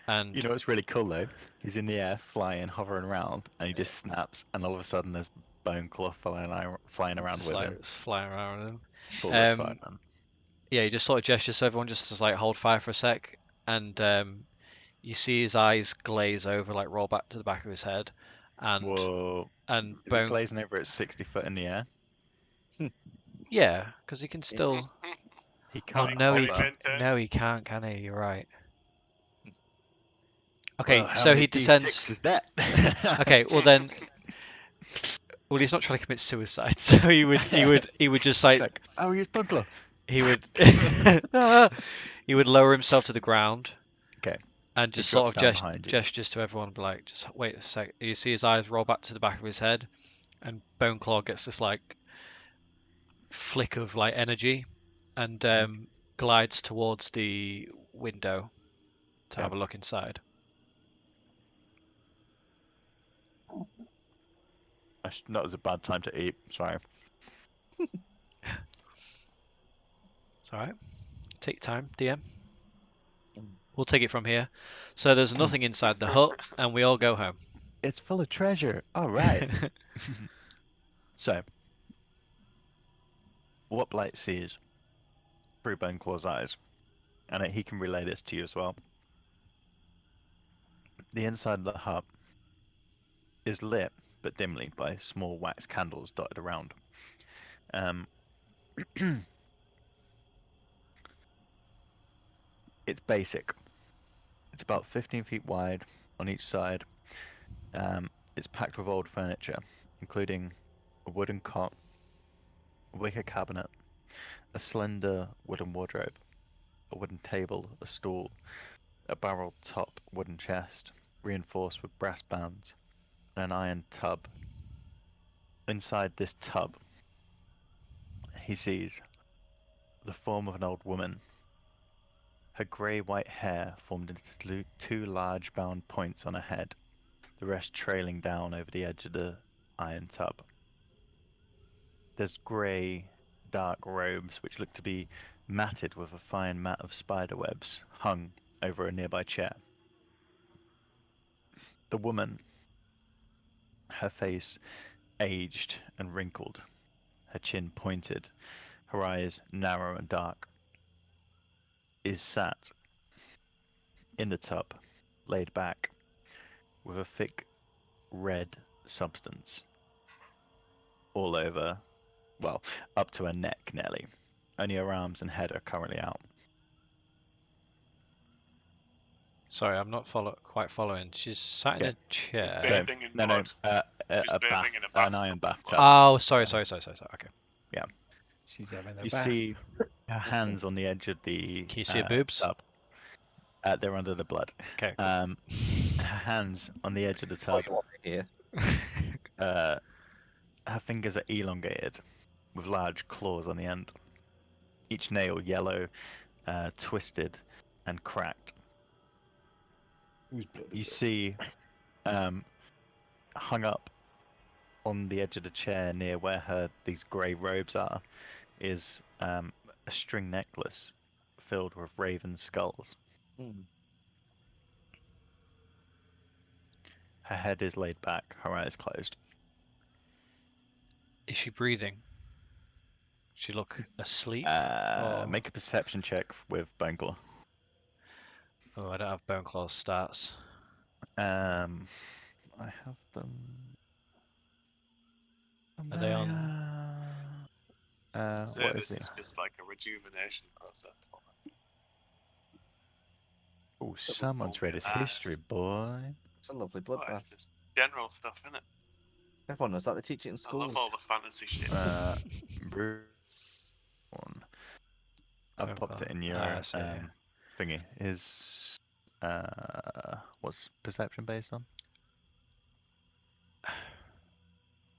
And you know what's really cool though? He's in the air, flying, hovering around, and he just snaps, and all of a sudden there's Boneclaw flying around just with like him. it's flying around him. Cool as fuck, man. Yeah, he just sort of gestures to everyone just to like hold fire for a sec, and you see his eyes glaze over, like roll back to the back of his head, and Whoa. and Is it glazing over at 60 foot in the air? Yeah, because he can still. He can't. Oh no, hover. he can't, can he? You're right. Okay, Well, how so many he descends. D6 is that? Okay, well then. Well, he's not trying to commit suicide, so he would just like. Oh, he's Bunkler. He would. He would lower himself to the ground. Okay. And just sort of gestures to everyone, be like, just wait a sec. You see his eyes roll back to the back of his head, and Boneclaw gets this like flick of like energy, and glides towards the window to have a look inside. That was a bad time to eat. Sorry. It's alright. Take time, DM. We'll take it from here. So there's nothing inside the hut, and we all go home. It's full of treasure. All right. So, what Blight sees through Boneclaw's eyes, and he can relay this to you as well. The inside of the hut is lit, but dimly, by small wax candles dotted around. It's basic. It's about 15 feet wide on each side. It's packed with old furniture, including a wooden cot, a wicker cabinet, a slender wooden wardrobe, a wooden table, a stool, a barrel top wooden chest, reinforced with brass bands, and an iron tub. Inside this tub, he sees the form of an old woman Her grey-white hair formed into two large bound points on her head, the rest trailing down over the edge of the iron tub. There's grey, dark robes which look to be matted with a fine mat of spider webs hung over a nearby chair. The woman, her face aged and wrinkled, her chin pointed, her eyes narrow and dark, is sat in the tub, laid back, with a thick red substance all over, well, up to her neck nearly. Only her arms and head are currently out. Sorry, I'm not quite following. She's sat in Yeah. a chair. So, Bathing in no, blood. She's a bathing bath, in a an bathtub iron of blood. bathtub. Oh, sorry. Okay. She's having a You bath. see her hands on the edge of the Can you see her boobs? tub. They're under the blood. Okay, cool. Her hands on the edge of the What tub. you want to hear? Her fingers are elongated, with large claws on the end. Each nail yellow, twisted, and cracked. Whose blood You is it? see, hung up on the edge of the chair near where these grey robes are, is a string necklace filled with raven skulls. Hmm. Her head is laid back, her eyes closed. Is she breathing? She look asleep? or... Make a perception check with Bungler. Oh, I don't have bone claws stats. I have them. Are they on? So What is this it? is just like a rejuvenation process. Oh, someone's read his history, boy. It's a lovely Oh, bloodbath. it's just general stuff, isn't it? Everyone knows that. They teach it in I schools. love all the fantasy shit. I've Bone popped claw. it in your I see, yeah. thingy. Is what's perception based on?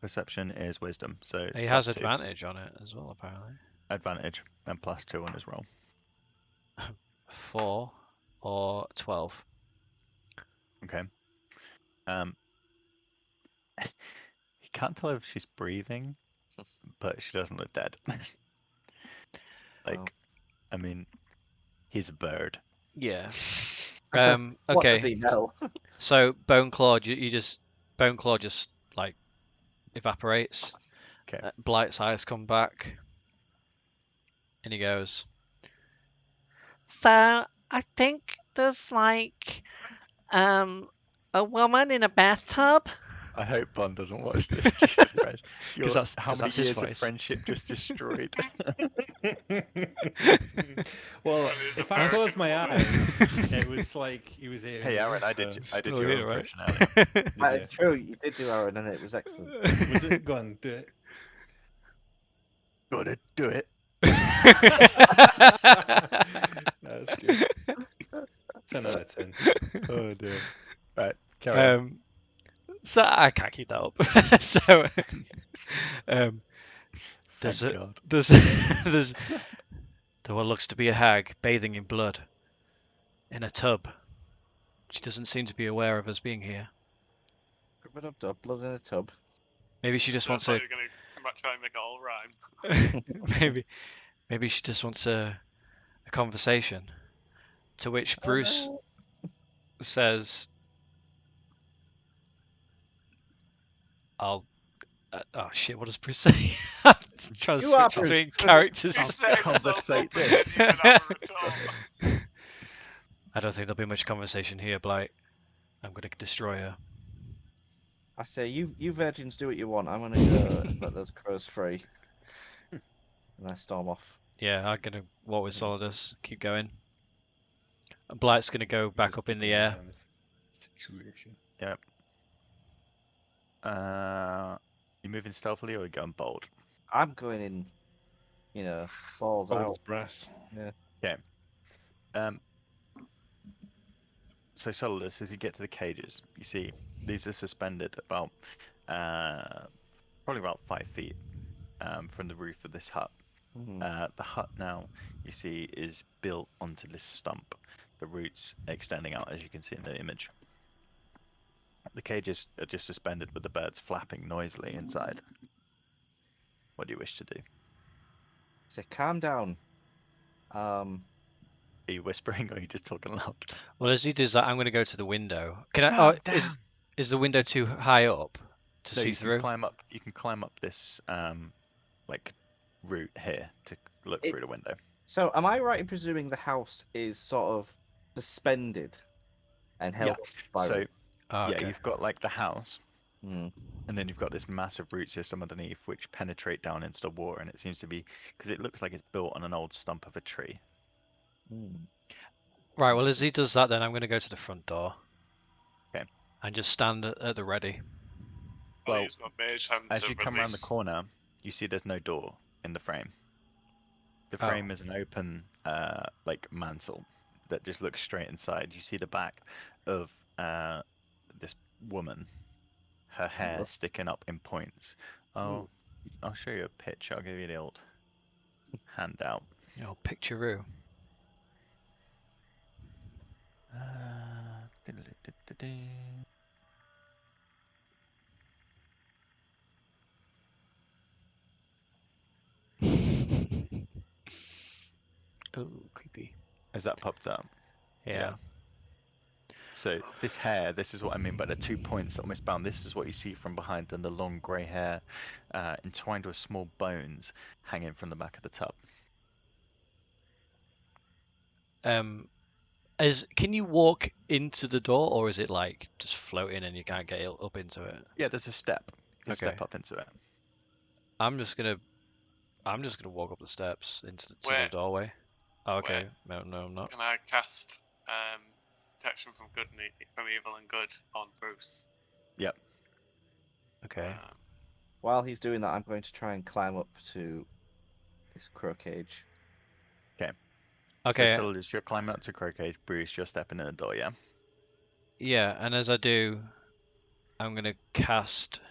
Perception is wisdom, so it's He has +2. advantage on it as well, apparently. Advantage and +2 on his roll. 4 or 12. Okay. He can't tell if she's breathing, but she doesn't look dead. Wow. I mean, he's a bird. Yeah. What does Okay. he know? So bone claw, bone claw just like evaporates. Okay. Blight's eyes come back, and he goes, "So I think there's like a woman in a bathtub." I hope Bond doesn't watch this. Jesus Christ! How many that's his years of voice. friendship just destroyed? Well, That is if a I very close my good eyes, it was like he was hearing. Hey, Aaron, I did Still your here, right? impression earlier. Did you? True, you did do Aaron, and it was excellent. Was it? Go on, do it. Gotta do it. That's good. 10 out of 10. Oh dear. Right, carry on. So I can't keep that up. So Thank God. there's what looks to be a hag bathing in blood in a tub. She doesn't seem to be aware of us being here. Blood in a tub. Maybe she just So I wants thought to. you were going to come back try and make it all rhyme. maybe she just wants a conversation. To which Bruce says, "I'll." Oh shit! What does Bruce say? I'm trying to You are switch between Bruce. characters. You said it so Conversate properly, this. you didn't even have a retort. I don't think there'll be much conversation here, Blight. I'm going to destroy her. I say, you virgins do what you want. I'm gonna go let those crows free. And I storm off. Yeah, I'm going to walk with Solidus. Keep going. And Blight's going to go back Just up in the keep going air. down this situation. Yep. You moving stealthily or you going bold? I'm going in, balls Old out. as brass. Okay. So Solidus, as you get to the cages, you see these are suspended about probably about 5 feet from the roof of this hut. The hut now you see is built onto this stump, the roots extending out as you can see in the image. The cages are just suspended with the birds flapping noisily inside. What do you wish to do? So calm down. Are you whispering or are you just talking loud? Well, as he does that, I'm going to go to the window. Can I? Calm Oh, down. is the window too high up to No, see you can through? climb up. You can climb up this like route here to look It- through the window. So am I right in presuming the house is sort of suspended and held Yeah. up by So rope? Oh, yeah, okay. you've got like the house, Hmm. and then you've got this massive root system underneath which penetrate down into the water, and it seems to be because it looks like it's built on an old stump of a tree. Hmm. Right. Well, as he does that, then I'm going to go to the front door. Okay. And just stand at the ready. I'll Well, use my mage hand as to you come around the release. corner, you see there's no door in the frame. The Oh. frame is an open, like mantle that just looks straight inside. You see the back of this woman, her hair Oh. sticking up in points. Ooh. I'll show you a picture. I'll give you the old handout. Oh, picture-oo. Oh, creepy. Has that popped up? Yeah. So this hair, this is what I mean by the 2 points almost bound. This is what you see from behind, and the long grey hair entwined with small bones hanging from the back of the tub. Can you walk into the door, or is it like just floating and you can't get up into it? Yeah, there's a step. You can Okay. step up into it. I'm just gonna walk up the steps into to the Wait. doorway. Oh, okay. Wait. No, I'm not. Can I cast protection from good and from evil and good on Bruce? Yep. Okay. While he's doing that, I'm going to try and climb up to this crow cage. Okay. So Solidus, you're climbing up to crow cage. Bruce, you're stepping in the door, yeah? Yeah, and as I do, I'm gonna cast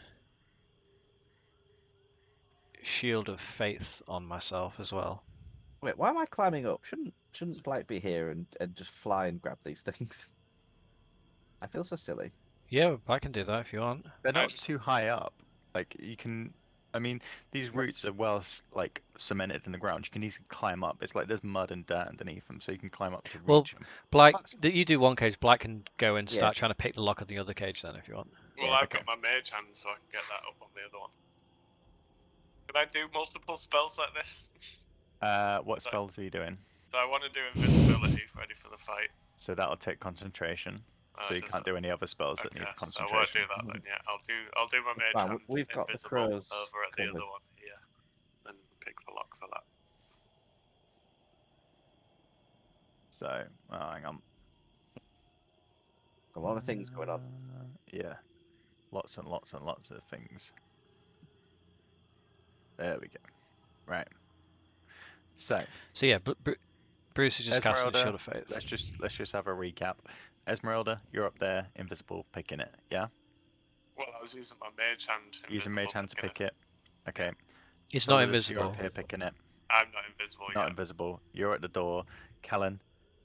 Shield of Faith on myself as well. Wait, why am I climbing up? Shouldn't Blight be here and just fly and grab these things? I feel so silly. Yeah, I can do that if you want. They're I not just- too high up. Like, you can... I mean, these roots are well, like, cemented in the ground. You can easily climb up. It's like there's mud and dirt underneath them, so you can climb up to Well, reach them. Black, That's- you do one cage. Black can go and Yeah. start trying to pick the lock of the other cage then if you want. Well, Yeah, I've okay. got my mage hand, so I can get that up on the other one. Can I do multiple spells like this? What spells are you doing? So I want to do invisibility ready for the fight. So that'll take concentration. So you can't do any other spells that need Okay, so I concentration. won't do that then. Yeah, I'll do my mage Fine, hand we've got the invisible crows over at the covered. other one here, and pick the lock for that. So, hang on. A lot of things going on. Yeah. Lots and lots and lots of things. There we go. Right. So Yeah, Bruce is just casting Esmeralda, Shield of Faith. let's just have a recap. Esmeralda, you're up there, invisible, picking it. Yeah. Well, I was using my mage hand. Using mage hand to pick it. Okay. It's not Solidus, you're invisible. up here picking it. I'm not invisible Not yet. invisible. You're at the door. Callan,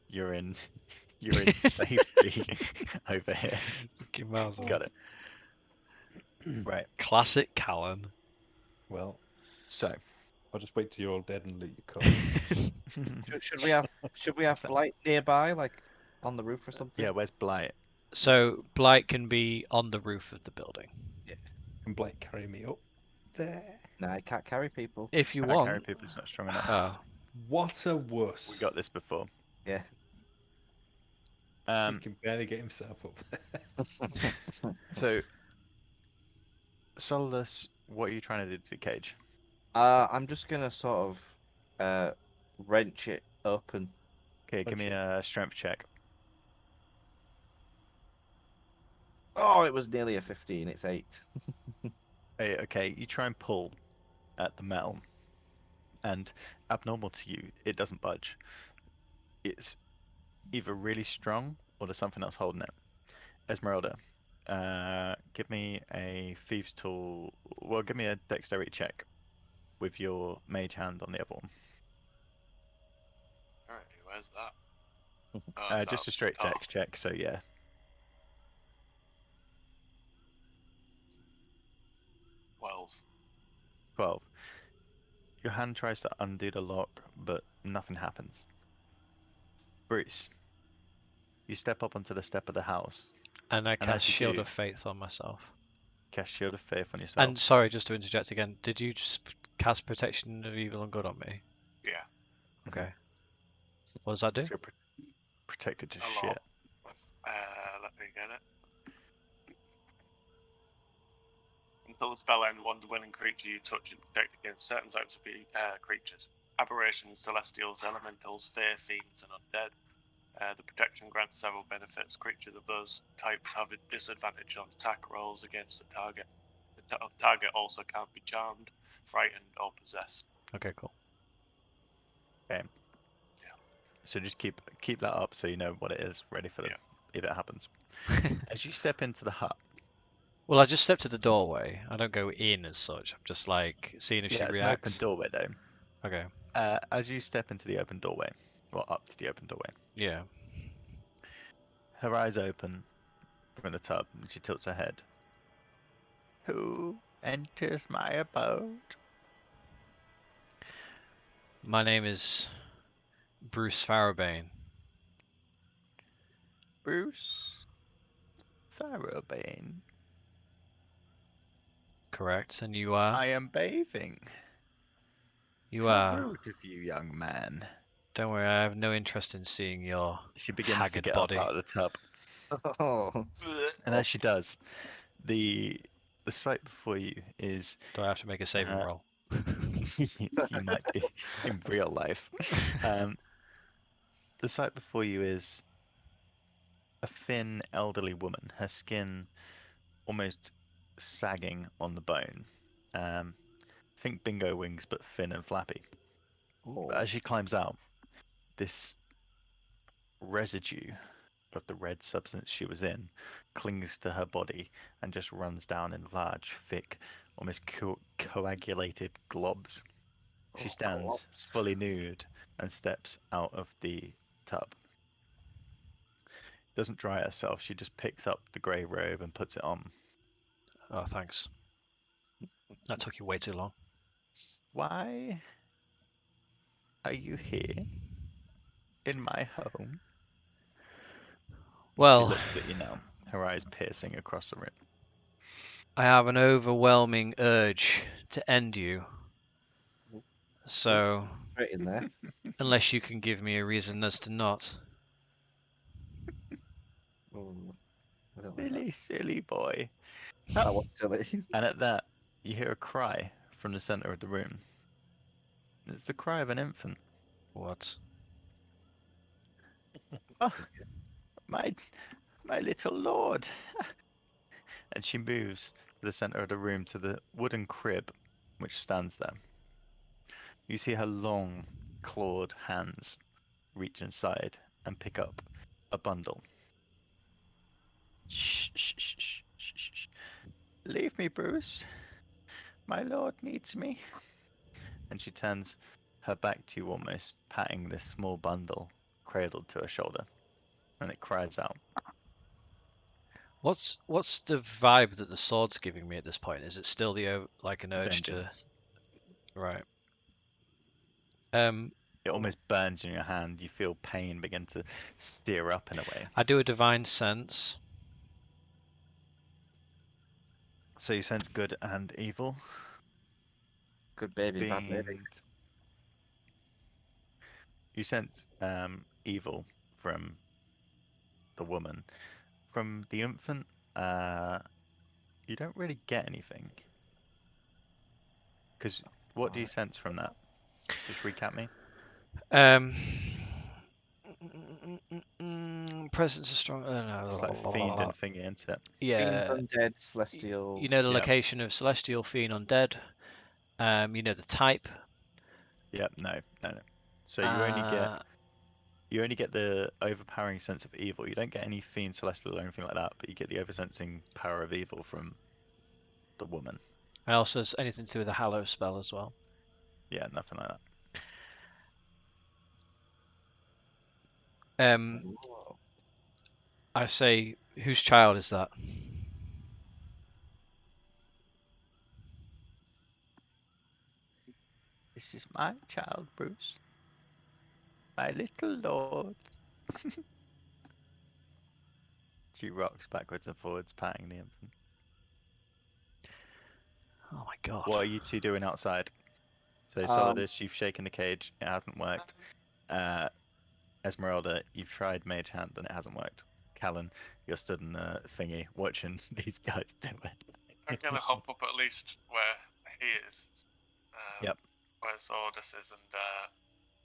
you're in. You're in safety over here. Fucking miles Got it. Right. Classic Callan. Well, So. I'll just wait till you're all dead and loot your corpses. Should we have Blight nearby, like on the roof or something? Yeah. Where's Blight? So Blight can be on the roof of the building Can Blake carry me up there? No, I can't carry people. if you Can't want. carry people. It's not strong enough. Oh, What a wuss. We got this before. Yeah. He can barely get himself up. So, Solidus, what are you trying to do to the cage? I'm just gonna sort of wrench it open. Okay, give me a strength check. Oh, it was nearly a 15. It's 8. Hey, okay, you try and pull at the metal, and abnormal to you, it doesn't budge. It's either really strong or there's something else holding it. Esmeralda, give me a thieves tool. Well, give me a dexterity check with your mage hand on the other one. Alright, where's that? Oh, it's Just up a straight top. dex check, so yeah. 12. 12. Your hand tries to undo the lock, but nothing happens. Bruce, you step up onto the step of the house. And I And cast as you Shield do, of Faith on myself. cast Shield of Faith on yourself. And sorry, just to interject again, did you just cast Protection of Evil and Good on me? Yeah, Okay. What does that do? So you're protected to a shit. lot. Let me get it. Until the spell ends, one willing creature you touch is protected against certain types of creatures. Aberrations, celestials, elementals, fae, fiends, and undead. The protection grants several benefits. Creatures of those types have a disadvantage on attack rolls against the target. The target also can't be charmed, frightened, or possessed. Okay, cool. Okay. Yeah. So just keep that up so you know what it is, ready for if it happens. As you step into the hut. Well, I just stepped to the doorway. I don't go in as such. I'm just like seeing if she It's an open reacts. doorway though. Okay. As you step into the open doorway, or up to the open doorway, Yeah. her eyes open from the tub and she tilts her head. Who enters my abode? My name is Bruce Farabane. Bruce Farabane. Correct. And you are? I am bathing. You How are. rude of you, young man. Don't worry, I have no interest in seeing your She begins to haggard get body. up out of the tub. Oh, And as she does, the sight before you is Do I have to make a saving roll? you might do in real life. The sight before you is a thin, elderly woman, her skin almost sagging on the bone. Think bingo wings, but thin and flappy. But as she climbs out, this residue of the red substance she was in clings to her body and just runs down in large, thick, almost coagulated globs. She stands fully nude and steps out of the tub. Doesn't dry herself, she just picks up the grey robe and puts it on. Oh, thanks. That took you way too long. Why are you here in my home? Well, she looks at you now, her eyes piercing across the room. I have an overwhelming urge to end you. So, right in there. unless you can give me a reason as to not. I don't like that. Silly boy. That was silly. And at that, you hear a cry from the center of the room. It's the cry of an infant. What? Oh, my little lord. And she moves to the center of the room to the wooden crib which stands there. You see her long, clawed hands reach inside and pick up a bundle. Shh, shh, shh, shh, shh, shh. Leave me, Bruce. My lord needs me. And she turns her back to you almost, patting this small bundle cradled to her shoulder. And it cries out. What's the vibe that the sword's giving me at this point? Is it still the like an urge Vengeance. to? Right. It almost burns in your hand. You feel pain begin to stir up in a way. I do a divine sense. So you sense good and evil. Good baby, bad baby. You sense evil from the woman. From the infant, you don't really get anything. Because what do you sense from that? Just recap me. Presence is strong. It's like fiend and thingy, isn't it? Yeah. Fiends, undead, celestials. You know the Yep. location of celestial, fiend, undead. You know the type. Yep. No. So you only get the overpowering sense of evil. You don't get any fiend, celestial, or anything like that. But you get the oversensing power of evil from the woman. I also anything to do with the hallow spell as well. Yeah, nothing like that. Whoa. I say, whose child is that? This is my child, Bruce. My little lord. She rocks backwards and forwards, patting the infant. Oh my god. What are you two doing outside? So Solidus, you've shaken the cage. It hasn't worked. Esmeralda, you've tried Mage Hand and it hasn't worked. Callan, you're stood in the thingy watching these guys do it. I'm gonna hop up at least where he is. Yep. Where Sordus is, and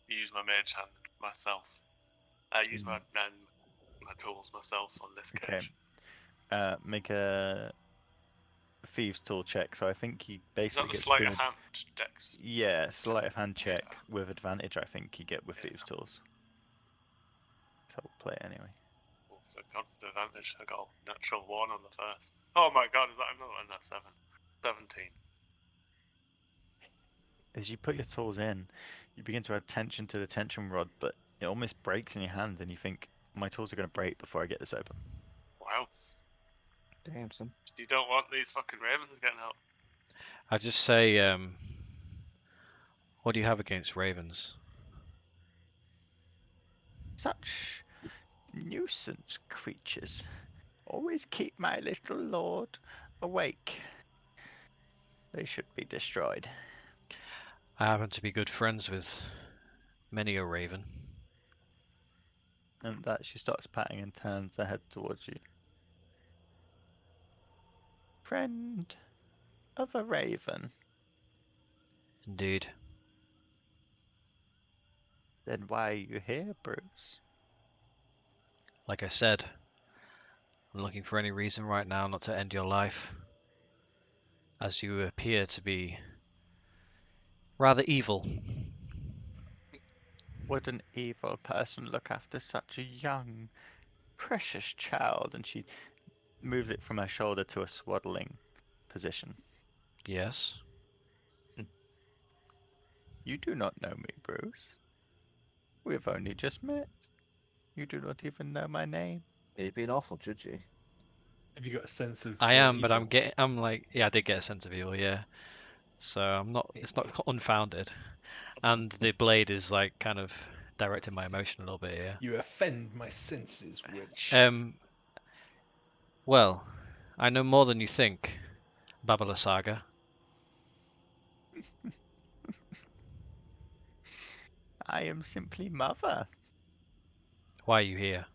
use my mage hand myself. I use my tools myself on this cage. Okay. Make a thieves tool check. So I think he Is that basically the gets sleight of hand dex? Yeah, sleight of hand check with advantage. I think you get with thieves tools. So we'll play it anyway. Oh, so God with advantage. I got a natural 1 on the first. Oh my god, is that another one? No, 7. 17. As you put your tools in, you begin to add tension to the tension rod, but it almost breaks in your hand, and you think, my tools are going to break before I get this open. Wow. Damn, son. You don't want these fucking ravens getting out. I just say, what do you have against ravens? Such nuisance creatures. Always keep my little lord awake. They should be destroyed. I happen to be good friends with many a raven. And that she stops patting and turns her head towards you. Friend of a raven. Indeed. Then why are you here, Bruce? Like I said, I'm looking for any reason right now not to end your life, as you appear to be rather evil. Would an evil person look after such a young, precious child? And she moves it from her shoulder to a swaddling position. Yes. You do not know me, Bruce. We have only just met. You do not even know my name. You'd be an awful judgy. Have you got a sense of I am, but evil? I'm like, yeah, I did get a sense of evil, yeah. So I'm not, it's not unfounded. And the blade is like kind of directing my emotion a little bit here. You offend my senses, witch. Well, I know more than you think, Babala Saga. I am simply Mother. Why are you here?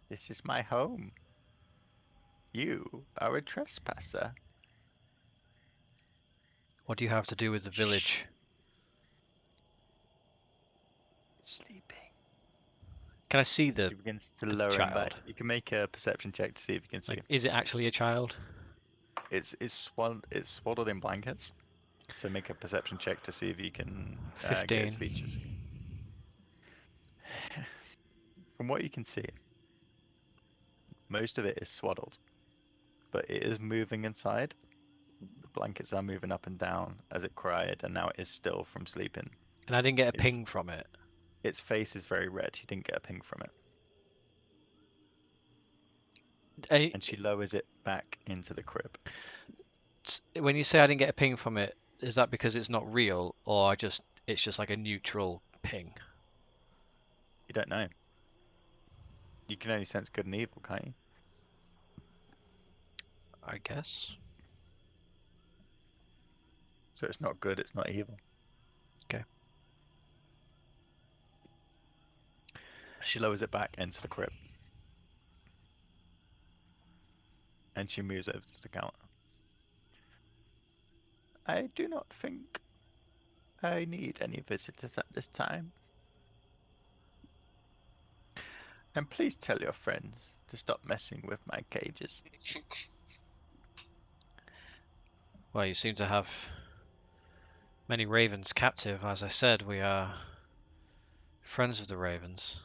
This is my home. You are a trespasser. What do you have to do with the village? Sleeping. Can I see She the begins to the lower him back. child? You can make a perception check to see if you can see Like, him. is it actually a child? It's swaddled in blankets. So make a perception check to see if you can get 15. its features. From what you can see, most of it is swaddled, but it is moving inside. The blankets are moving up and down as it cried, and now it is still from sleeping. And I didn't get a It's- ping from it. Its face is very red. You didn't get a ping from it. And she lowers it back into the crib. When you say I didn't get a ping from it, is that because it's not real, or it's just like a neutral ping? You don't know. You can only sense good and evil, can't you? I guess. So it's not good, it's not evil. Okay. She lowers it back into the crib. And she moves over to the counter. I do not think I need any visitors at this time. And please tell your friends to stop messing with my cages. Well, you seem to have many ravens captive. As I said, we are friends of the ravens.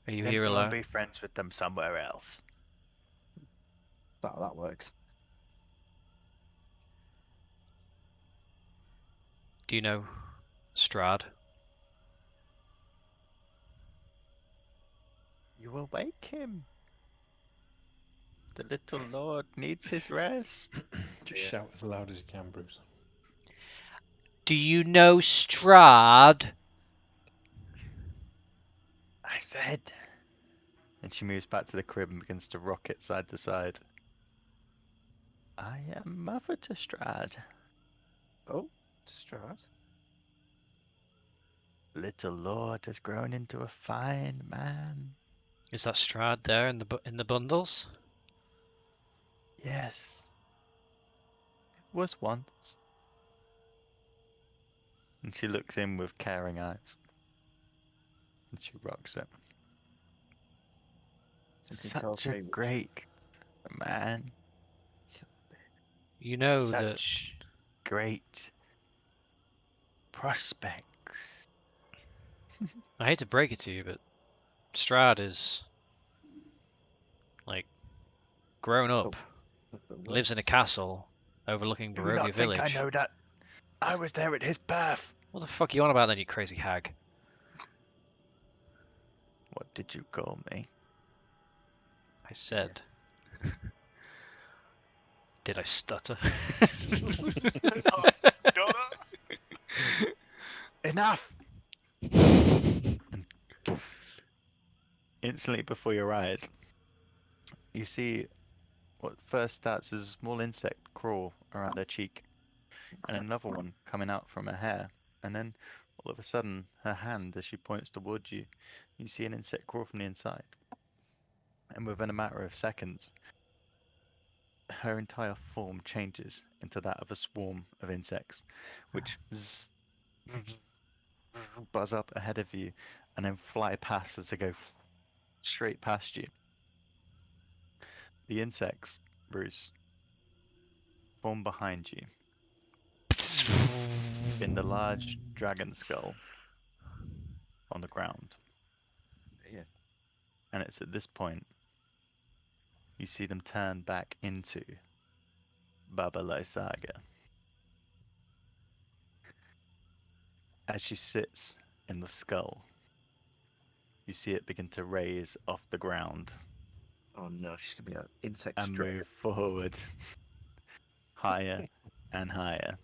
Are you Then here go and alone? be friends with them somewhere else. That's how that works. Do you know Strahd? You will wake him. The little lord needs his rest. Just shout as loud as you can, Bruce. Do you know Strahd? I said. And she moves back to the crib and begins to rock it side to side. I am mother to Strahd. Oh, Strahd. Little lord has grown into a fine man. Is that Strahd there in the bundles? Yes. It was once. And she looks in with caring eyes. And she rocks it. Something tells Such a me which great man. You know that Such great prospects. I hate to break it to you, but Strahd is like grown up, lives in a castle overlooking Do Barovia not think I village. know that. I was there at his birth. What the fuck are you on about then, you crazy hag? What did you call me? I said. Did I stutter? Oh, stutter. Enough! And poof, instantly before your eyes, you see what first starts as a small insect crawl around her cheek, and another one coming out from her hair, and then all of a sudden, her hand, as she points towards you, you see an insect crawl from the inside. And within a matter of seconds, her entire form changes into that of a swarm of insects, which buzz up ahead of you and then fly past as they go straight past you. The insects, Bruce, form behind you in the large dragon skull on the ground. Yeah. And it's at this point you see them turn back into Baba Lysaga. As she sits in the skull, you see it begin to raise off the ground Oh no, she's gonna be an insect and dragon. move forward higher and higher.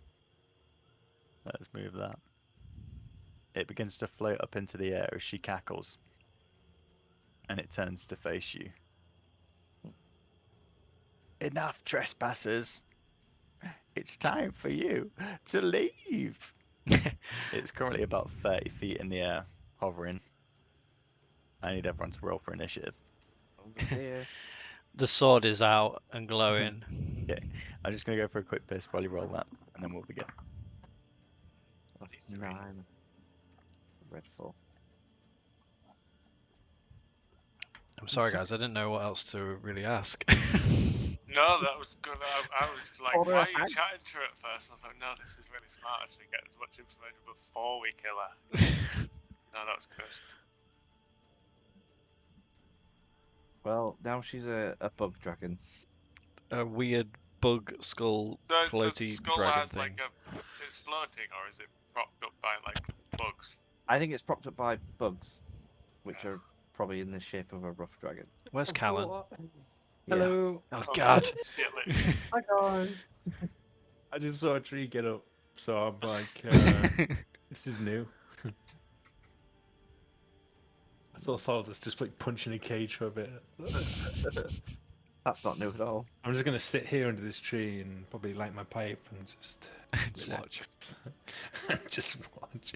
Let's move that. It begins to float up into the air as she cackles, and it turns to face you. Enough, trespassers! It's time for you to leave! It's currently about 30 feet in the air, hovering. I need everyone to roll for initiative. Over there. The sword is out and glowing. Okay, I'm just going to go for a quick piss while you roll that, and then we'll begin. Oh, 9. Red 4. I'm sorry, guys. I didn't know what else to really ask. No, that was good. I was like, Called her why a are you hag. chatting to her at first? I was like, no, this is really smart actually, get as much information before we kill her. No, that was good. Well, now she's a bug dragon. A weird bug skull So the floaty skull dragon has thing. like it's floating, or is it propped up by like bugs? I think it's propped up by bugs, which are probably in the shape of a rough dragon. Where's Callan? Yeah. Hello. Oh Oh, God! shit, Hi guys. I just saw a tree get up, so I'm like, this is new. I thought Solid was just like punching a cage for a bit. That's not new at all. I'm just gonna sit here under this tree and probably light my pipe and just Just watch. just watch.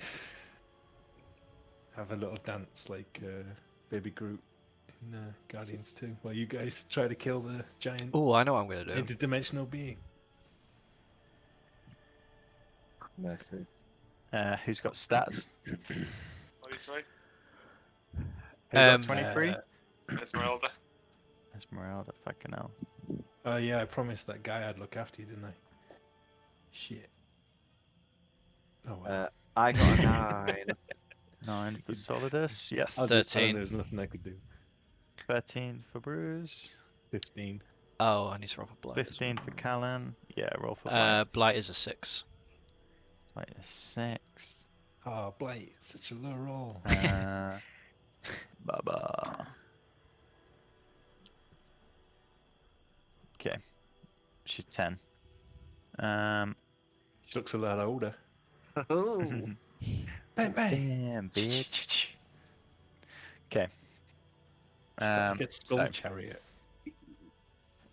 Have a little dance like Baby Groot in Guardians 2, while you guys try to kill the giant Oh, I know what I'm gonna do. interdimensional being. Mercy. Who's got stats? What do you say? Who got 23? Esmeralda. Esmeralda, fucking hell. Oh yeah, I promised that guy I'd look after you, didn't I? Shit. Oh well. I got a 9. 9 for Solidus. Yes. I'll just tell him 13. there's nothing I could do. 13 for Bruce. 15. Oh, I need to roll for blight. 15 for Callan. Yeah, roll for Blight. Blight. Blight is a 6. 6. Oh, Blight, such a low roll. Baba. Okay. She's 10. She looks a lot older. Oh, Bang, bang. Damn, bitch. Okay. Got like a skull So chariot.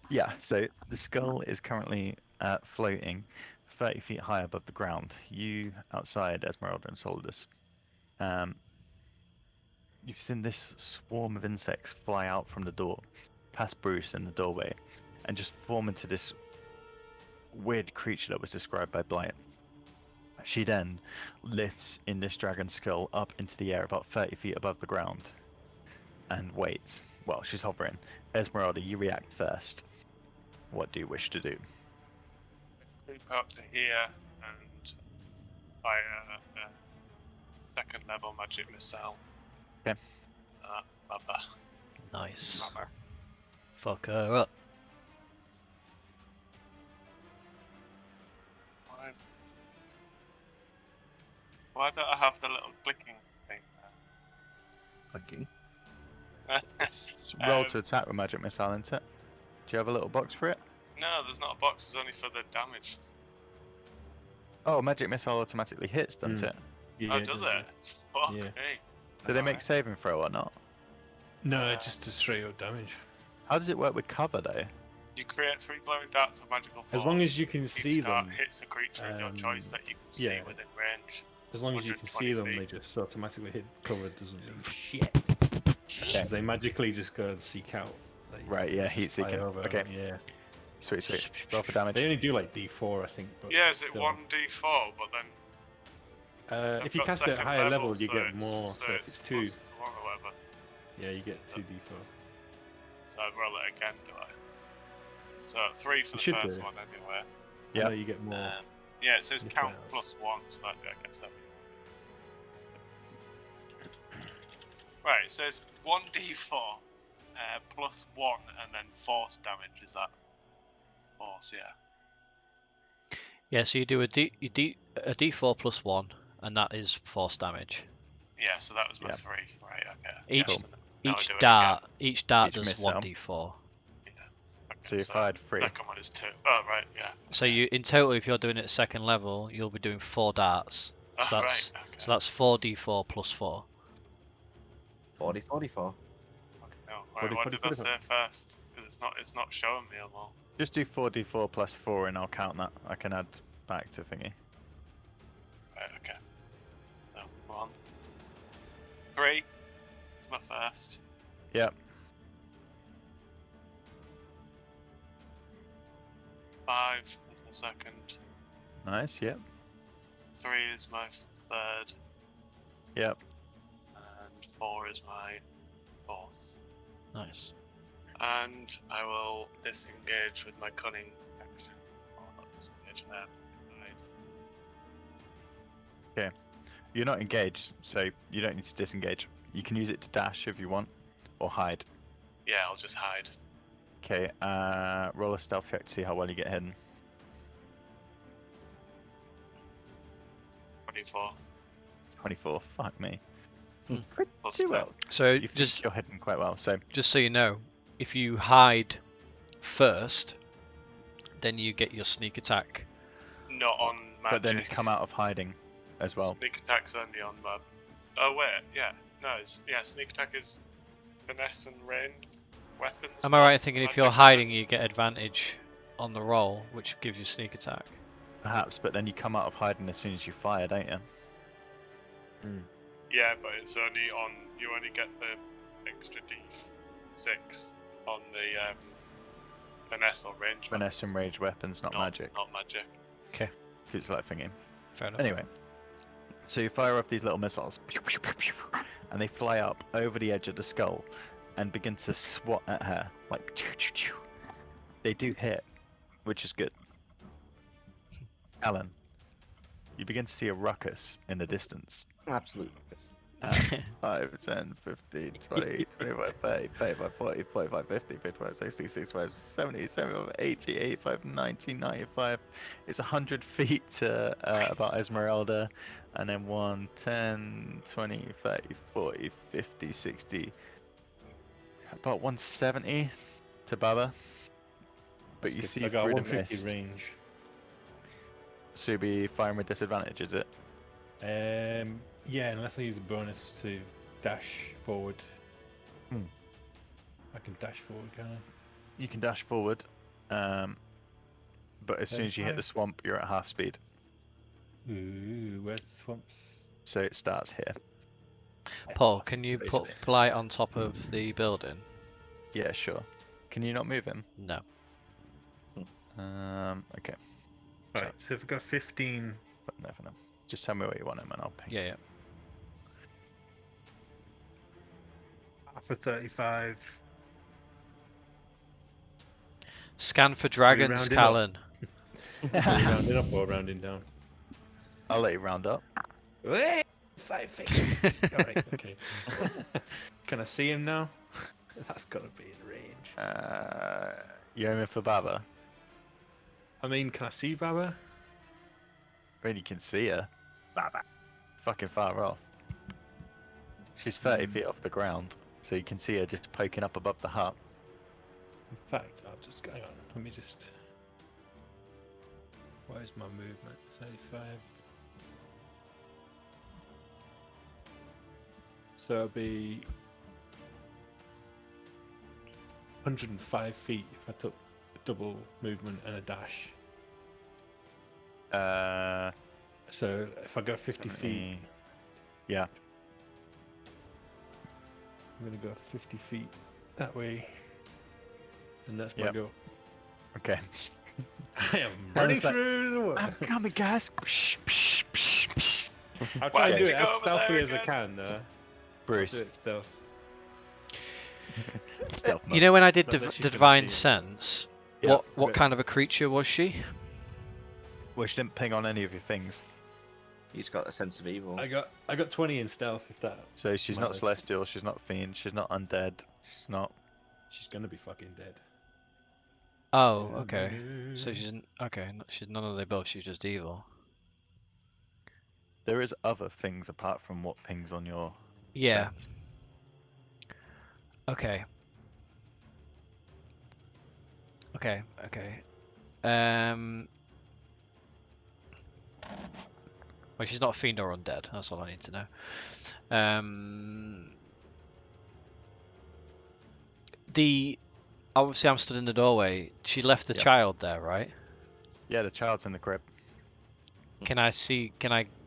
yeah, so the skull is currently floating 30 feet high above the ground. You outside Esmeralda and Solidus. You've seen this swarm of insects fly out from the door, past Bruce in the doorway, and just form into this weird creature that was described by Blight. She then lifts in this dragon skull up into the air about 30 feet above the ground and waits. Well, she's hovering. Esmeralda, you react first. What do you wish to do? Creep up to here and fire a second level magic missile. Okay. Baba. Nice. Baba. Fuck her up. Why don't I have the little clicking thing clicking. there? Roll to attack with magic missile, isn't it? Do you have a little box for it? No, there's not a box. It's only for the damage. Oh, magic missile automatically hits, doesn't it? Yeah, Oh, does it? Fuck Yeah. me. Do they make saving throw or not? No, just a straight up damage. How does it work with cover though? You create 3 glowing darts of magical force. As long as you can Each see dart them. hits a creature of your choice that you can see yeah. within range. As long as you can see 120 them, feet. they just automatically hit cover. Doesn't mean shit. Okay. They magically just go and seek out. Like, Right, yeah, heat fly seeking. over, Okay. Yeah. Sweet, sweet. Roll for damage. They only do like D4, I think. But Yeah, is it still. 1d4, but then If you I've got cast it at second higher level, you so get it's- more. So So if it's it's 2, plus 1 or whatever. yeah, you get 2d4. So I'd roll it again, do I? So 3 for You the should first do. one anyway. Yeah. No, you get more. Yeah, it says If count else. plus 1, so that, I guess that. Right, it says 1d4 plus 1 and then force damage. Is that force? Yeah. Yeah, so you do a D4 plus 1, and that is force damage. Yeah, so that was my Yeah. 3. Right, okay. Each So now I each do it dart again. does missile. 1d4. Yeah. Okay, So you fired 3. second one is 2. Oh, right, yeah. So you in total, if you're doing it at second level, you'll be doing 4 darts. So Oh, that's right, okay. so that's 4d4 plus 4. 40, 44. Okay, no, right, 40, what 40, did I 44. say first? Because it's not showing me them all. Just do 4d4 plus 4 and I'll count that. I can add back to thingy. Right, okay. So, 1. 3. It's my first. Yep. 5 is my second. Nice, yep. 3 is my third. Yep. And 4 is my fourth. Nice. And I will disengage with my cunning action. Or not disengage, hide. You're not engaged, so you don't need to disengage. You can use it to dash if you want, or hide. Yeah, I'll just hide. Okay, roll a stealth check to see how well you get hidden. 24. 24, fuck me. Plus Pretty 10. well. So You think just you're hidden quite well, so so you know, if you hide first, then you get your sneak attack. Not on magic. but then you come out of hiding as well. Sneak attack's only on my. Oh wait, yeah, no, sneak attack is finesse and ranged weapons. Am I right in thinking if magic, you're is it? hiding, you get advantage on the roll, which gives you sneak attack? Perhaps, but then you come out of hiding as soon as you fire, don't you? Yeah, but it's only on. You only get the extra D6 on the finesse or range. Finesse and rage weapons, not magic. Not magic. It's like thinking. Fair enough. Anyway, so you fire off these little missiles, and they fly up over the edge of the skull and begin to swat at her. Like, they do hit, which is good. Alan, you begin to see a ruckus in the distance. Absolute ruckus. 5, 10, 15, 20, 25, 30, 35, 40, 45, 50, 55, 60, 65, 70, 75, 80, 85, 90, 95. It's 100 feet to about Esmeralda. And then 1, 10, 20, 30, 40, 50, 60. About 170 to Baba. But you see I got through the 150 mist. range. So you'll be firing with disadvantage, is it? Yeah, unless I use a bonus to dash forward. Hmm. I can dash forward, can I? You can dash forward, but as soon as you hit the 35? swamp, you're at half speed. Ooh, where's the swamps? So it starts here. Paul, can you basically. put Blight on top of the building? Yeah, sure. Can you not move him? No. Okay. Right, so if I got 15. But no, for now. Just tell me where you want him and I'll ping. Yeah. For 35. Scan for dragons, rounding up? Callan. Are we rounding up or rounding down? I'll let you round up. Wait! 5 feet. Alright, okay. Can I see him now? That's gotta be in range. You're aiming for Baba? I mean, can I see Baba? I mean, you can see her. Baba. Fucking far off. She's 30 feet off the ground, so you can see her just poking up above the hut. In fact, I'll just hang on. Let me just. What is my movement? 35. So it'll be 105 feet if I took a double movement and a dash. So if I go 50 feet, Yeah. I'm gonna go 50 feet that way, and that's my Yep. go. Okay. I am running it's like, through the water. I'm coming, guys. I'll Why try and do did it you as go over stealthy there as I again? can. I'll Bruce. do it stealth. Stealth You mode. know when I did Not that she's the gonna divine see it. sense? Yeah. What kind of a creature was she? Well, she didn't ping on any of your things. He's got a sense of evil. I got 20 in stealth. If that. So she's not matters. celestial, she's not fiend, she's not undead, she's not... She's gonna be fucking dead. Oh, okay. So she's she's none of the above. She's just evil. There is other things apart from what pings on your Yeah. sense. Okay. Well, she's not fiend or undead. That's all I need to know. Obviously I'm stood in the doorway. She left the Yep. child there, right? Yeah, the child's in the crib. Can I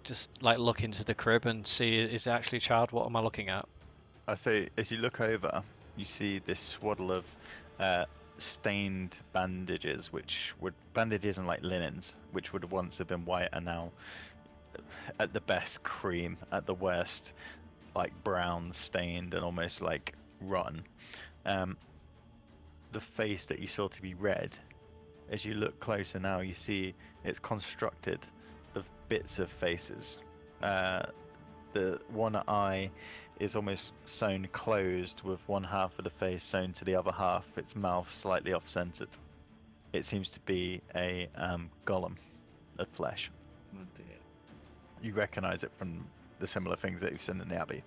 just like look into the crib and see, is it actually a child? What am I looking at? I say, as you look over, you see this swaddle of stained bandages, bandages and like linens, which would once have been white, are now at the best cream, at the worst like brown, stained, and almost like rotten. The face that you saw to be red, as you look closer now, you see it's constructed of bits of faces. The one eye is almost sewn closed, with one half of the face sewn to the other half, its mouth slightly off-centered. It seems to be a golem of flesh. Oh dear. You recognize it from the similar things that you've seen in the Abbey.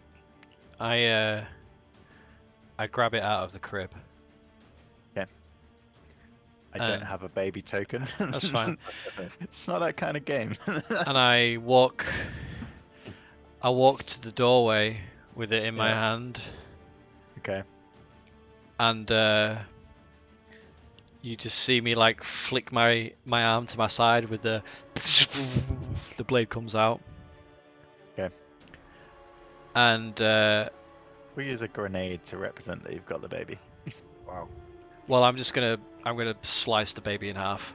I grab it out of the crib. I don't have a baby token. That's fine. It's not that kind of game. And I walk to the doorway with it in my hand. Okay. And you just see me like flick my arm to my side with the blade comes out. Okay. And We use a grenade to represent that you've got the baby. Wow. well, I'm gonna slice the baby in half.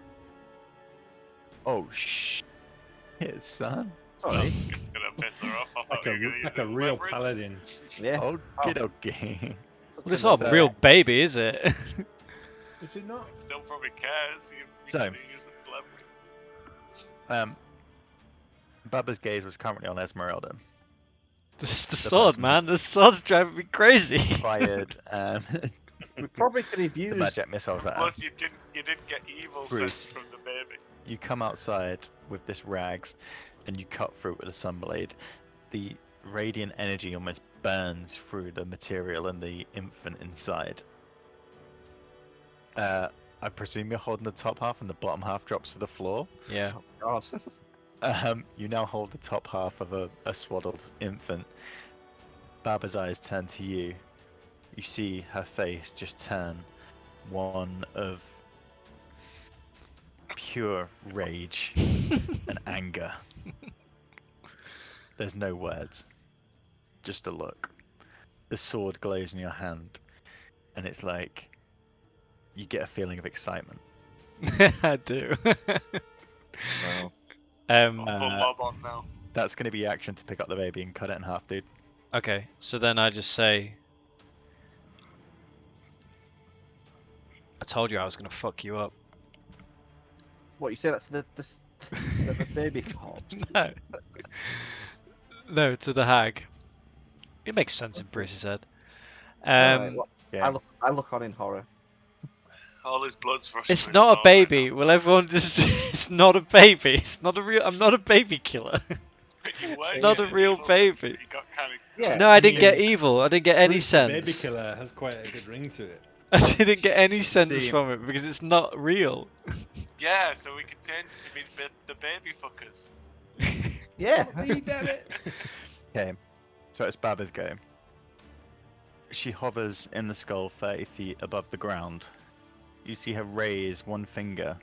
Oh shit, son. Sorry. Gonna piss her off. I thought Like you were gonna use a it as real leverage. paladin. Yeah. Okay. But it's not a real baby, is it? Is it not? Still probably cares. You So- can use it as leverage. Baba's gaze was currently on Esmeralda. This the The sword, person man. The sword's driving me crazy. fired We probably could have the used. magic missiles at her. Plus, you didn't get evil Bruce. sense from the baby. You come outside with this rags, and you cut through it with a sunblade. The radiant energy almost burns through the material and the infant inside. I presume you're holding the top half and the bottom half drops to the floor. Yeah. God. You now hold the top half of a swaddled infant. Baba's eyes turn to you. You see her face just turn one of pure rage and anger. There's no words, just a look. The sword glows in your hand, and it's like you get a feeling of excitement. I do. Wow. um. I'll put Bob on now. That's going to be action to pick up the baby and cut it in half, dude. Okay. So then I just say, I told you I was gonna fuck you up. What you say? That's the baby corpse. No. No, to the hag. It makes sense in Bruce's head. Alright, well, Yeah. I look on in horror. All his blood's rushing. It's to his not a soul baby. Right Will everyone just? It's not a baby. It's not a real. I'm not a baby killer. now. You were It's not getting a real evil sense, baby. but you got kind of Yeah. No, I I didn't get mean, evil. I didn't get any Bruce the Baby sense. Killer has quite a good ring to it. I didn't get any sense See- from it because it's not real. Yeah, so we could change it to be the baby fuckers. Yeah. Damn it! Okay, so it's Baba's go. She hovers in the skull 30 feet above the ground. You see her raise one finger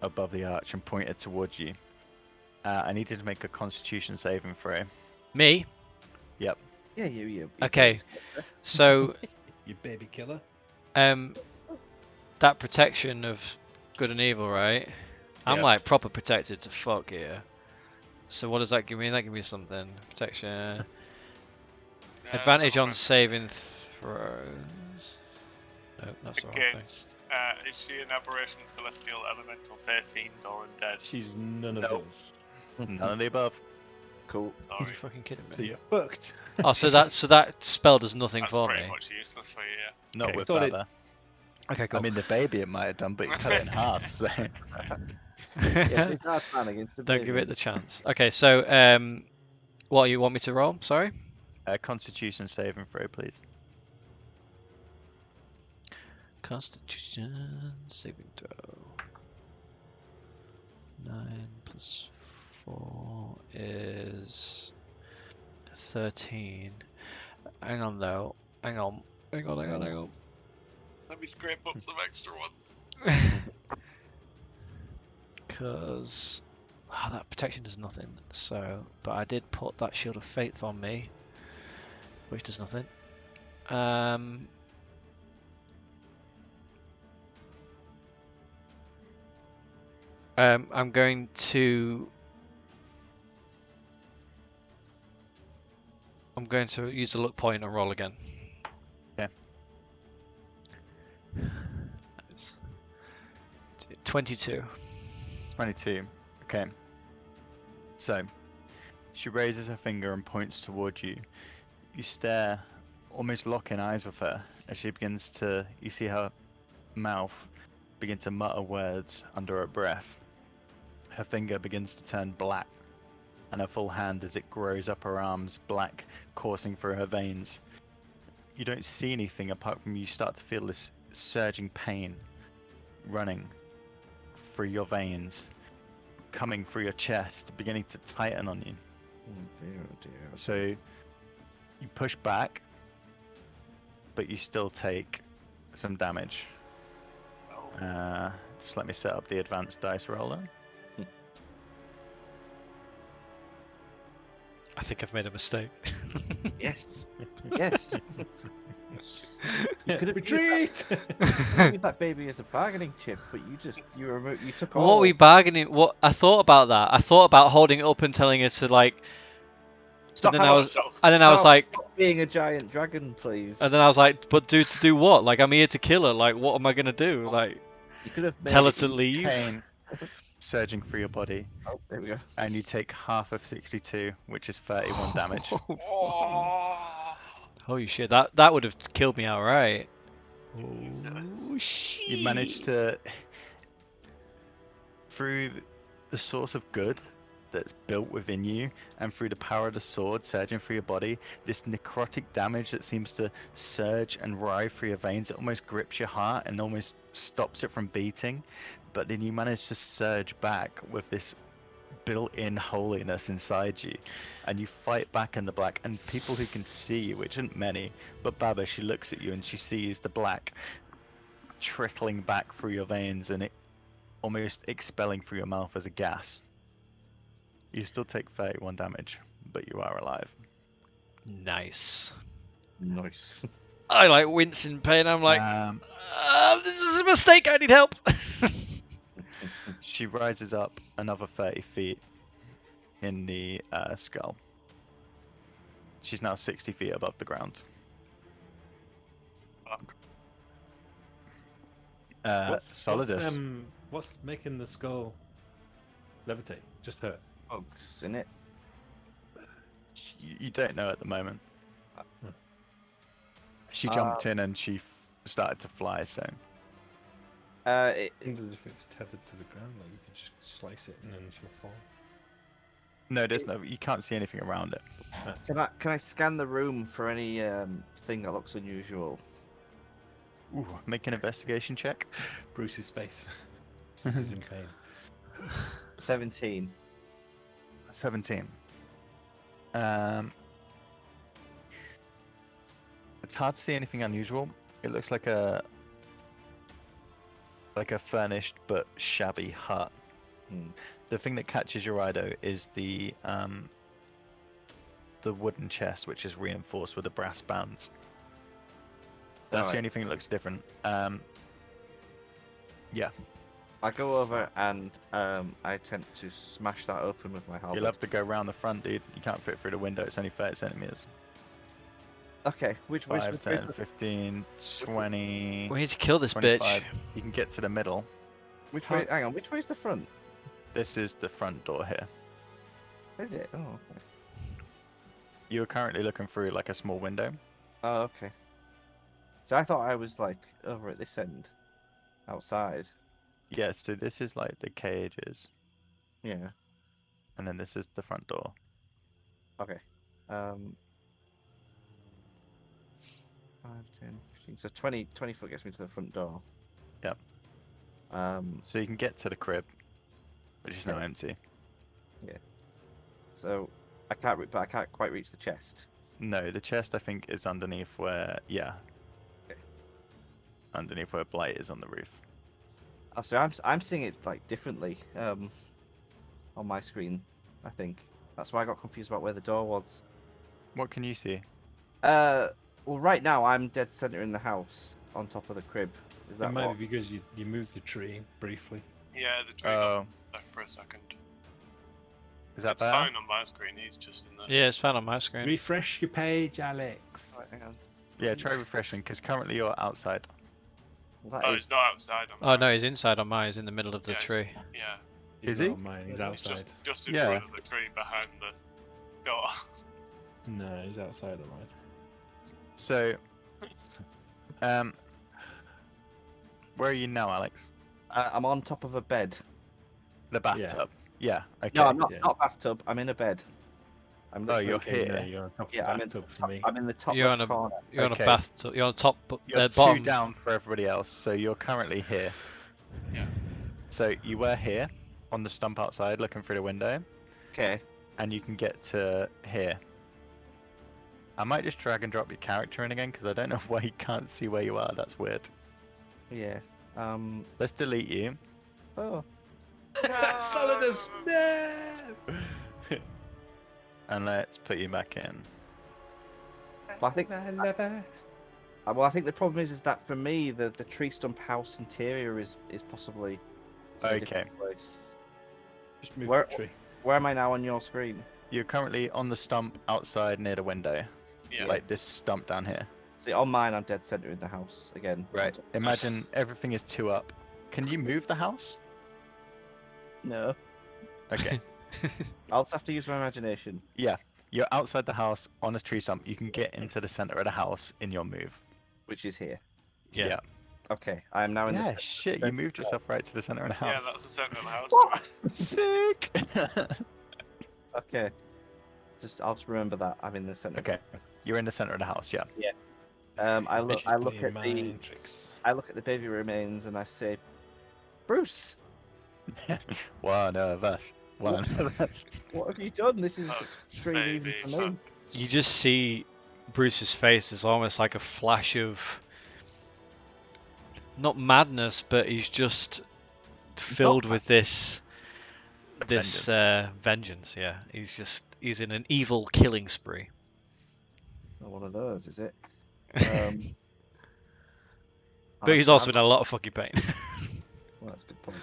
above the arch and point it towards you. I need you to make a Constitution saving throw. Me? Yeah, you. Okay. So, You baby killer. that protection of good and evil, right? I'm Yeah. like proper protected to fuck here. So what does that give me? That gives me something. Protection. Advantage on saving throws. No, that's the wrong thing. Against, is she an aberration, celestial, elemental, fair fiend, or undead? She's none of Nope. those. None of the above. Cool. Are you Sorry. fucking kidding So me? you're fucked. Oh, so that spell does nothing That's for pretty me. much useless for you, yeah. Not Okay. with Thought it- Baba. Okay, cool. I mean, the baby it might have done, but you cut it in half, so... Yeah, it's hard plan against the Don't baby. give it the chance. Okay, so what you want me to roll? Sorry. Constitution saving throw, please. Constitution saving throw. 9 plus 4 is 13. Hang on though. Hang on. Let me scrape up some extra ones. Because that protection does nothing. So, but I did put that shield of faith on me, which does nothing. I'm going to use the luck point and roll again. Okay. It's 22. 22. Okay. So, she raises her finger and points toward you. You stare, almost locking eyes with her, as she begins to... You see her mouth begin to mutter words under her breath. Her finger begins to turn black, and her full hand as it grows up her arms, black coursing through her veins. You don't see anything apart from you start to feel this surging pain running through your veins, coming through your chest, beginning to tighten on you. Oh dear. So you push back, but you still take some damage. Just let me set up the advanced dice roller. I think I've made a mistake. Yes. Yes. could have Retreat! Use that baby as a bargaining chip, but you took all. What are we bargaining? What I thought about that. I thought about holding it up and telling her to like. Stop and then I was Stop like, being a giant dragon, please. and then I was like, but to do what? Like I'm here to kill her. Like what am I gonna do? Like you could have made tell her it to leave. Pain. surging through your body, Oh, there we go. and you take half of 62, which is 31 damage. Oh, Holy shit, that would have killed me outright. Jesus. Oh shit. You managed to, through the source of good that's built within you, and through the power of the sword surging through your body, this necrotic damage that seems to surge and writhe through your veins, it almost grips your heart and almost stops it from beating. But then you manage to surge back with this built-in holiness inside you, and you fight back in the black, and people who can see you, which isn't many, but Baba, she looks at you and she sees the black trickling back through your veins and it almost expelling through your mouth as a gas. You still take 31 damage, but you are alive. Nice. Nice. I like wince in pain. I'm like, Um, this was a mistake. I need help. she rises up another 30 feet in the skull. She's now 60 feet above the ground. Fuck. Solidus. What's making the skull levitate? Just her. Bugs in it. You don't know at the moment. Hmm. She jumped in and she started to fly, so... It, I think if it's tethered to the ground, like you could just slice it and then she'll fall. No, there's no... You can't see anything around it. can I scan the room for any thing that looks unusual? Ooh, make an investigation check. Bruce's face. He's in pain. 17. 17. It's hard to see anything unusual. It looks like a furnished but shabby hut. Hmm. The thing that catches your eye though is the wooden chest, which is reinforced with the brass bands. That's the Alright. only thing that looks different. Yeah, I go over and I attempt to smash that open with my halberd. you'll have to go around the front, dude. You can't fit through the window. It's only 30 centimeters. Okay, which 5, 10, 15, 20, We need to kill this 25. bitch. You can get to the middle. which way? Hang on, which way is the front? This is the front door here. Is it? Oh, okay. You're currently looking through like a small window. Oh, okay. So I thought I was like over at this end, outside. Yeah, so this is like the cages, Yeah. and then this is the front door. Okay. 5, 10, 15. So 20 foot gets me to the front door. Yep. So you can get to the crib, which is now Okay. empty. So I can't quite reach the chest. No, the chest I think is underneath where, yeah. Okay. Underneath where Blight is on the roof. Oh, so I'm seeing it like differently on my screen. I think that's why I got confused about where the door was. What can you see? Well, right now I'm dead center in the house, on top of the crib. Is It that might what? be because you moved the tree briefly. Yeah, the tree Oh, got back for a second. is that It's better? fine on my screen. He's just in the. Yeah, it's found on my screen. Refresh your page, Alex. Right, hang on. Yeah, try refreshing, because currently you're outside. Well, Oh, that he's is. not outside on Oh mine. no, he's inside on mine. He's in the middle of the Yeah, he's- tree. Yeah, He's Is not he? on mine, he's he's outside. just in Yeah. front of the tree behind the door. No, he's outside of mine. So, where are you now, Alex? I'm on top of a bed. The bathtub. Yeah. Okay. No, I'm not. yeah. Not bathtub. I'm in a bed. I'm Oh, literally. you're Okay, no, here. you're on top of Yeah, the I'm in. bathtub for Top, me. I'm in the top You're left on a- corner. You're on a Okay. bathtub. You're on top, You're the 2 bottom. down for everybody else, so you're currently here. Yeah. So you were here on the stump outside looking through the window, Okay. and you can get to here. I might just drag and drop your character in again because I don't know why you can't see where you are. That's weird. Yeah. Let's delete you. Oh. Solidus! No! And let's put you back in. But I think. Well, I think the problem is that for me, the tree stump house interior is possibly. in a different Okay. place. Just move Where- the tree. Where am I now on your screen? You're currently on the stump outside near the window. Yeah. Like this stump down here. See, on mine, I'm dead center in the house again. Right. Imagine everything is 2 up. Can you move the house? No. Okay. I'll just have to use my imagination. Yeah. You're outside the house on a tree stump. You can get into the center of the house in your move. Which is here. Yeah. Okay, I am now in the Yeah, center. shit, you moved yourself right to the center of the Yeah, house. that's the centre of the house. What? Sick! Okay. I'll just remember that. I'm in the center. Okay, you're in the center of the house, yeah. I look She's I look playing at the mind tricks. I look at the baby remains and I say, Bruce, One of us. One of us. what have you done? This is Fuck, extreme even baby, for me. fuck. You just see Bruce's face is almost like a flash of not madness, but he's just filled with this vengeance. Yeah, he's in an evil killing spree. Not one of those, is it? But he's also in a lot of fucking pain. Well, that's a good point.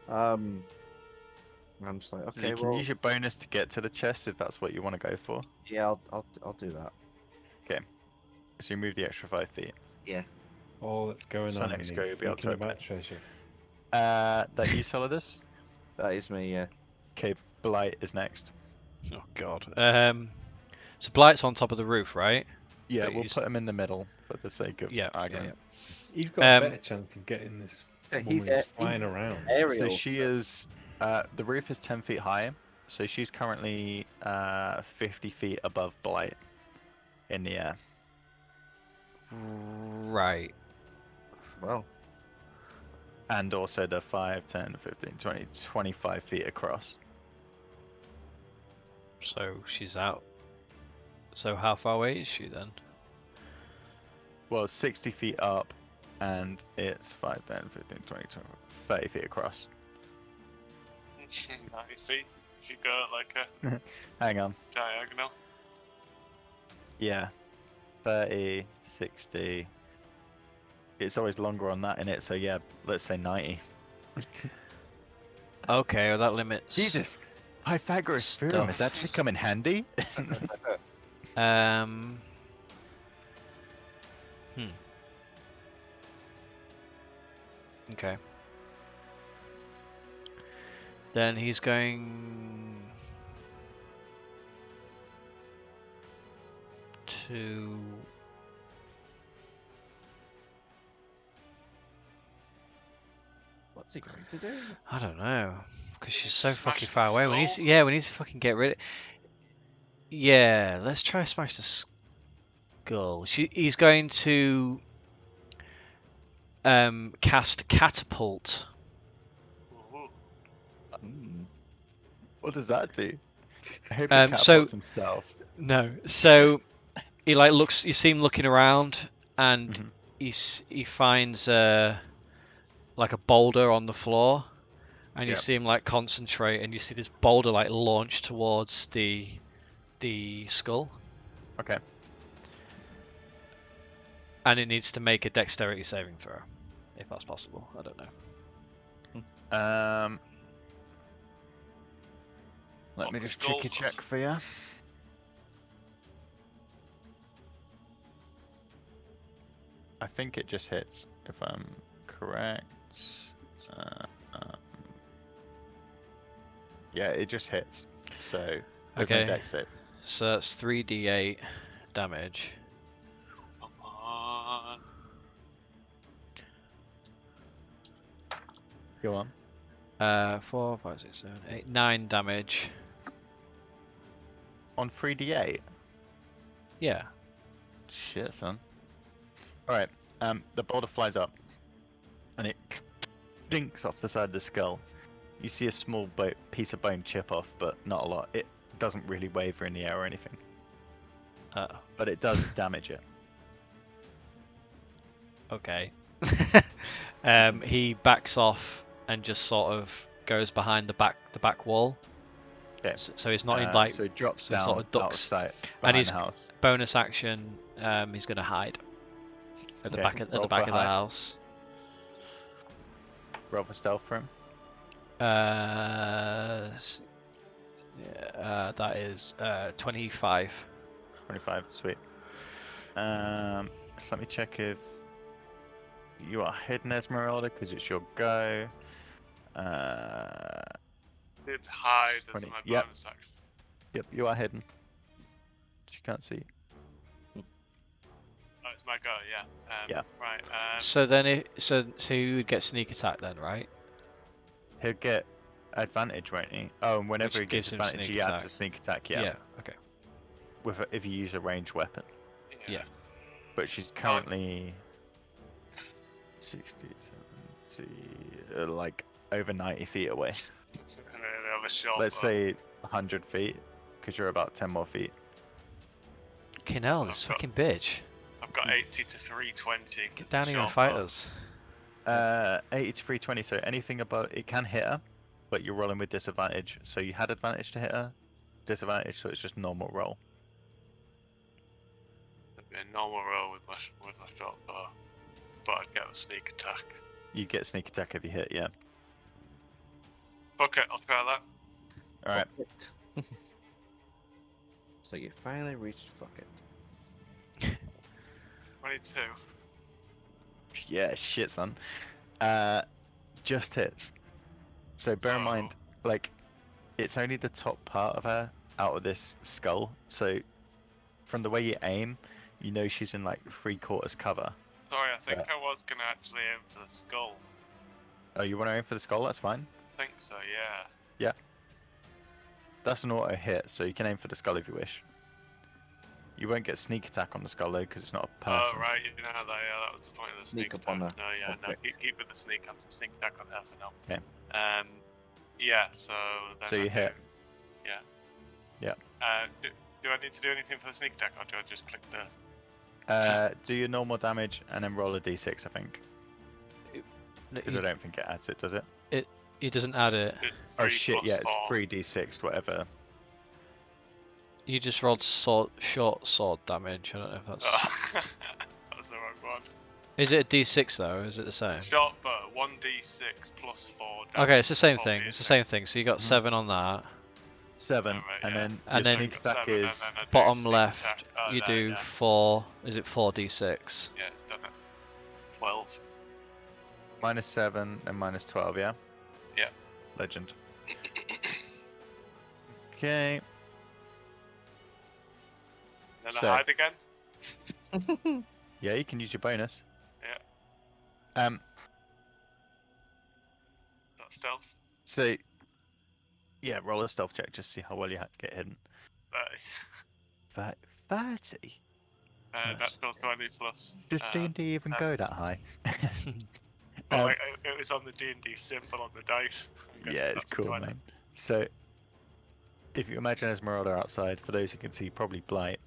I'm just like, So okay, you can well, use your bonus to get to the chest if that's what you want to go for. yeah, I'll do that. So you move the extra 5 feet. All that's going So on next in go, these you'll be able to thinking open about it. treasure. That you, Solidus? That is me, yeah. Okay, Blight is next. Oh god. So Blight's on top of the roof, right? Yeah, But we'll he's- put him in the middle for the sake of argument. He's got a Um, better chance of getting this So woman he's who's flying around. aerial. So she is. The roof is 10 feet high, so she's currently 50 feet above Blight in the air. Right. Well, And also the 5, 10, 15, 20, 25 feet across. So she's out. So how far away is she then? Well, 60 feet up, and it's 5, 10, 15, 20, 30 feet across. 90 feet. You go like a Hang on. diagonal. Yeah. 30, 60. It's always longer on that, innit? So yeah, let's say 90. Okay, well that limits. Jesus! Pythagoras' theorem has Stuff. actually come in handy. Um. Okay. Then he's going to. what's he going to do? I don't know, because she's so Smash fucking the far away. We need skull? to, we need to fucking get rid of. Yeah, let's try smash the skull. He's going to cast catapult. Ooh. Hmm. What does that do? I hope Um, he so- catapults himself. No, so he like looks. You see him looking around, and Mhm. he finds like a boulder on the floor, and you Yep. see him like concentrate, and you see this boulder like launch towards the skull, Okay. and it needs to make a dexterity saving throw, if that's possible. I don't know. Let What me the just skull cheeky does. check for you. I think it just hits, if I'm correct. Yeah, it just hits. So there's no Okay. dex save. So that's 3d8 damage. Come on. Go on. 4, 5, 6, 7, 8, 9 damage. On 3d8. Yeah. Shit, son. Alright, the boulder flies up, and it dinks off the side of the skull. You see a small piece of bone chip off, but not a lot. It doesn't really waver in the air or anything, but it does damage it. Okay. He backs off and just sort of goes behind the back wall. Okay. So he's not in like so it drops so he down sort of out of ducks. sight And behind he's the house. bonus action. He's gonna hide at the Okay, back of roll for the hide. house. Roll for stealth for him. That is 25. 25, sweet. So let me check if you are hidden, Esmeralda, because it's your go. with hide as 20. my Yep. bonus action. Yep, you are hidden. She can't see. Oh, it's my go, yeah. Yeah. Right. So then, so you would get sneak attack then, right? He'll get advantage, won't he? Oh, and whenever Which he gets gives him advantage, sneak he adds attack. a sneak attack. Yeah. Yeah. Okay. If you use a ranged weapon. Yeah. But she's currently 60, 70, like over 90 feet away. And then they have a shot. Let's say 100 feet, because you're about 10 more feet. Fucking hell, this I've got- fucking bitch. I've got 80 to 320. Get down here and fight short us. 80 to 320, so anything above it can hit her, but you're rolling with disadvantage. So you had advantage to hit her, disadvantage, so it's just normal roll. It'd be a normal roll with my shot bow, but I'd get a sneak attack. You get sneak attack if you hit, yeah. Okay, I'll try that. Alright. So you finally reached fuck it. 22. Yeah, shit, son. Just hits. So bear in mind, like, it's only the top part of her out of this skull. So from the way you aim, you know she's in like 3/4 cover. Sorry, I think Yeah. I was gonna actually aim for the skull. Oh, you want to aim for the skull? That's fine. I think so, yeah. That's an auto hit, so you can aim for the skull if you wish. You won't get sneak attack on the skull though, because it's not a person. Oh, right, you know that, yeah, that was the point of the Sneak sneak up on attack. the No, yeah, no, object. keep with the sneak attack on her for now. Okay. Yeah, so then So you I hit. do- Yeah. Yeah. Do I need to do anything for the sneak attack, or do I just click the... Do your normal damage and then roll a d6, I think. No, Because I don't think it adds it, does it? he doesn't add it. It's 3 Oh shit, plus yeah, it's 4. 3d6, whatever. You just rolled short sword damage. I don't know if that's. That was the wrong one. Is it a D6 though? Or is it the same? Shot bow, 1d6 plus 4 damage. Okay, it's the same 4 thing. It's the d6. same thing. So you got 7 on that. 7, Oh, right, and yeah. then And your then- sneak attack 7, and is... then I do Bottom sneak left, attack. Oh, you there, do yeah. 4. Is it 4d6? Yeah, it's done it. 12. -7 and -12, yeah? Yeah. Legend. Okay. Then So- I hide again. Yeah, you can use your bonus. Yeah. That's stealth. So... Yeah, roll a stealth check, just see how well you get hidden. 30. 30? Nice. Natural 20 plus. Does D&D even 10. go that high? Well, Um, it was on the D&D symbol on the dice. I'm Yeah, guessing it's that's a cool, 20. man. So, if you imagine Esmeralda outside, for those who can see, probably Blight,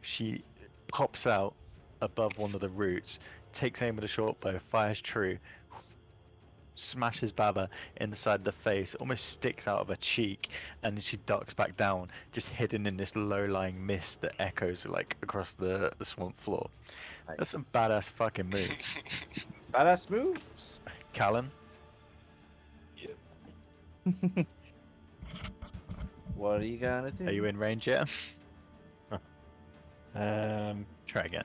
she pops out above one of the roots, takes aim with a short bow, fires true, smashes Baba inside the face, almost sticks out of her cheek, and then she ducks back down, just hidden in this low-lying mist that echoes like across the swamp floor. That's Nice. some badass fucking moves. Badass moves. Callan, What are you gonna do? are you in range yet? Um, Try again.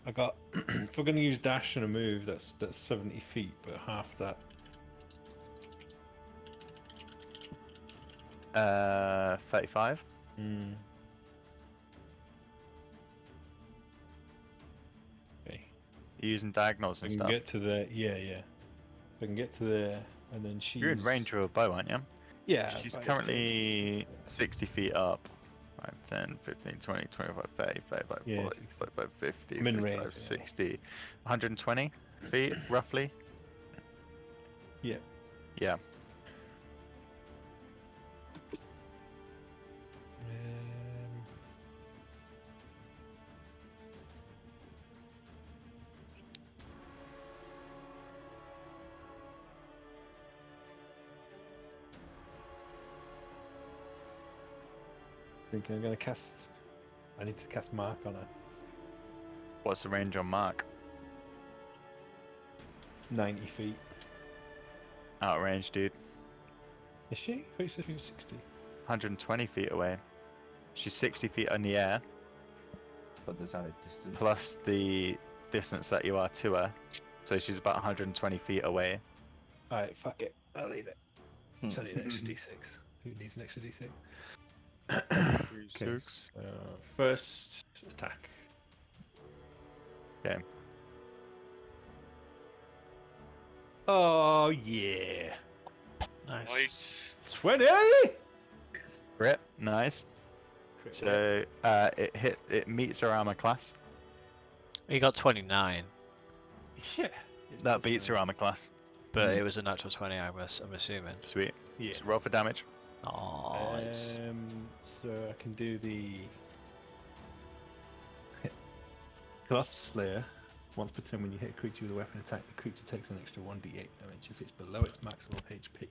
I got. If we're going to use dash and a move, that's 70 feet, but half that. 35. Hmm. Okay. You're using diagonals I and can stuff. get to there. Yeah, yeah. So I can get to there, and then she's. You're in range with a bow, aren't you? Yeah. She's about currently 60 feet up. 5, 10, 15, 20, 25, 30, 35, Yeah, 40, 45, 50, I'm in 55, range, yeah. 60, 120 feet, roughly? Yeah. Yeah. Thinking I'm gonna cast. I need to cast Mark on her. What's the range on Mark? 90 feet. Out of range, dude. Is she? Who said she was 60? 120 feet away. She's 60 feet in the air, But there's added distance. plus the distance that you are to her. So she's about 120 feet away. All right, fuck it. I'll leave it. So I need an extra d6. Who needs an extra d6? Okay, D6. so first attack. Okay. Oh yeah, Nice. Nice. 20. Crit. Nice. So it meets her armor class. He got 29, Yeah, That beats her armor class. but it was a natural 20. I'm assuming. Sweet. Yeah. So roll for damage. Nice. So I can do the Colossus Slayer. Once per turn, when you hit a creature with a weapon attack, the creature takes an extra 1d8 damage if it's below its maximum HP.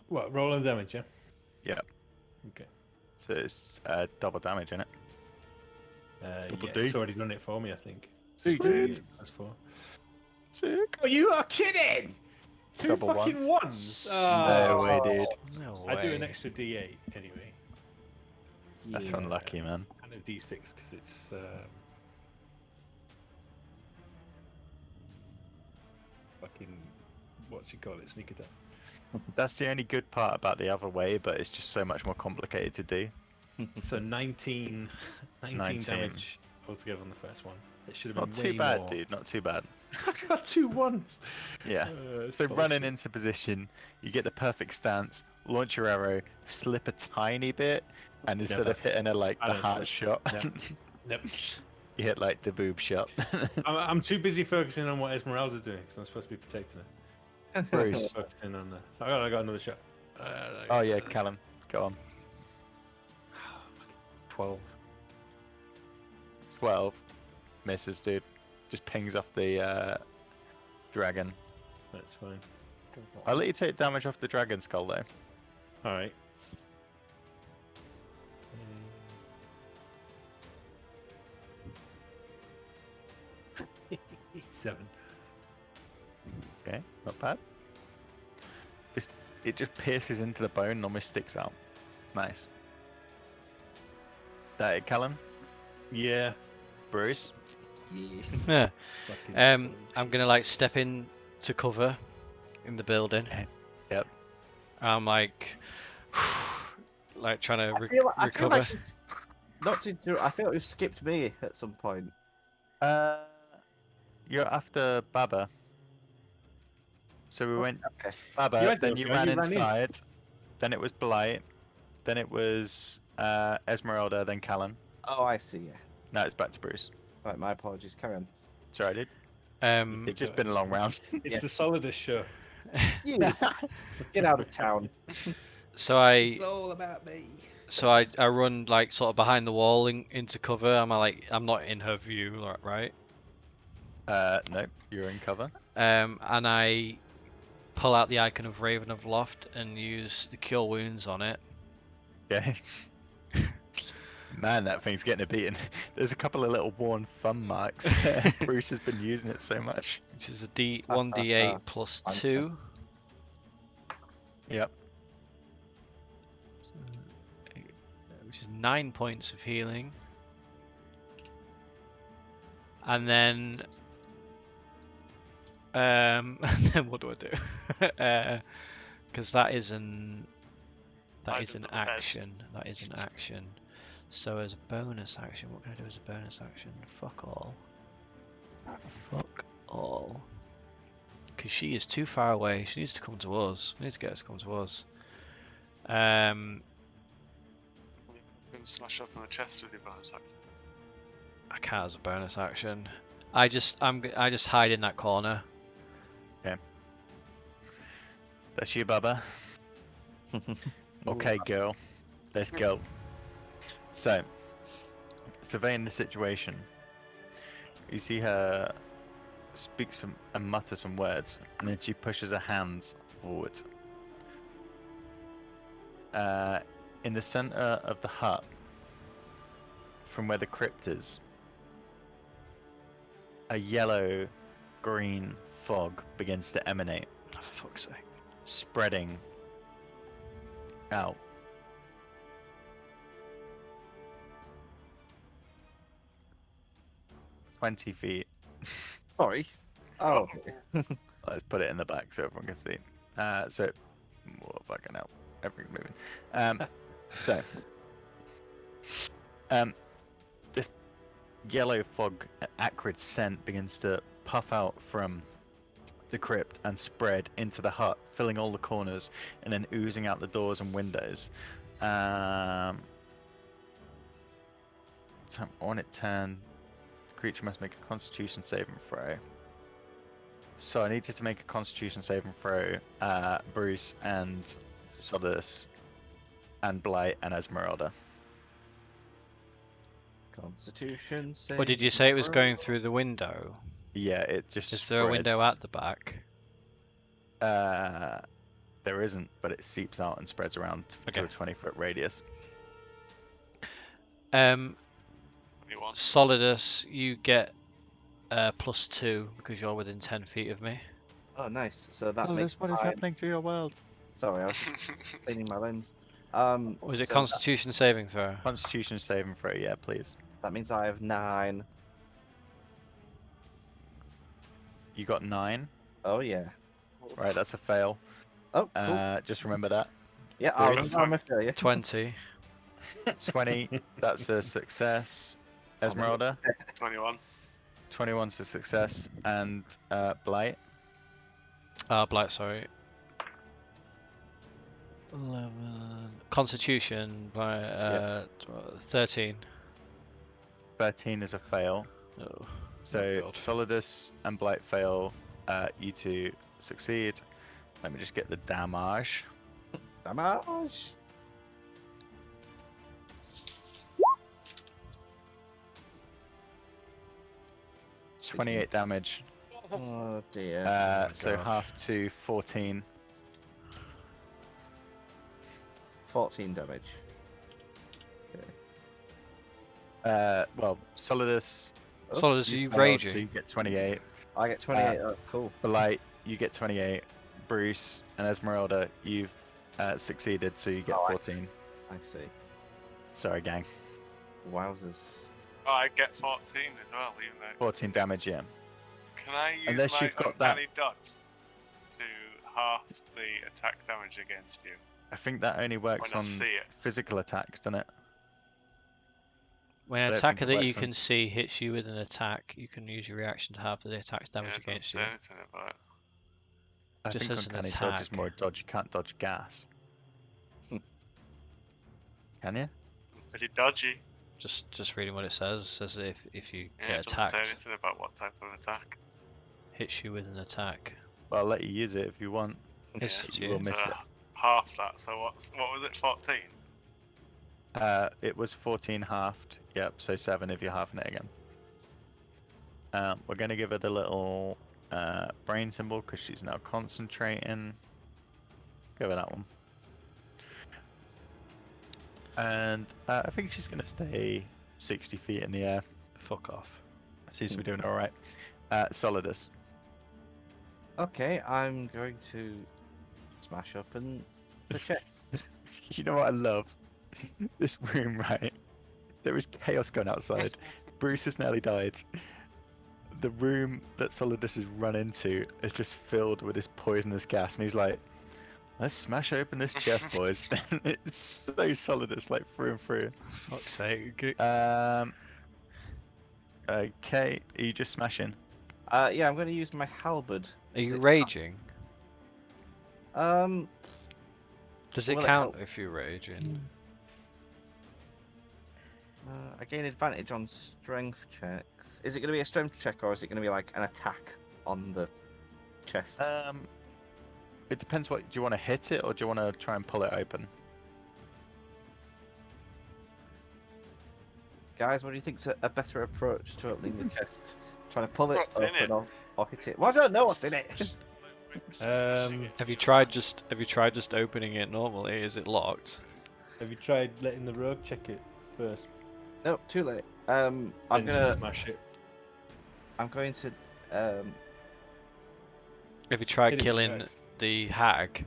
What? Roll on damage, yeah. Yeah. Okay. So it's double damage, isn't it? Double Yeah, D. it's already done it for me, I think. Sweet. 2d8 plus 4. Sick. Oh, you are kidding! Two Double fucking ones. ones. No way, dude. No I do an way. extra d8 anyway, That's unlucky, man. and a d6 because it's fucking what's you call it, sneak attack. That's the only good part about the other way, but it's just so much more complicated to do. So 19 19. damage altogether on the first one. It should have Not been too way bad, more. dude. Not too bad. I got 2 ones. Yeah. It's So running bullshit. into position, you get the perfect stance, launch your arrow, slip a tiny bit, and instead of hitting her like I the don't heart slip. shot, Nope. you hit like the boob shot. I'm too busy focusing on what Esmeralda's doing because I'm supposed to be protecting her. Bruce. Focusing on that. So I got another shot. Oh yeah, Callum, go on. 12. 12 misses, dude. Just pings off the dragon. That's fine. I'll let you take damage off the dragon skull though. All right. 7. Okay, not bad. It just pierces into the bone and almost sticks out. Nice. That it, Callum? Yeah. Bruce? Yeah. Fucking I'm gonna like step in to cover in the building. Yep. I'm like trying to I feel recover. like not to do. I feel like you've skipped me at some point. You're after Baba. So we went Okay. Baba, You had then to, you okay, ran you ran in. inside, then it was Blight, then it was Esmeralda, then Callan. Oh, I see. Yeah. Now it's back to Bruce. Right. My apologies. Carry on. Sorry, dude. It's just been a long round. It's Yeah. the solidest show. You get out of town. So I all about me. I run like sort of behind the wall into cover. I'm not in her view, right? No, you're in cover. And I pull out the icon of Raven of Loft and use the Cure Wounds on it. Okay. Man, that thing's getting a beating. There's a couple of little worn thumb marks. Bruce has been using it so much. Which is a 1d8 plus 2. Yep. Which is 9 points of healing. And then and then what do I do? Because that is an action. That is an action. So as a bonus action, what can I do as a bonus action? Fuck all. Fuck all. Because she is too far away. She needs to come to us. We need to get her to come to us. You can smash up in the chest with your bonus action. I can't as a bonus action. I just hide in that corner. That's you, Baba. Okay, girl. Let's go. So, surveying the situation, you see her speak and mutter some words, and then she pushes her hands forward. In the center of the hut, from where the crypt is, a yellow-green fog begins to emanate, Oh, for fuck's sake. spreading out. 20 feet. Sorry. Oh, okay. Let's put it in the back so everyone can see. So, well, fucking hell, everything's moving. So, this yellow fog, acrid scent begins to puff out from the crypt and spread into the hut, filling all the corners and then oozing out the doors and windows. On it turn, the creature must make a Constitution saving throw. So I need you to make a Constitution saving throw, Bruce and Sodus and Blight and Esmeralda. Constitution save. What did you say it was going through the window? Yeah, it just Is there a window spreads. at the back? There isn't, but it seeps out and spreads around to a 20-foot radius. Solidus, you get +2 because you're within 10 feet of me. Oh, nice. So that Oh, makes what is mine- happening to your world? Sorry, I was cleaning my lens. Was it so Constitution saving throw? Constitution saving throw, yeah, please. That means I have 9. You got 9. Oh yeah. Right, that's a fail. Oh, cool. Just remember that. Yeah, I'll Bruce. remember for you. 20. 20, that's a success. Esmeralda, 21. 21's a success. And Blight, Blight, sorry. 11. Constitution by 13. 13 is a fail. Oh. So God. Solidus and Blight fail. You two succeed. Let me just get the damage. Damage. It's 28 damage. Oh dear. So God. half to 14. 14 damage. Well, Solidus. Solidus, are you failed, raging? So you get 28. I get 28. Oh, cool. Blight, you get 28. Bruce and Esmeralda, you've succeeded, so you get Oh, 14. I see. Sorry, gang. Wowzers. Oh, I get 14 as well, even though it's 14 damage, yeah. Can I use Unless my you've got that- uncanny dodge to half the attack damage against you? I think that only works When I on see it. physical attacks, doesn't it? When I an don't attacker think it that you works on- can see hits you with an attack, you can use your reaction to halve the attack's damage Yeah, it against doesn't you. say anything about it. I Just think as an uncanny dodge is attack. more a dodge. You can't dodge gas. Can you? Pretty dodgy. Just reading what it says. It says that if you Yeah, get it doesn't say attacked, anything about what type of attack. hits you with an attack. Well, I'll let you use it if you want. It's Yeah, up to you you. will miss So it. half that. So what was it? 14. It was 14 halved. Yep, so 7 if you're halving it again. We're going to give it a little brain symbol because she's now concentrating. Give her that one. And I think she's going to stay 60 feet in the air. Fuck off. Seems to be doing alright. Solidus. Okay, I'm going to smash open the chest. You know what I love? This room, right? There is chaos going outside. Bruce has nearly died. The room that Solidus has run into is just filled with this poisonous gas, and he's like, "Let's smash open this chest, boys." It's so Solidus, like through and through. Fuck's sake. Okay, are you just smashing? Yeah, I'm going to use my halberd. Are you Is it- raging? Um, Does it will it count help? if you're raging? I gain advantage on strength checks. Is it going to be a strength check or is it going to be like an attack on the chest? It depends. What do you want to hit it, or do you want to try and pull it open? Guys, what do you think's a better approach to opening the chest? Trying to pull it What's in open it? or hit it? Well, I don't know what's in it. Have you tried just opening it normally? Is it locked? Have you tried letting the rogue check it first? No, too late. I'm Then just gonna. smash it. I'm going to. Have you tried Hit it killing next. the hag?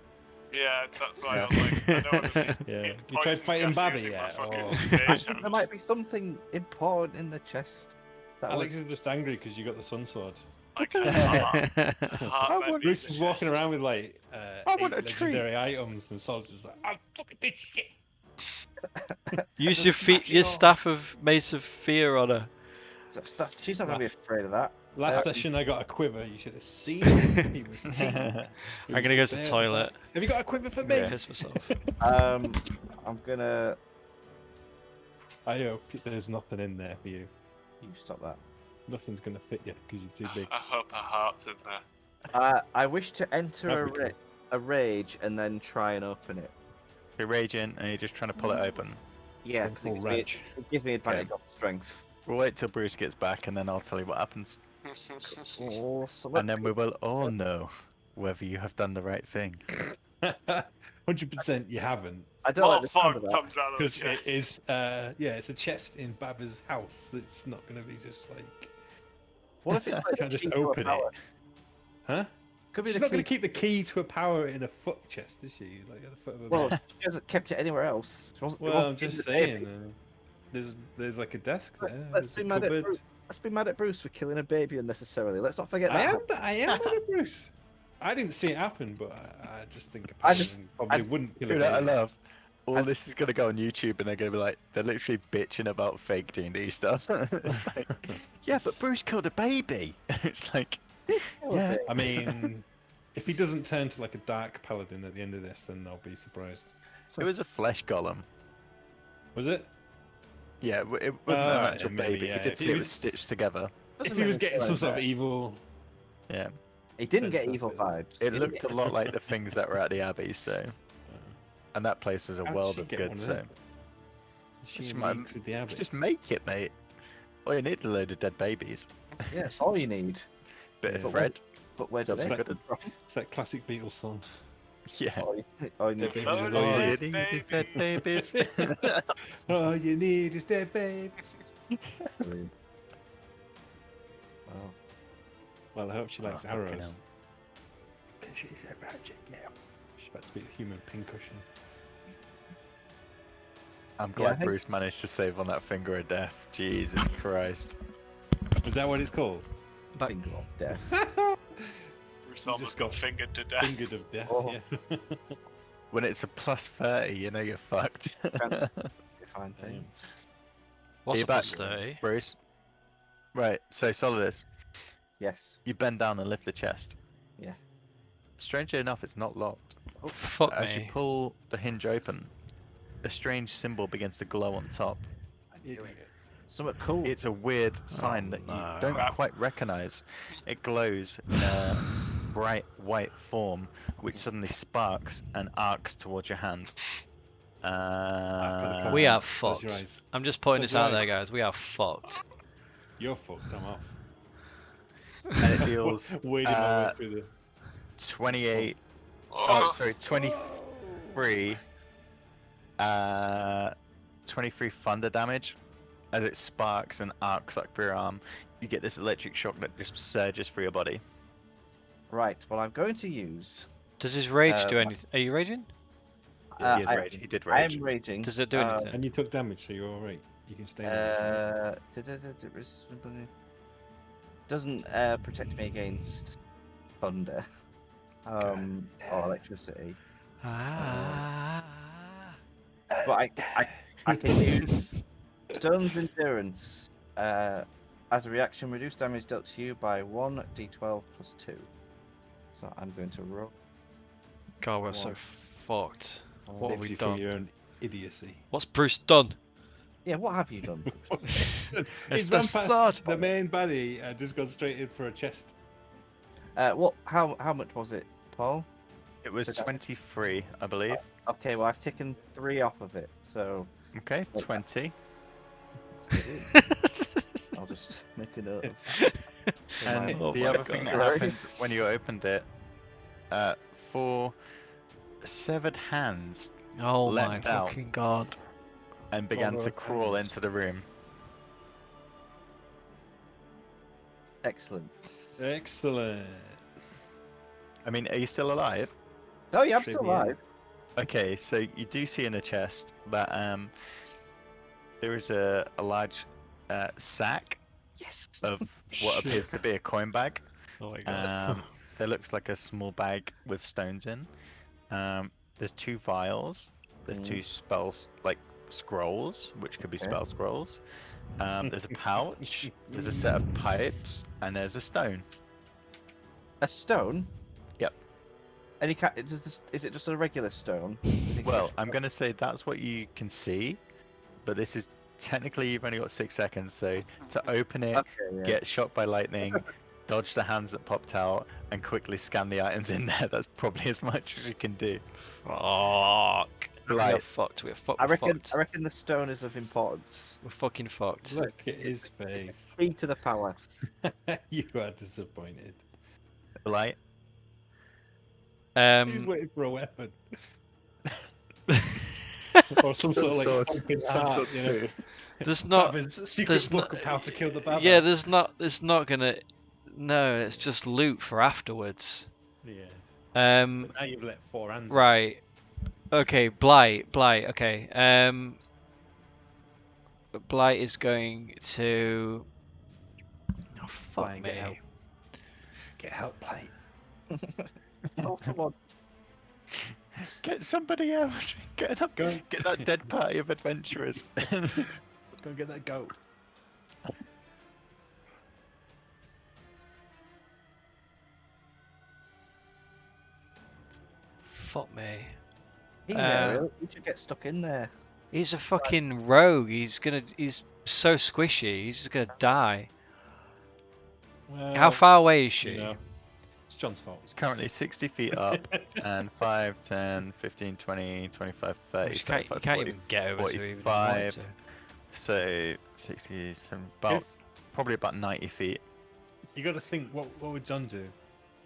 Yeah, that's why I was like, I don't want to be Yeah. getting You tried poisoned fighting gas Babby using my yet, fucking or- mage There hand. might be something important in the chest. That Alex works. is just angry because you got the sun sword. Like a heart. A I heart might want- be in Bruce the is walking chest. around with like I want 8 a treat. legendary items, and soldiers like, "Oh, look at this shit." Use Just your smash it your all. staff of Mace of Fear on her. She's not going to be Last- afraid of that. Last session, I got a quiver. You should have seen it. He was teeth. I'm gonna go to the toilet. Have you got a quiver for I'm me? gonna piss myself. I'm gonna. I hope there's nothing in there for you. You stop that. Nothing's gonna fit you because you're too big. I hope a heart's in there. I wish to enter That'd be cool. a rage and then try and open it. You're raging and you're just trying to pull it open. Yeah, One because full rage. it gives me advantage on strength. We'll wait till Bruce gets back and then I'll tell you what happens. Oh, so And then we will all know whether you have done the right thing. 100% you haven't. I don't More like the sound fog of that. comes out of the Because it chest. is, it's a chest in Baba's house. It's not going to be just like. What if it's like Can't the just key to a open power? it? Huh? Could be She's the not going key. to keep the key to a power in a foot chest, is she? Like at the foot of a Well, bed. she hasn't kept it anywhere else. It Well, wasn't I'm in just the saying. baby. There's like a desk there. Let's There's be a mad at cupboard. Bruce. Let's be mad at Bruce for killing a baby unnecessarily. Let's not forget that. I am mad at Bruce. I didn't see it happen, but I just think a I person just- probably I- wouldn't kill a You know what I baby. love? All I- this is gonna go on YouTube and they're gonna be like, they're literally bitching about fake D&D stuff. It's like, yeah, but Bruce killed a baby. It's like, yeah. I mean, if he doesn't turn to like a dark paladin at the end of this, then I'll be surprised. It was a flesh golem. Was it? Yeah, it wasn't an actual maybe, baby. yeah. You did If see he it was- was stitched together. Doesn't If he make was me getting feel some like sort of that. evil, Yeah. He didn't get sense of evil it. vibes. It He looked a didn't lot like the things that were at the Abbey, so. And that place was a How'd world she of get good, one of so. them? She She in might- league with the You abbot. just make it, mate. All you need is a load of dead babies. get- Yeah, that's all you need. Bit Yeah. of thread. But where do That's they good. come from? It's that classic Beatles song. Yeah. All you need Dead is babies Load are of all All you dead you need is dead babies. All you need is that babe. Brilliant. Wow. Well, I hope she likes Oh, fucking arrows. hell. She's a magic girl. She's about to be a human pincushion. I'm Yeah, I glad think- Bruce managed to save on that finger of death. Jesus Christ. Is that what it's called? But Finger of death. Bruce You almost just got got fingered to death. Fingered of death, Oh. yeah. When it's a plus 30, you know you're fucked. Fine thing. what's you a plus back? 30? Bruce. Right, so Solidus, Yes. you bend down and lift the chest. Yeah. Strangely enough, it's not locked. Fuck As you me. pull the hinge open, a strange symbol begins to glow on top. Something cool. It's a weird sign that you no. don't Crap. quite recognize. It glows in a bright white form, which suddenly sparks and arcs towards your hand. We are Close your fucked. eyes. I'm just putting Close this your out there, eyes. guys. We are fucked. You're fucked, I'm off. And it deals Wading my way through the... 28. Oh, Oh, sorry, 23. 23 thunder damage. As it sparks and arcs up your arm, you get this electric shock that just surges through your body. Right. Well, I'm going to use. Does his rage do Um, anything? Are you raging? He is I- rage. He did I rage. am raging. Does it do anything? And you took damage, so you're alright. You can stay there. Doesn't protect me against thunder, or electricity. Ah. But I can use Stone's Endurance. As a reaction, reduce damage dealt to you by 1d12 plus 2. So I'm going to roll. God, we're so One. fucked. What have Lives we you through done? your own idiocy. What's Bruce done? Yeah, what have you done? He's the run past sword. the main baddie and just gone straight in for a chest. What? How much was it, Paul? It was 23, I believe. Okay, well I've taken 3 off of it, so Okay, 20. I'll just make a note of that. And Oh the my other thing that God. happened when you opened it, 4 severed hands Oh my Leapt out. fucking god. and began no, to it's crawl hands. into the room. Excellent. Excellent. I mean, are you still alive? Oh yeah, I'm still Trivia. alive. Okay, so you do see in the chest that there is a large sack Yes. of what appears to be a coin bag. Oh my god. There looks like a small bag with stones in. There's 2 vials. There's 2 spells, like scrolls, which could be Okay. spell scrolls. There's a pouch. There's a set of pipes, and there's a stone. A stone. Yep. Any is it just a regular stone? Well, I'm gonna say that's what you can see, but this is technically you've only got 6 seconds. So to open it, Okay, yeah. get shot by lightning, dodge the hands that popped out, and quickly scan the items in there. That's probably as much as you can do. Fuck. We are Right. fucked. We're fucked. I We're reckon. fucked. I reckon the stone is of importance. We're fucking fucked. Look at his It's the face. key to the power. You are disappointed. Light. He's waiting for a weapon. Or some sort of like Sword. stomping Some heart, sort you know. too. There's not. Baba's secret There's book not. of how to kill the Baba. Yeah, there's not. It's not gonna. No, it's just loot for afterwards. Yeah. But now you've let 4 hands. right. Okay, Blight. Okay. Blight is going to. Oh fuck Blight, me. Get help, Blight. Oh, come on. Get somebody else. Get that dead party of adventurers. Go and get that goat. Fuck me. Yeah, really. You should get stuck in there. He's a fucking rogue. He's so squishy. He's just gonna die. Well, How far away is she? You know, it's John's fault. It's currently 60 feet up and 5, 10, 15, 20, 25, 30, You can't 35, even 40, get over to her even if you wanted 45. to. So 60, about probably about 90 feet. You got to think, what would John do?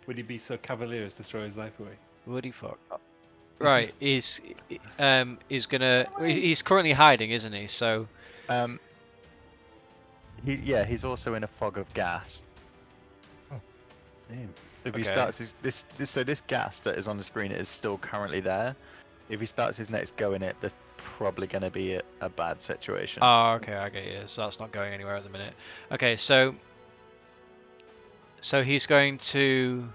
Would he be so cavalier as to throw his life away? Would he fuck? Right, he's currently hiding, isn't he? So He's also in a fog of gas. Damn. If he Okay. starts this gas that is on the screen is still currently there. If he starts his next go in it, there's probably going to be a bad situation. Oh, okay, I get you. So that's not going anywhere at the minute. Okay, so he's going to,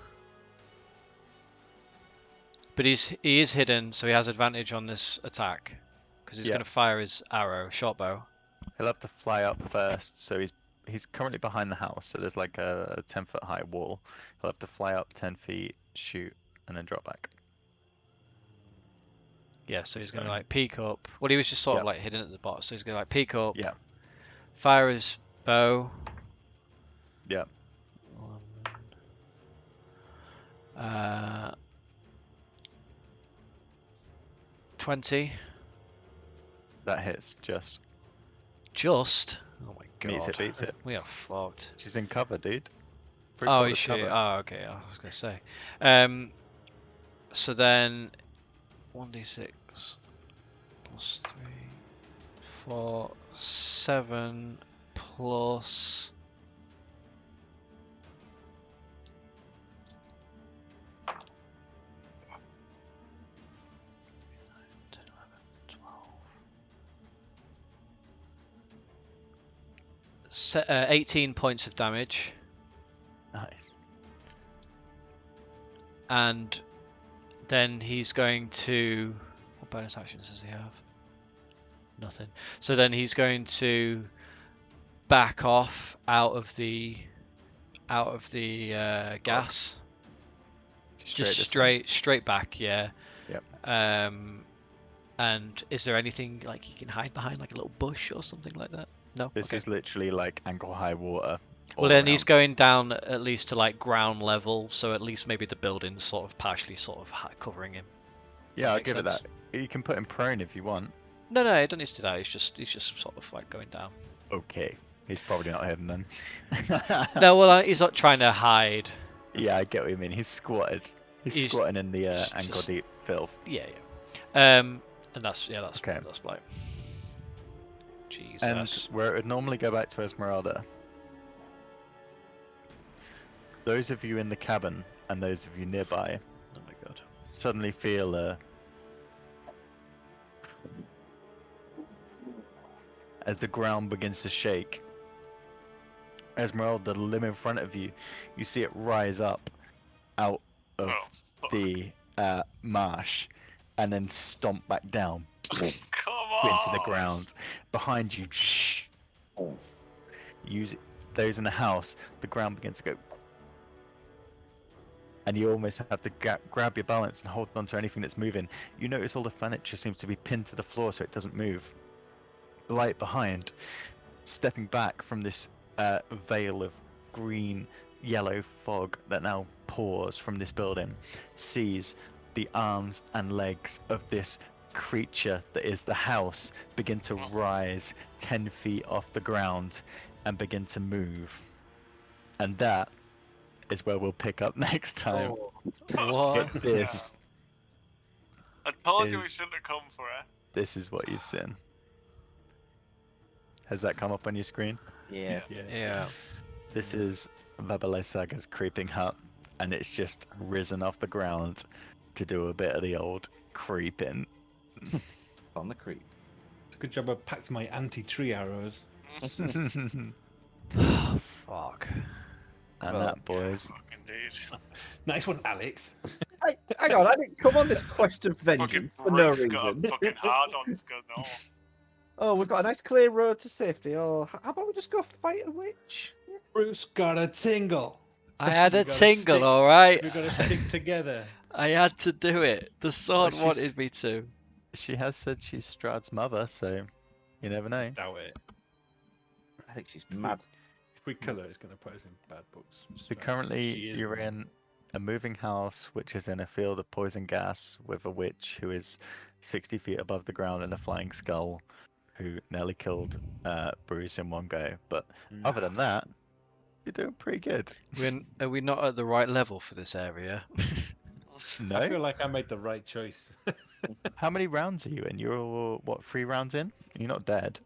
but he is hidden, so he has advantage on this attack because he's Yeah. going to fire his arrow, short bow. He'll have to fly up first, so he's currently behind the house, so there's like a 10-foot high wall. He'll have to fly up 10 feet, shoot, and then drop back. Yeah, so he's going to So- like peek up. Well, he was just sort of Yep. like hidden at the bottom, so he's going to like peek up, Yeah. fire his bow. Yeah. 20. That hits just. Just. Oh my god. Meets it, beats it. We are fucked. She's in cover, dude. Oh, Three-quarters is she? cover. Oh, okay. I was gonna say. So then, 1d6 plus 3, 4, 7 plus. Se 18 points of damage, Nice. and then he's going to. What bonus actions does he have? Nothing. So then he's going to back off out of the gas. Just this way? straight back, yeah. Yep. And is there anything like you can hide behind, like a little bush or something like that? No. This Okay. is literally like ankle high water. Well, all then he's around. going down at least to like ground level, so at least maybe the building's sort of partially covering him. Yeah, I'll makes give it sense. that. You can put him prone if you want. No, you don't need to do that. He's just sort of like going down. Okay. He's probably not hidden then. No, well, he's not trying to hide. Yeah, I get what you mean. He's squatted. He's squatting in the ankle just- deep filth. Yeah. And that's Okay. that's Blight. Jesus. And where it would normally go back to Esmeralda, those of you in the cabin and those of you nearby Oh my god. suddenly feel as the ground begins to shake Esmeralda, the limb in front of you, you see it rise up out of Oh, fuck. the marsh and then stomp back down Come on! into the ground. Behind you, those in the house, the ground begins to go. And you almost have to grab your balance and hold on to anything that's moving. You notice all the furniture seems to be pinned to the floor so it doesn't move. The light behind, stepping back from this veil of green, yellow fog that now pours from this building, sees the arms and legs of this creature that is the house begin to rise 10 feet off the ground and begin to move. And that is where we'll pick up next time. What? This I told you we is- shouldn't have come for it. this is what you've seen. Has that come up on your screen? Yeah. Yeah. This is Babale Saga's creeping hut, and it's just risen off the ground to do a bit of the old creeping. On the creep. Good job I packed my anti-tree arrows. Oh, fuck. And Well, that, boys, Fuck, indeed. Nice one, Alex. Hey, hang on, I didn't come on this quest of Fucking vengeance for no Bruce got a reason. fucking hard on to go north. Oh, we've got a nice clear road to safety. Oh, how about we just go fight a witch? Bruce got a tingle. I had We a gotta tingle, stick- alright? We gotta stick together. I had to do it. The sword Well, she's- wanted me to. she has said she's Strahd's mother, so you never know. Doubt it. I think she's mad. If we kill her, it's gonna put us in bad books. So currently She is you're mad. in a moving house which is in a field of poison gas with a witch who is 60 feet above the ground and a flying skull who nearly killed Bruce in one go. But other than that, you're doing pretty good. Are we not at the right level for this area? I feel No? like I made the right choice. How many rounds are you in? You're, what, 3 rounds in? You're not dead.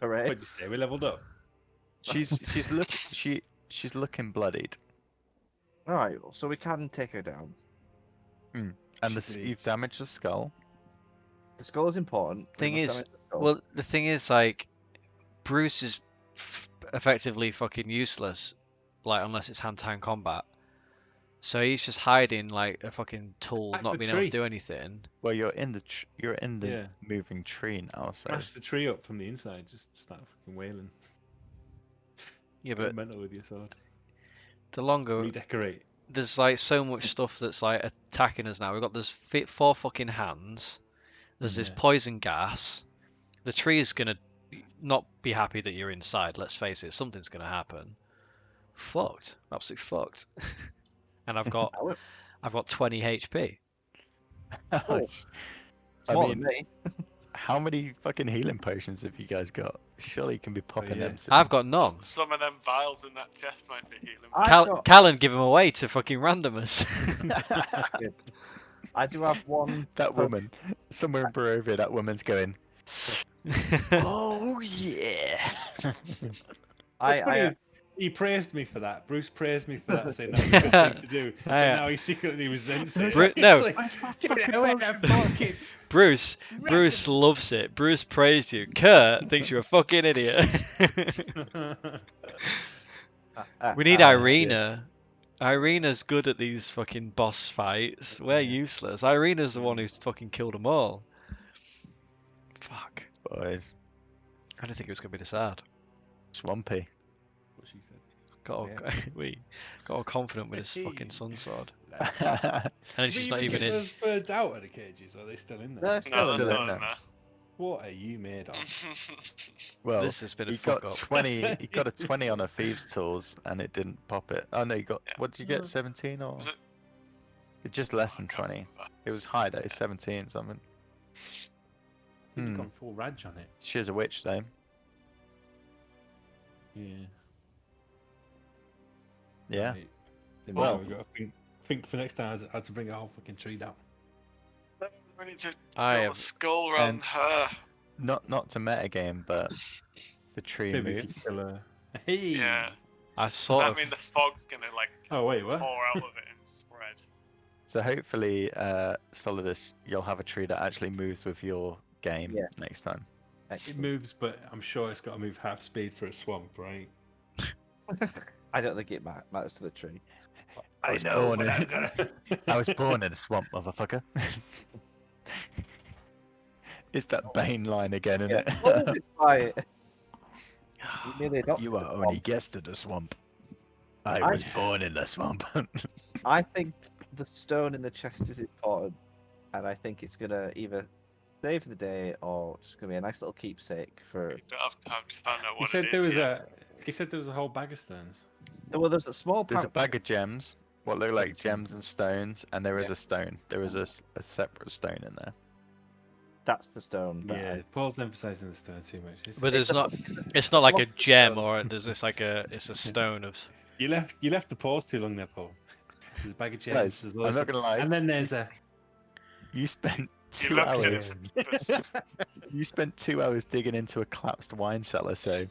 Hooray. What'd you say? We leveled up. She's looking bloodied. Alright, so we can take her down. And She you've bleeds. damaged the skull. The skull is important. We Thing must is, damage the skull. well, the thing is, like, Bruce is effectively fucking useless, like, unless it's hand-to-hand combat. So he's just hiding like a fucking tool, Hack not the being able to tree. do anything. Well, you're in the Yeah. moving tree now, so Smash the tree up from the inside. Just start fucking wailing. Yeah, Go but mental with your sword. the longer Redecorate. there's like so much stuff that's like attacking us now. We've got this 4 fucking hands. There's this Yeah. poison gas. The tree is gonna not be happy that you're inside. Let's face it, something's gonna happen. Fucked, absolutely fucked. And I've got 20 HP. Oh, It's It's more than me. how many fucking healing potions have you guys got? Surely you can be popping yeah. them soon. I've got none. Some of them vials in that chest might be healing. I've got- Callan give them away to fucking randomers. I do have one. That woman, somewhere in Barovia, that woman's going, oh yeah. I, What's funny I, is he praised me for that. Bruce praised me for that, saying that's a good thing to do. But Yeah. now he secretly resents it. No. It's like, give me that fucking Bruce loves it. Bruce praised you. Kurt thinks you're a fucking idiot. We need Irina. Irina's good at these fucking boss fights. We're useless. Irina's the one who's fucking killed them all. Fuck. Boys, I didn't think it was gonna be this hard. swampy. What she said. Got all, Yeah. we got all confident with his fucking sun sword. Well, And she's not even get in. those birds out of the cages, or are they still in there? No, No, still that's in still there. in not in there. What are you made of? there. This has been a he fuck got up. 20. He got a 20 on a thieves' tools, and it didn't pop it. Oh no, you got. Yeah. What did you get? 17 or? Was it- It's just less I than can't 20. remember. It was high though, 17 something. You've Hmm. gone full Raj on it. She's a witch though. Yeah. Yeah. Right. Well- we've got to think for next time how to bring a whole fucking tree down. We need to I build have. a skull around and- her. Not to metagame, but the tree Maybe if you moves. kill her. Hey. Yeah. I Does sort that of. mean the fog's gonna like Oh wait, what? pour out of it and spread? So hopefully, Solidus, you'll have a tree that actually moves with your game Yeah. next time. It moves, but I'm sure it's got to move half speed for a swamp, right? I don't think it matters to the tree. I was know, born but in. I'm gonna. I was born in a swamp, motherfucker. It's that Bane line again, isn't it? Quiet. You nearly adopted You the are only swamp. guest of the swamp. I I- was born in the swamp. I think the stone in the chest is important, and I think it's gonna either save the day or just gonna be a nice little keepsake for. You don't have time to find out He what said it there is was yet. He said there was a whole bag of stones. Well, there's a small There's a pouch. bag of gems, what look like gems and stones, and there is Yeah. a stone. There is a separate stone in there. That's the stone. That Yeah, Paul's emphasizing the stone too much. It's But just- it's not like a block gem stone. or there's this like it's a stone of. You left the pause too long there, Paul. There's a bag of gems. Guys, there's I'm loads not of- gonna lie. And then there's a. You spent You 2 looked at hours. it, but You spent 2 hours digging into a collapsed wine cellar, so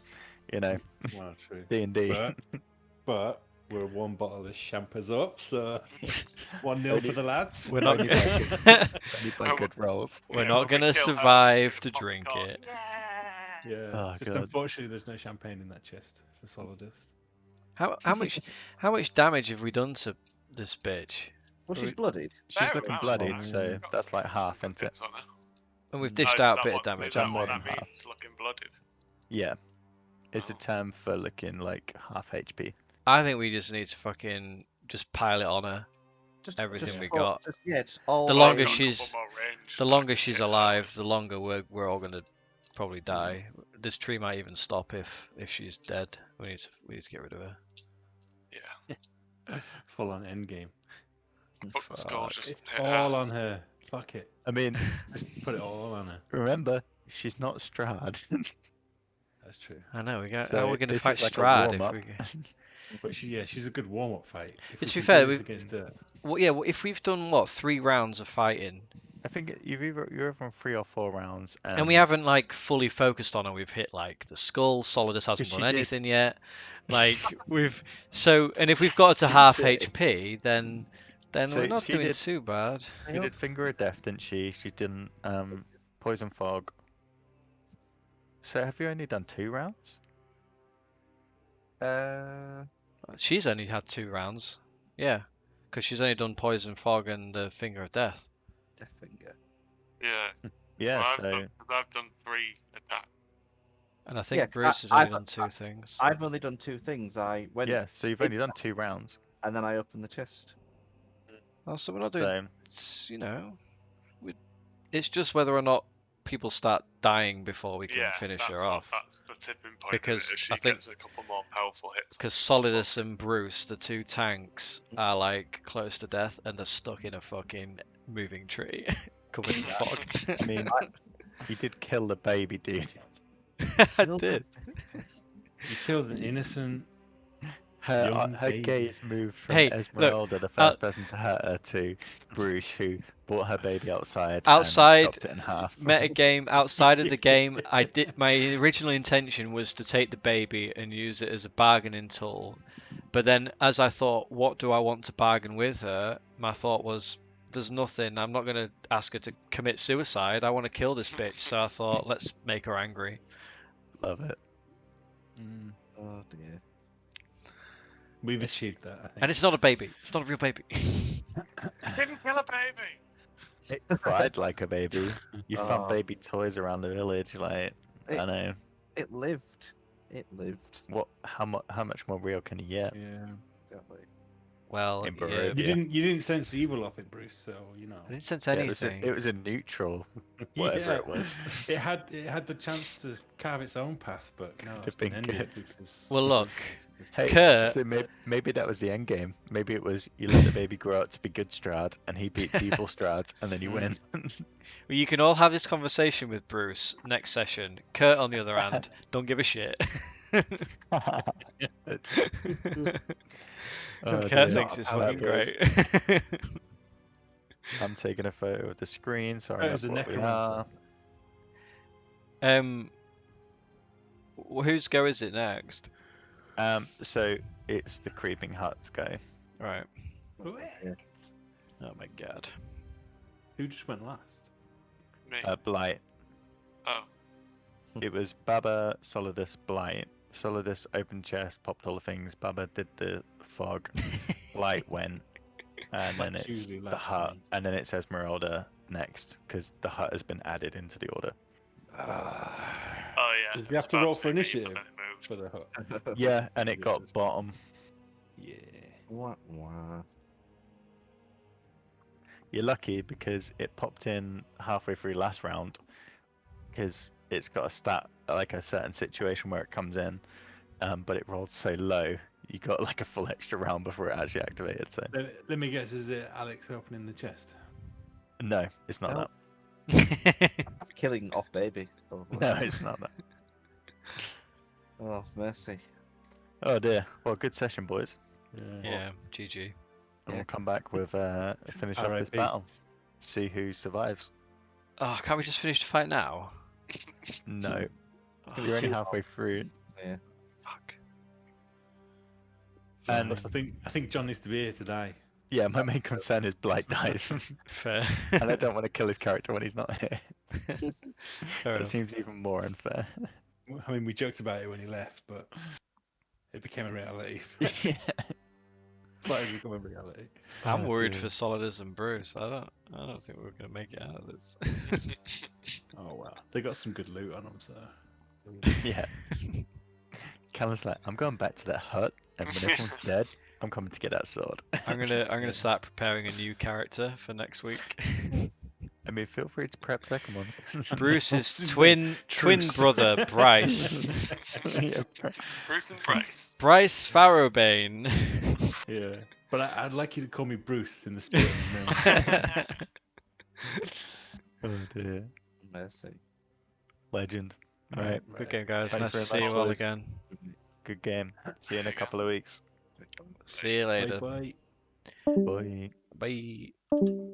you know Well, true. D&D. But we're one bottle of champers up, so 1-0 Only- for the lads. We're not. Only Only by Oh, good rolls. We're yeah, not when we gonna kill her, survive to pop the drink cork. it. Yeah. Oh, just God. unfortunately, there's no champagne in that chest for Solidus. How much damage have we done to this bitch? Well, she's We- bloodied. She's Fair looking amount. bloodied, Got so Got that's like some half, good isn't it? bits on her. And we've Oh, dished is out a that bit of what- damage. Is that Done what more that than half. means? Looking blooded. Yeah. It's a Oh. term for looking like half HP. I think we just need to fucking just pile it on her. Just Everything just we all- got. Just, yeah, just all The the longer way- Got a couple she's- more range The that I longer can she's hit her alive, with. the longer we're all gonna probably die. This tree might even stop if she's dead. We need to get rid of her. Yeah. Full on endgame. But the skull Fuck. just It's hit all her. on her. Fuck it. I mean, Just put it all on her. remember, she's not Strahd. That's true. I know. How So are we gonna this fight is like a Strahd if warm-up. we? But she's a good warm up fight. If To we be can fair, do this we- against her. Well, yeah. Well, if we've done what 3 rounds of fighting, I think you're either on 3 or 4 rounds, and we haven't like fully focused on her, we've hit like the skull. Solidus hasn't She done did. anything yet. Like and if we've got her to She half did. HP, then So we're not she doing did- too bad. She did Finger of Death, didn't she? She didn't Poison Fog. So have you only done 2 rounds? She's only had 2 rounds. Yeah, because she's only done poison fog and the finger of death. Death finger. Yeah. Yeah, Well, so I've done 3 attacks. And I think Yeah, 'cause Bruce has I- only done 2 things. I've only done 2 things. I went yeah, so you've only done 2 rounds. and then I opened the chest. Oh, so we're not doing. So You know, it's just whether or not people start dying before we can Yeah, finish that's her what, off. that's the tipping point. Because If she I think- gets a couple more powerful hits. Because we're Solidus fucked. and Bruce, the 2 tanks, are like close to death and they're stuck in a fucking moving tree covered in fog. I mean, you did kill the baby, dude. I did. You killed an innocent. Her Young her baby. gaze moved from Hey, look, Esmeralda, the first person to hurt her, to Bruce, who brought her baby outside. Outside, and chopped it in half. Metagame outside of the game, I did. My original intention was to take the baby and use it as a bargaining tool, but then as I thought, what do I want to bargain with her? My thought was, there's nothing. I'm not gonna ask her to commit suicide. I want to kill this bitch. So I thought, let's make her angry. Love it. Mm. Oh dear. We've It's- achieved that. I think. And it's not a baby. It's not a real baby. Didn't kill a baby! It cried like a baby. You found Oh. baby toys around the village, like I It- know. It lived. It lived. What? How much more real can you get? Yeah. Exactly. Well, In yeah, Barovia. You didn't sense evil off it, Bruce. So you know. I didn't sense Yeah, anything. it was a neutral, whatever Yeah. it was. It had the chance to carve its own path, but no, Could've it's been been ended. good. because- Well, look, it's- Hey, Kurt- so maybe that was the end game. Maybe it was you let the baby grow up to be good Strahd, and he beats evil Strahd, and then you win. Well, you can all have this conversation with Bruce next session. Kurt, on the other hand, don't give a shit. Oh, Kurt dear. thinks it's fucking Hilarious. great. I'm taking a photo of the screen, so I Kurt know is a what we necromancer. are. Whose go is it next? So it's the creeping huts go. Right. Yeah. Oh my god. Who just went last? Me. Blight. Oh. It was Baba, Solidus, Blight, Solidus opened chest, popped all the things. Baba did the fog. Light went, and then That's it's usually the last hut, thing. and then it's Esmeralda next because the hut has been added into the order. Oh yeah. Did it we was have to about roll be for me, initiative but it moved. for the hut? Yeah, and it Yeah, got just- bottom. Yeah. Wah, wah. You're lucky because it popped in halfway through last round because it's got a stat like a certain situation where it comes in, but it rolled so low you got like a full extra round before it actually activated. So Let me guess, is it Alex opening the chest? no, it's not Nope. that. That's killing off baby. Probably. No, it's not that. Oh, mercy. Oh dear. Well, good session, boys. Yeah, GG. And Yeah. we'll come back with finish off this RIP. battle. See who survives. Oh, can't we just finish the fight now? No, Oh, you're only halfway through. Yeah. fuck. And- Plus, I think John needs to be here today. Yeah, my main concern is Blight dies, Fair. and I don't want to kill his character when he's not here. Fair That enough. seems even more unfair. I mean, we joked about it when he left, but it became a reality. Yeah. Started to become a reality. I'm Oh, worried dear. for Solidus and Bruce. I don't think we're gonna make it out of this. Oh wow, they got some good loot on them, so. Yeah. Callum's like, I'm going back to that hut, and when everyone's dead, I'm coming to get that sword. I'm gonna start preparing a new character for next week. I mean, feel free to prep second ones. Bruce's What's his twin Truce. brother Bryce. Yeah, Bryce. Bruce and Bryce. Bryce Farrowbane. Yeah, but I'd like you to call me Bruce in the spirit of his name. Oh dear. Mercy. Legend. Right. Good game, guys. Thanks Nice to very see much, you all boys. again. Good game. See you in a couple of weeks. See you later. Bye bye. Bye. Bye.